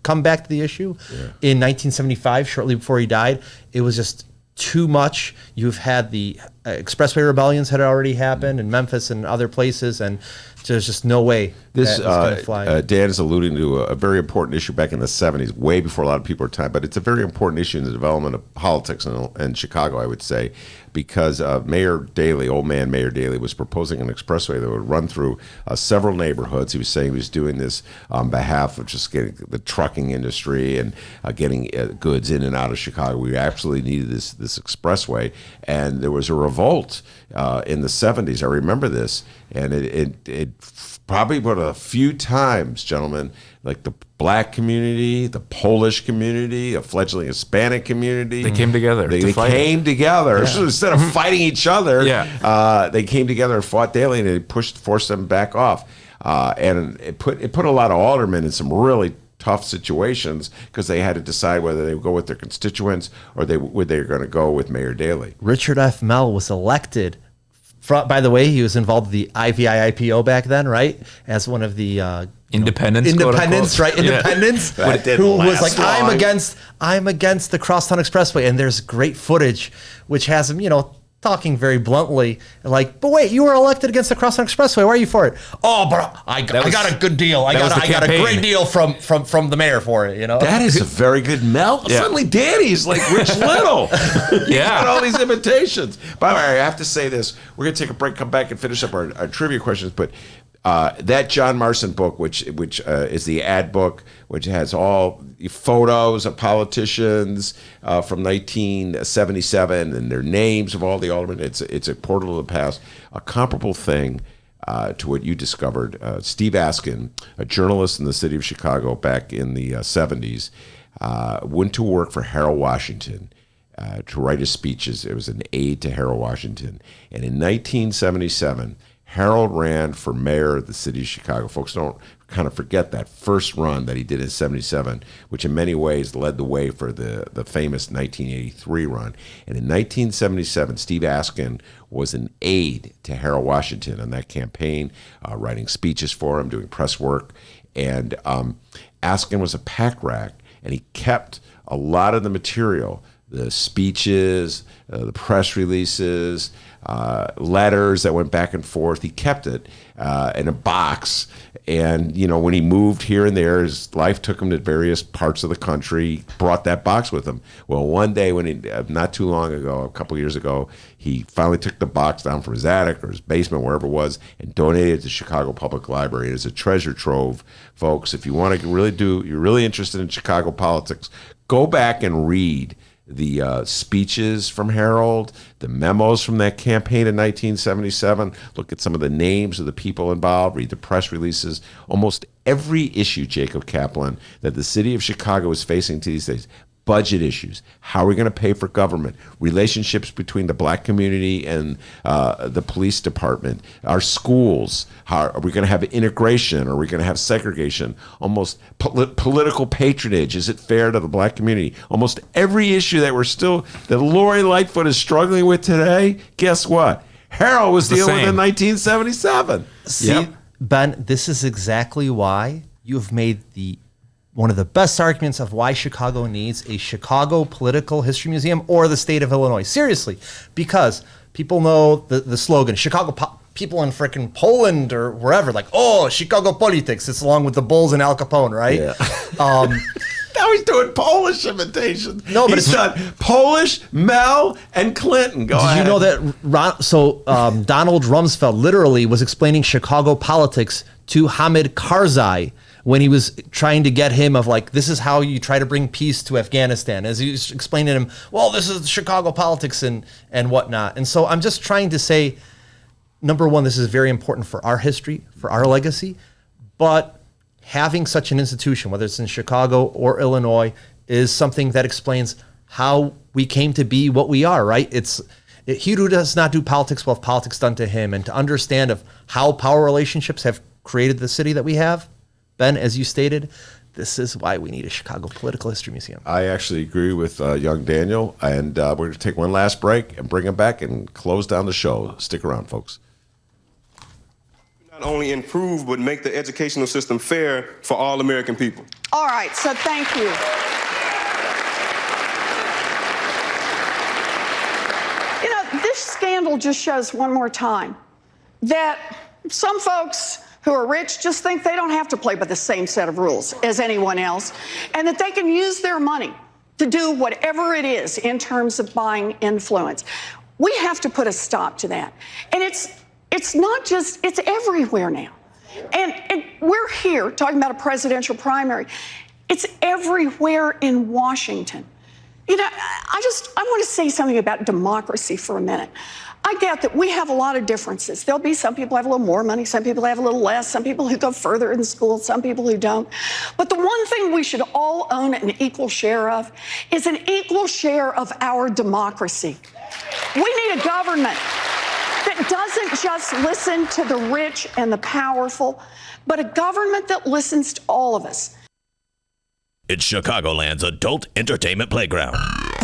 come back to the issue in 1975, shortly before he died, it was just too much. You've had the expressway rebellions had already happened in Memphis and other places, and there's just no way this that it's going to fly. Dan is alluding to a very important issue back in the 70s, way before a lot of people are time, but it's a very important issue in the development of politics in Chicago, I would say, because Mayor Daley, old man Mayor Daley, was proposing an expressway that would run through several neighborhoods. He was saying he was doing this on behalf of just getting the trucking industry and getting goods in and out of Chicago. We absolutely needed this expressway, and there was a revolt in the 70s. I remember this, and it probably but a few times, gentlemen, like the black community, the Polish community, a fledgling Hispanic community. They came together. They came together. Yeah. So instead of fighting each other, they came together and fought Daley, and it forced them back off. And it put a lot of aldermen in some really tough situations because they had to decide whether they would go with their constituents or they were going to go with Mayor Daley. Richard F. Mell was elected. By the way, he was involved with the IVI IPO back then, right? As one of the independents, right? Independents, who was like, long. I'm against the Crosstown Expressway, and there's great footage which has him, talking very bluntly, like, but wait, you were elected against the Crosstown Expressway. Why are you for it? Oh, but I got a good deal. I got a great deal from the mayor for it. That is a very good Mel. Yeah. Suddenly, Danny's like Rich Little. Got all these imitations. By the way, I have to say this: we're gonna take a break, come back, and finish up our trivia questions, but. That John Marston book, which is the ad book, which has all photos of politicians from 1977 and their names of all the aldermen. It's a portal of the past. A comparable thing to what you discovered. Steve Askin, a journalist in the city of Chicago back in the 70s, went to work for Harold Washington to write his speeches. It was an aide to Harold Washington. And in 1977, Harold ran for mayor of the city of Chicago. Folks don't kind of forget that first run that he did in 77, which in many ways led the way for the famous 1983 run. And in 1977, Steve Askin was an aide to Harold Washington on that campaign, writing speeches for him, doing press work. And Askin was a pack rat, and he kept a lot of the material, the speeches, the press releases, letters that went back and forth. He kept it in a box. And, when he moved here and there, his life took him to various parts of the country. He brought that box with him. Well, one day not too long ago, a couple years ago, he finally took the box down from his attic or his basement, wherever it was, and donated it to Chicago Public Library. It is a treasure trove, folks. If you want to you're really interested in Chicago politics, go back and read the speeches from Harold, the memos from that campaign in 1977. Look at some of the names of the people involved, read the press releases. Almost every issue, Jacob Kaplan, that the city of Chicago is facing these days. Budget issues. How are we going to pay for government? Relationships between the black community and the police department. Our schools. How are we going to have integration? Are we going to have segregation? Almost political patronage. Is it fair to the black community? Almost every issue that Lori Lightfoot is struggling with today, guess what? Harold was dealing with in 1977. See, Ben, this is exactly why you have made one of the best arguments of why Chicago needs a Chicago Political History Museum or the state of Illinois. Seriously, because people know the slogan, people in frickin' Poland or wherever, like, oh, Chicago politics. It's along with the Bulls and Al Capone, right? Yeah. Now he's doing Polish imitations. No, but he's done Polish, Mel, and Clinton. Go ahead. Did you know that? Donald Rumsfeld literally was explaining Chicago politics to Hamid Karzai when he was trying to get him of like, this is how you try to bring peace to Afghanistan. As he was explaining to him, well, this is Chicago politics and whatnot. And so I'm just trying to say, number one, this is very important for our history, for our legacy, but having such an institution, whether it's in Chicago or Illinois, is something that explains how we came to be what we are, right? he who does not do politics will have politics done to him. And to understand of how power relationships have created the city that we have, Ben, as you stated, this is why we need a Chicago Political History Museum. I actually agree with young Daniel, and we're going to take one last break and bring him back and close down the show. Stick around, folks. Not only improve, but make the educational system fair for all American people. All right, so thank you. You know, this scandal just shows one more time that some folks who are rich just think they don't have to play by the same set of rules as anyone else, and that they can use their money to do whatever it is in terms of buying influence. We have to put a stop to that. And it's not just, it's everywhere now. And we're here talking about a presidential primary. It's everywhere in Washington. You know, I want to say something about democracy for a minute. I get that we have a lot of differences. There'll be some people who have a little more money, some people have a little less, some people who go further in school, some people who don't. But the one thing we should all own an equal share of is an equal share of our democracy. We need a government that doesn't just listen to the rich and the powerful, but a government that listens to all of us. It's Chicagoland's adult entertainment playground.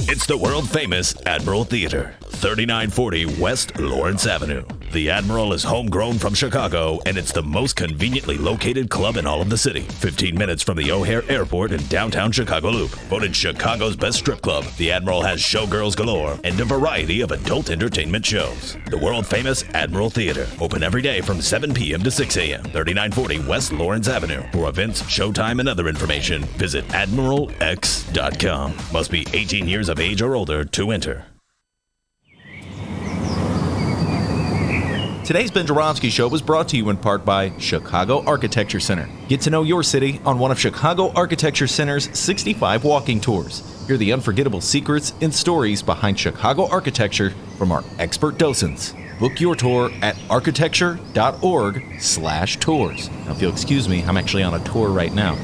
It's the world-famous Admiral Theater, 3940 West Lawrence Avenue. The Admiral is homegrown from Chicago, and it's the most conveniently located club in all of the city. 15 minutes from the O'Hare Airport in downtown Chicago Loop. Voted Chicago's best strip club, the Admiral has showgirls galore and a variety of adult entertainment shows. The world-famous Admiral Theater, open every day from 7 p.m. to 6 a.m., 3940 West Lawrence Avenue. For events, showtime, and other information, visit AdmiralX.com. Must be 18 years of age or older to enter. Today's Ben Joravsky Show was brought to you in part by Chicago Architecture Center. Get to know your city on one of Chicago Architecture Center's 65 walking tours. Hear the unforgettable secrets and stories behind Chicago architecture from our expert docents. Book your tour at architecture.org/tours. Now, if you'll excuse me, I'm actually on a tour right now.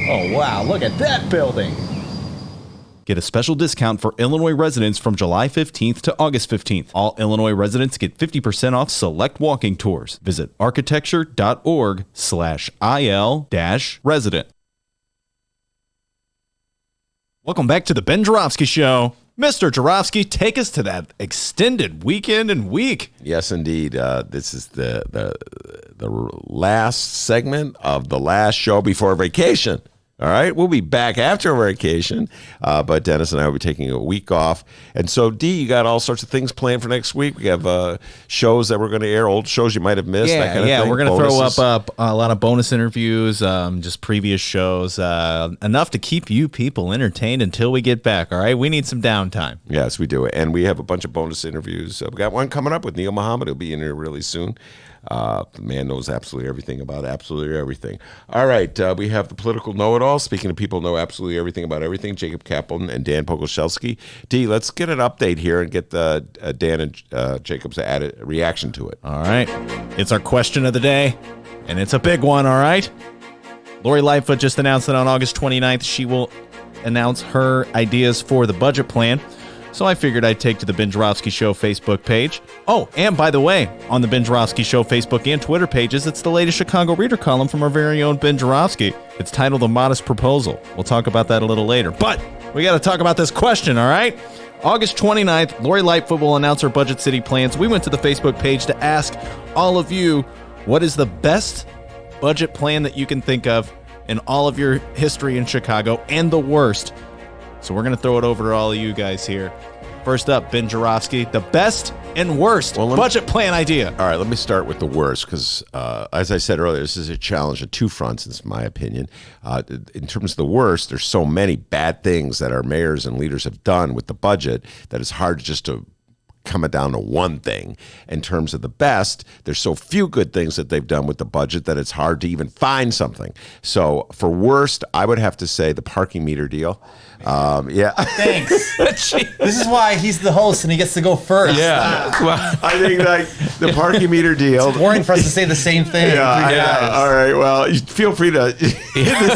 Oh, wow, look at that building. Get a special discount for Illinois residents from July 15th to August 15th. All Illinois residents get 50% off select walking tours. Visit architecture.org/IL-resident. Welcome back to the Ben Joravsky Show. Mr. Joravsky, take us to that extended weekend and week. Yes, indeed. This is the last segment of the last show before vacation. All right, we'll be back after vacation, but Dennis and I will be taking a week off. And so, Dee, you got all sorts of things planned for next week. We have shows that we're going to air, old shows you might have missed, that kind of thing. We're going to throw up a lot of bonus interviews, just previous shows, enough to keep you people entertained until we get back, all right? We need some downtime. Yes, we do. And we have a bunch of bonus interviews. We got one coming up with Neil Muhammad. He'll be in here really soon. The man knows absolutely everything about absolutely everything. All right, we have the political know-it-all. Speaking of people who know absolutely everything about everything, Jacob Kaplan and Dan Pogoszelski. Dee, let's get an update here and get Dan and Jacob's added reaction to it. All right, it's our question of the day, and it's a big one, all right? Lori Lightfoot just announced that on August 29th, she will announce her ideas for the budget plan. So I figured I'd take to the Ben Joravsky Show Facebook page. Oh, and by the way, on the Ben Joravsky Show Facebook and Twitter pages, it's the latest Chicago Reader column from our very own Ben Joravsky. It's titled A Modest Proposal. We'll talk about that a little later. But we got to talk about this question, all right? August 29th, Lori Lightfoot will announce her Budget City plans. We went to the Facebook page to ask all of you, what is the best budget plan that you can think of in all of your history in Chicago, and the worst? So we're going to throw it over to all of you guys here. First up, Ben Joravsky, the best and worst budget plan idea. All right, let me start with the worst because, as I said earlier, this is a challenge on two fronts, in my opinion. In terms of the worst, there's so many bad things that our mayors and leaders have done with the budget that it's hard just to come down to one thing. In terms of the best, there's so few good things that they've done with the budget that it's hard to even find something. So for worst, I would have to say the parking meter deal. Yeah. Thanks. This is why he's the host and he gets to go first. Yeah. Well, I think like the parking meter deal. It's boring for us to say the same thing. Yeah. All right. Well, feel free to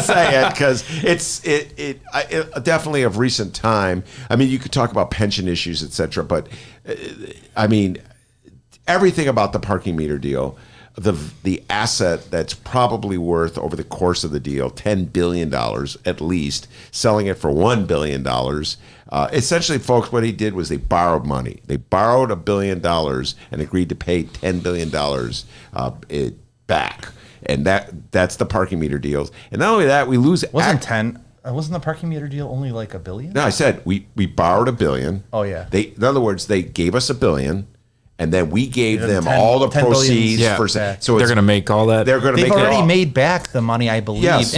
say it because it's definitely of recent time. I mean, you could talk about pension issues, etc., but I mean, everything about the parking meter deal, the asset that's probably worth over the course of the deal $10 billion at least, selling it for $1 billion. Essentially, folks, what he did was they borrowed money. They borrowed $1 billion and agreed to pay $10 billion back. And that's the parking meter deals. And not only that, we lose. Wasn't the parking meter deal only like $1 billion? No, I said we borrowed $1 billion. Oh yeah. In other words, they gave us $1 billion. And then we gave them all the proceeds. So they're going to make all that. They've already made back the money, I believe. Yes.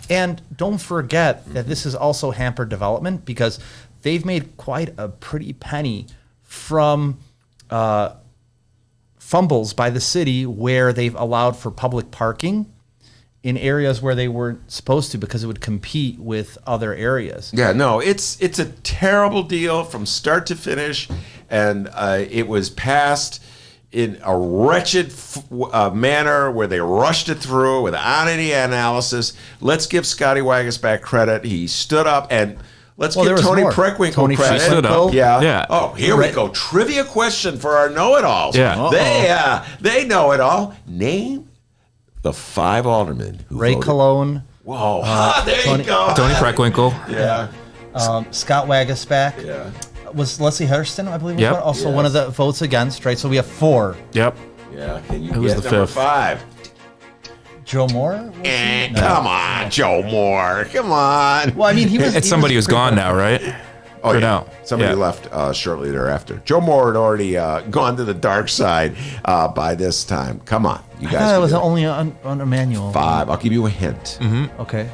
And don't forget that this has also hampered development because they've made quite a pretty penny from fumbles by the city where they've allowed for public parking in areas where they weren't supposed to because it would compete with other areas. Yeah, no, it's a terrible deal from start to finish. And it was passed in a wretched manner where they rushed it through without any analysis. Let's give Scotty Wagasback credit. He stood up, and let's give Tony Preckwinkle credit. Stood up. Yeah. Oh, here we go. Trivia question for our know-it-alls. Yeah. They know it all. Name the 5 aldermen who Ray voted. Cologne. Whoa. There you go. Tony Preckwinkle. Yeah. Scott Wagasback. Yeah. Was Leslie Hairston, I believe, Yep. also one of the votes against, right? So we have 4. Yep. Yeah. Can you Who was get the number 5th? 5? Joe Moore? Come on, Joe Moore. Come on. Well, I mean, It's somebody who's gone now, right? Oh, Or yeah. no? Somebody left shortly thereafter. Joe Moore had already gone to the dark side by this time. Come on. You I guys. thought it was can do only on Emmanuel. 5. I'll give you a hint. Okay.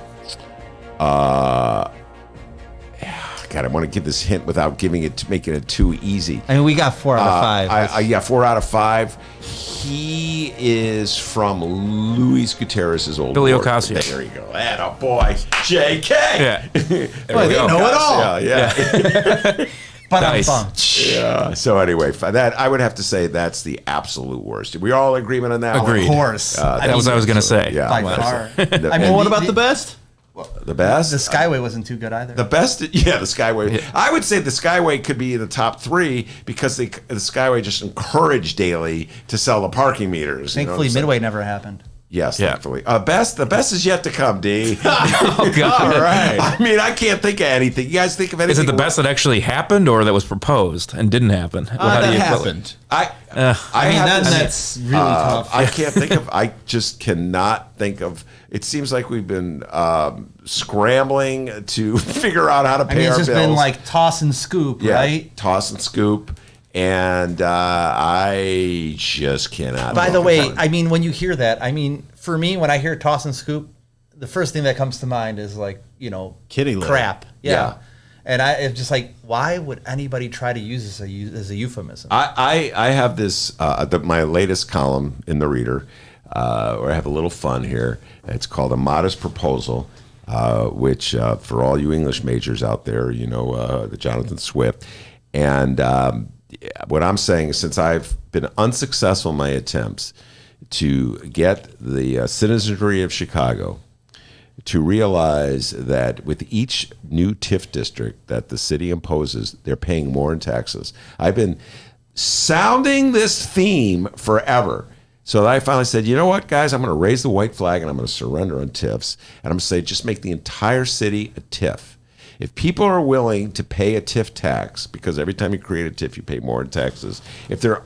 God, I want to give this hint without making it too easy. I mean, we got 4 out of 5. Yeah, 4 out of 5. He is from Luis Gutierrez's old Billy ward. Ocasio. There you go. Atta boy. JK. Yeah. Well, they know it all. Yeah. Nice. Yeah. So anyway, that I would have to say that's the absolute worst. We all agreement on that? Agreed. Of course. That was what I was going to say. Yeah. By far. I mean, what about the best? The best? The Skyway wasn't too good either. The best, the Skyway. Yeah. I would say the Skyway could be in the top 3 because the Skyway just encouraged Daley to sell the parking meters. Thankfully, Midway never happened. Yes, thankfully. The best is yet to come, D. Oh, God. All right. I mean, I can't think of anything. You guys think of anything? Is it the best that actually happened or that was proposed and didn't happen? That happened. That's really tough. I can't think of. I just cannot think of. It seems like we've been scrambling to figure out how to pay our bills. It's just been like toss and scoop, right? Toss and scoop. And I just cannot. By the way, I mean, when you hear that, I mean, for me, when I hear toss and scoop, the first thing that comes to mind is like, kitty litter. Crap. Yeah. And it's just like, why would anybody try to use this as a euphemism? I have this, my latest column in the Reader, where I have a little fun here. It's called A Modest Proposal, which for all you English majors out there, the Jonathan Swift. And what I'm saying is, since I've been unsuccessful in my attempts to get the citizenry of Chicago to realize that with each new TIF district that the city imposes, they're paying more in taxes. I've been sounding this theme forever. So I finally said, you know what, guys, I'm going to raise the white flag and I'm going to surrender on TIFs. And I'm going to say, just make the entire city a TIF. If people are willing to pay a TIF tax, because every time you create a TIF, you pay more in taxes. If they're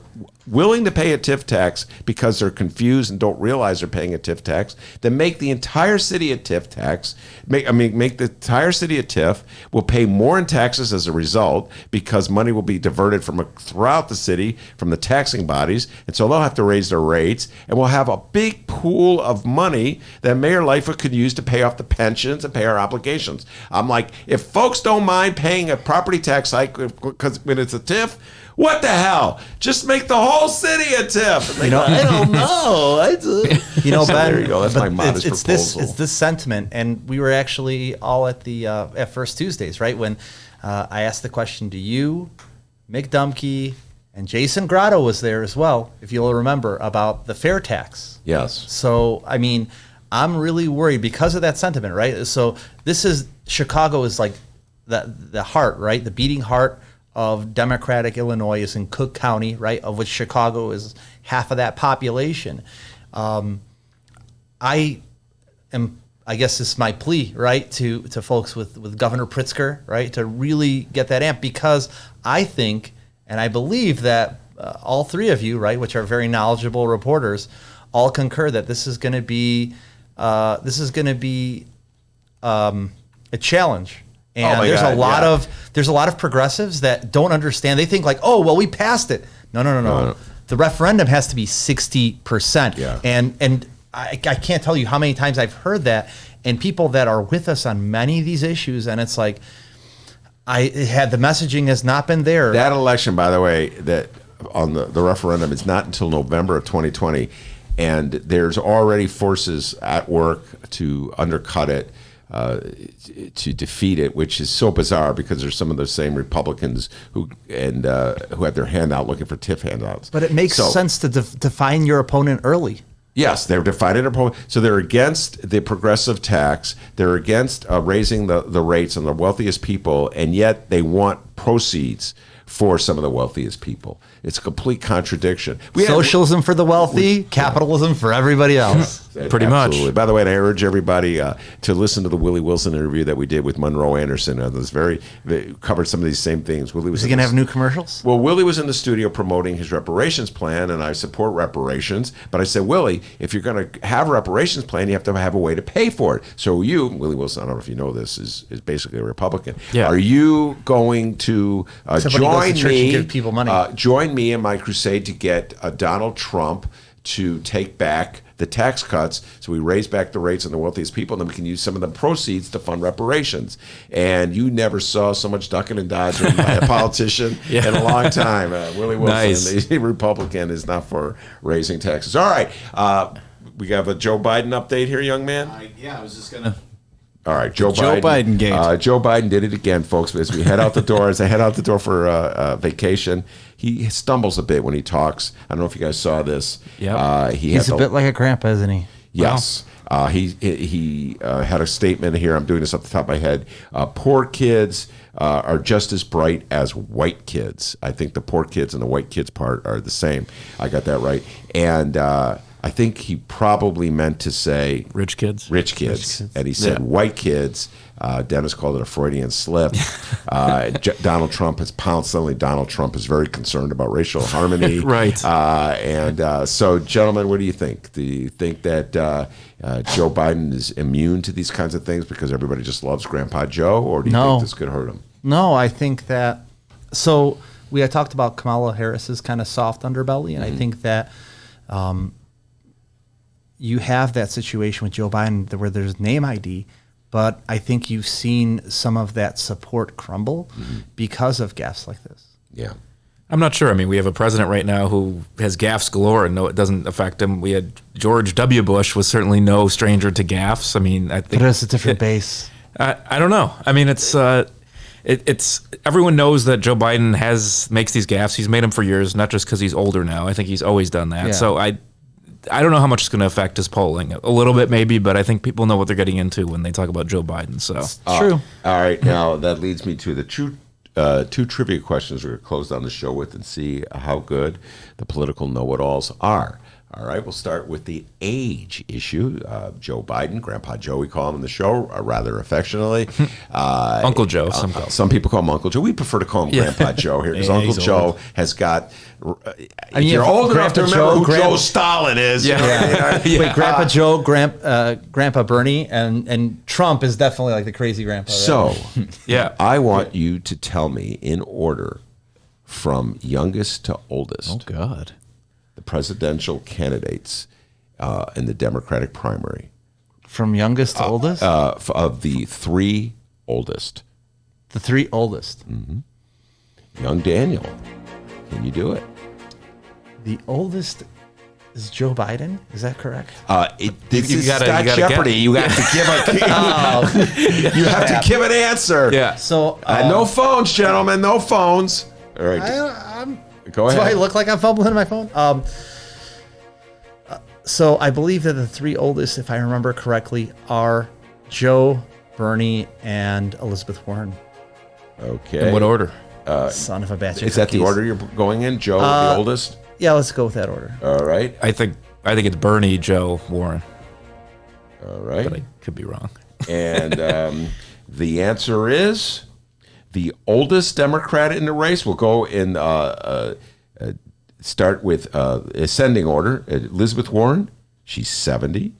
willing to pay a TIF tax because they're confused and don't realize they're paying a TIF tax, then make the entire city a TIF tax. Make the entire city a TIF. We'll pay more in taxes as a result because money will be diverted from throughout the city from the taxing bodies, and so they'll have to raise their rates, and we'll have a big pool of money that Mayor Lightfoot could use to pay off the pensions and pay our obligations. I'm like, if folks don't mind paying a property tax hike because when it's a TIF, what the hell? Just make the whole city a TIF. And I don't know. Ben, there you go. That's my modest proposal. It's this sentiment, and we were actually all at the at First Tuesdays, right? When I asked the question to you, Mick Dumke, and Jason Grotto was there as well, if you'll remember, about the fair tax. Yes. So, I mean, I'm really worried because of that sentiment, right? So Chicago is like the heart, right? The beating heart of Democratic Illinois is in Cook County, right, of which Chicago is half of that population. I guess this is my plea, right, to folks with Governor Pritzker, right, to really get that amp, because I think and I believe that all three of you, right, which are very knowledgeable reporters, all concur that this is going to be a challenge. And there's a lot of progressives that don't understand. They think like, oh, well, we passed it. No. The referendum has to be 60%. Yeah. And I can't tell you how many times I've heard that, and people that are with us on many of these issues, and it's like, the messaging has not been there. That election, by the way, that on the referendum, is not until November of 2020, and there's already forces at work to undercut it, to defeat it, which is so bizarre because there's some of those same Republicans who had their hand out looking for TIF handouts. But it makes sense to define your opponent early. Yes, they're defining their opponent. So they're against the progressive tax. They're against raising the rates on the wealthiest people, and yet they want proceeds for some of the wealthiest people. It's a complete contradiction. Socialism for the wealthy, capitalism for everybody else. Pretty Absolutely. much. By the way, I urge everybody to listen to the Willie Wilson interview that we did with Monroe Anderson. They covered some of these same things. Willie was he going to have new commercials? Well, Willie was in the studio promoting his reparations plan, and I support reparations. But I said, Willie, if you're going to have a reparations plan, you have to have a way to pay for it. So Willie Wilson, I don't know if you know this, is basically a Republican. Yeah. Are you going to join me in my crusade to get Donald Trump to take back the tax cuts, so we raise back the rates on the wealthiest people, and then we can use some of the proceeds to fund reparations? And you never saw so much ducking and dodging by a politician in a long time. Willie Wilson, the Republican, is not for raising taxes. All right. We have a Joe Biden update here, young man? I was just going to... All right, Joe Biden gate. Joe Biden did it again, folks. As we head out the door, for vacation, he stumbles a bit when he talks. I don't know if you guys saw this. Yeah, he's a bit like a grandpa, isn't he? Yes. Wow. He had a statement here. I'm doing this off the top of my head. Poor kids are just as bright as white kids. I think the poor kids and the white kids part are the same. I got that right. And I think he probably meant to say rich kids, and he said white kids. Dennis called it a Freudian slip. Donald Trump has pounced. Suddenly, Donald Trump is very concerned about racial harmony. Right. So, gentlemen, what do you think? Do you think that Joe Biden is immune to these kinds of things because everybody just loves Grandpa Joe, or do you think this could hurt him? No, I think that. So we had talked about Kamala Harris's kind of soft underbelly, and I think that. You have that situation with Joe Biden where there's name ID, but I think you've seen some of that support crumble because of gaffes like this. Yeah. I'm not sure. I mean, we have a president right now who has gaffes galore, and no, it doesn't affect him. We had George W. Bush was certainly no stranger to gaffes. I mean, I think... But it's a different base. I don't know. I mean, it's everyone knows that Joe Biden makes these gaffes. He's made them for years, not just because he's older now. I think he's always done that. Yeah. So I don't know how much it's going to affect his polling. A little bit maybe, but I think people know what they're getting into when they talk about Joe Biden. So true. All right, now that leads me to the two trivia questions we're going to close down the show with and see how good the political know-it-alls are. All right, we'll start with the age issue. Joe Biden, Grandpa Joe, we call him in the show, rather affectionately. Uncle Joe. Some people call him Uncle Joe. We prefer to call him Grandpa Joe here because Uncle Joe has got... you're old enough to remember who Joe Stalin is. Yeah. Wait, Grandpa Joe, Grandpa Bernie, and Trump is definitely like the crazy grandpa. Right? So, I want you to tell me in order from youngest to oldest. Oh, God. The presidential candidates in the Democratic primary. From youngest to oldest? Of the three oldest. The three oldest. Mm-hmm. Young Daniel. Can you do it? The oldest is Joe Biden. Is that correct? This is Scott Jeopardy. You have to give you have to give an answer. Yeah. So no phones, gentlemen. No phones. All right. Go ahead. Do I look like I'm fumbling my phone? So I believe that the three oldest, if I remember correctly, are Joe, Bernie, and Elizabeth Warren. Okay. In what order? Son of a batch. Is that the order you're going in? Joe, the oldest? Yeah, let's go with that order. All right. I think it's Bernie, Joe, Warren. All right. But I could be wrong. And the answer is the oldest Democrat in the race. We'll go in start with ascending order. Elizabeth Warren, she's 70.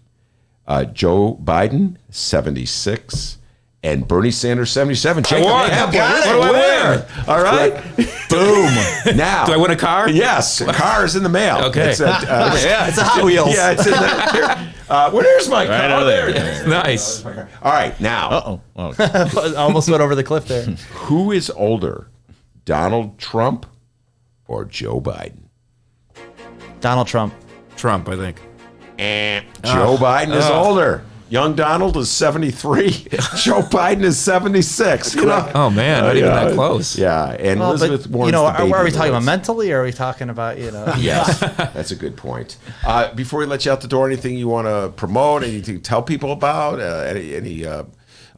Joe Biden, 76. And Bernie Sanders, 77. Jacob, what do I win? All right. Boom. Now. Do I win a car? Yes. A car is in the mail. Okay. It's a Hot Wheels. Yeah, it's in there. Where's my car? Right over there. There it is. Nice. All right, now. I almost went over the cliff there. Who is older, Donald Trump or Joe Biden? Donald Trump. Trump, I think. Joe Biden is older. Young Donald is 73. Joe Biden is 76. You know? Oh, man, not even that close. Yeah, and Elizabeth Warren's are the baby we of the talking about race. mentally, or are we talking about, Yes, that's a good point. Before we let you out the door, anything you want to promote, anything to tell people about, any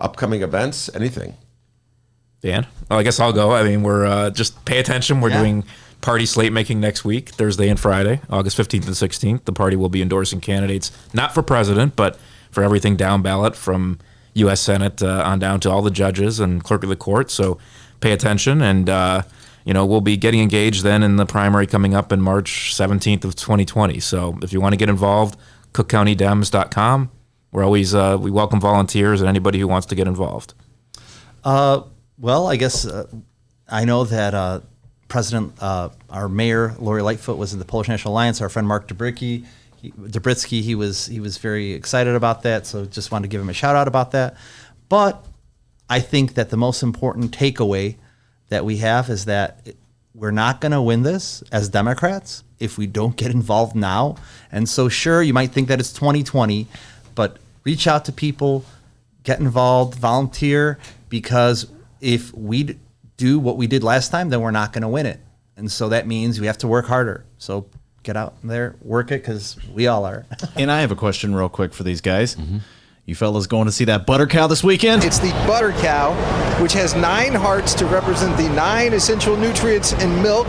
upcoming events, anything? Dan? Well, I guess I'll go. I mean, we're just pay attention. We're doing party slate making next week, Thursday and Friday, August 15th and 16th. The party will be endorsing candidates, not for president, but for everything down ballot from U.S. Senate on down to all the judges and clerk of the court. So pay attention. And, we'll be getting engaged then in the primary coming up in March 17th of 2020. So if you want to get involved, cookcountydems.com. We're always, we welcome volunteers and anybody who wants to get involved. Well, I guess I know that our mayor, Lori Lightfoot, was in the Polish National Alliance. Our friend Mark Debritsky, he was very excited about that, so just wanted to give him a shout out about that. But I think that the most important takeaway that we have is that we're not going to win this as Democrats if we don't get involved now. And so sure, you might think that it's 2020, but reach out to people, get involved, volunteer, because if we do what we did last time, then we're not going to win it. And so that means we have to work harder. So get out there, work it, because we all are. And I have a question real quick for these guys. Mm-hmm. You fellas going to see that butter cow this weekend? It's the butter cow, which has 9 hearts to represent the 9 essential nutrients in milk.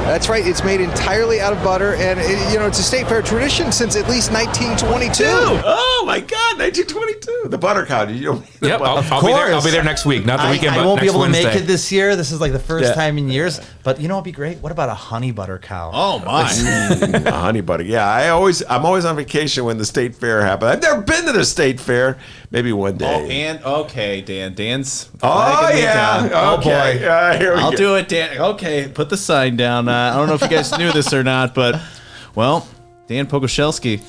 That's right, it's made entirely out of butter, and it's a state fair tradition since at least 1922. Oh my God, 1922! The butter cow. Yep, I'll be there next week, not the weekend. I won't be able Wednesday. to make it this year. This is like the first time in years. But you know what'd be great? What about a honey butter cow? Oh my, a honey butter. Yeah, I'm always on vacation when the state fair happens. I've never been to the state fair. Maybe one day. Oh, and okay, Dan's. Oh yeah. Oh okay. boy, I'll do it, Dan. Okay, put the sign down. I don't know if you guys knew this or not, but well, Dan Pogoshelski,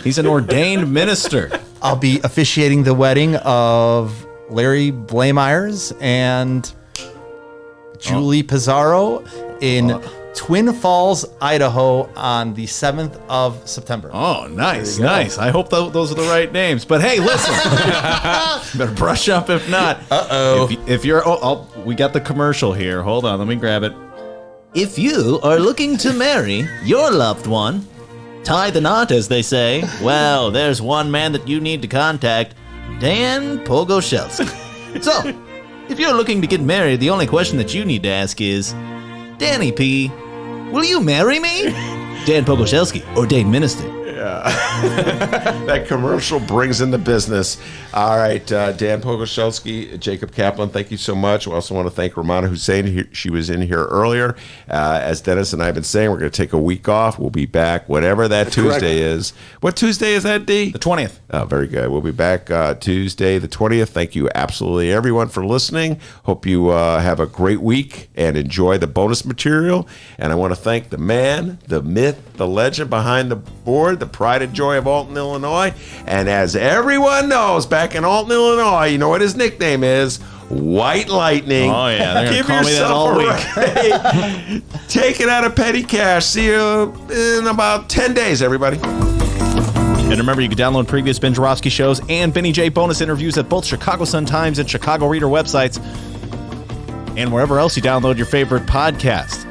he's an ordained minister. I'll be officiating the wedding of Larry Blameyers and Julie Pizarro in Twin Falls, Idaho on the 7th of September. Oh, nice, nice. I hope those are the right names. But hey, listen, better brush up if not. Uh-oh. If you're, we got the commercial here. Hold on, let me grab it. If you are looking to marry your loved one, tie the knot, as they say, well, there's one man that you need to contact, Dan Pogoshelski. So, if you're looking to get married, the only question that you need to ask is, Danny P., will you marry me? Dan Pogoshelski, ordained minister. Yeah. That commercial brings in the business. All right, Dan Pogoshelski, Jacob Kaplan, thank you so much. We also want to thank Romano Hussein. She was in here earlier. As Dennis and I have been saying, we're going to take a week off. We'll be back whatever that Tuesday is. What Tuesday is that, D? The 20th. Oh, very good. We'll be back Tuesday, the 20th. Thank you absolutely everyone for listening. Hope you have a great week and enjoy the bonus material. And I want to thank the man, the myth, the legend behind the board, the pride and joy of Alton, Illinois. And as everyone knows, back in Alton, Illinois, you know what his nickname is? White Lightning. Oh, yeah. They're going to call me that all week. Take it out of petty cash. See you in about 10 days, everybody. And remember, you can download previous Ben Joravsky shows and Benny J bonus interviews at both Chicago Sun-Times and Chicago Reader websites and wherever else you download your favorite podcast.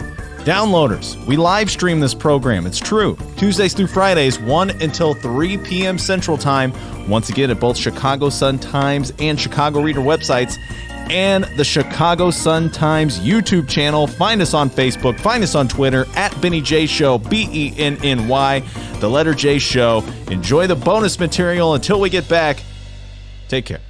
Downloaders, we live stream this program. It's true. Tuesdays through Fridays, 1 until 3 p.m. Central Time. Once again, at both Chicago Sun-Times and Chicago Reader websites and the Chicago Sun-Times YouTube channel. Find us on Facebook. Find us on Twitter at Benny J Show, BENNY, the letter J Show. Enjoy the bonus material until we get back. Take care.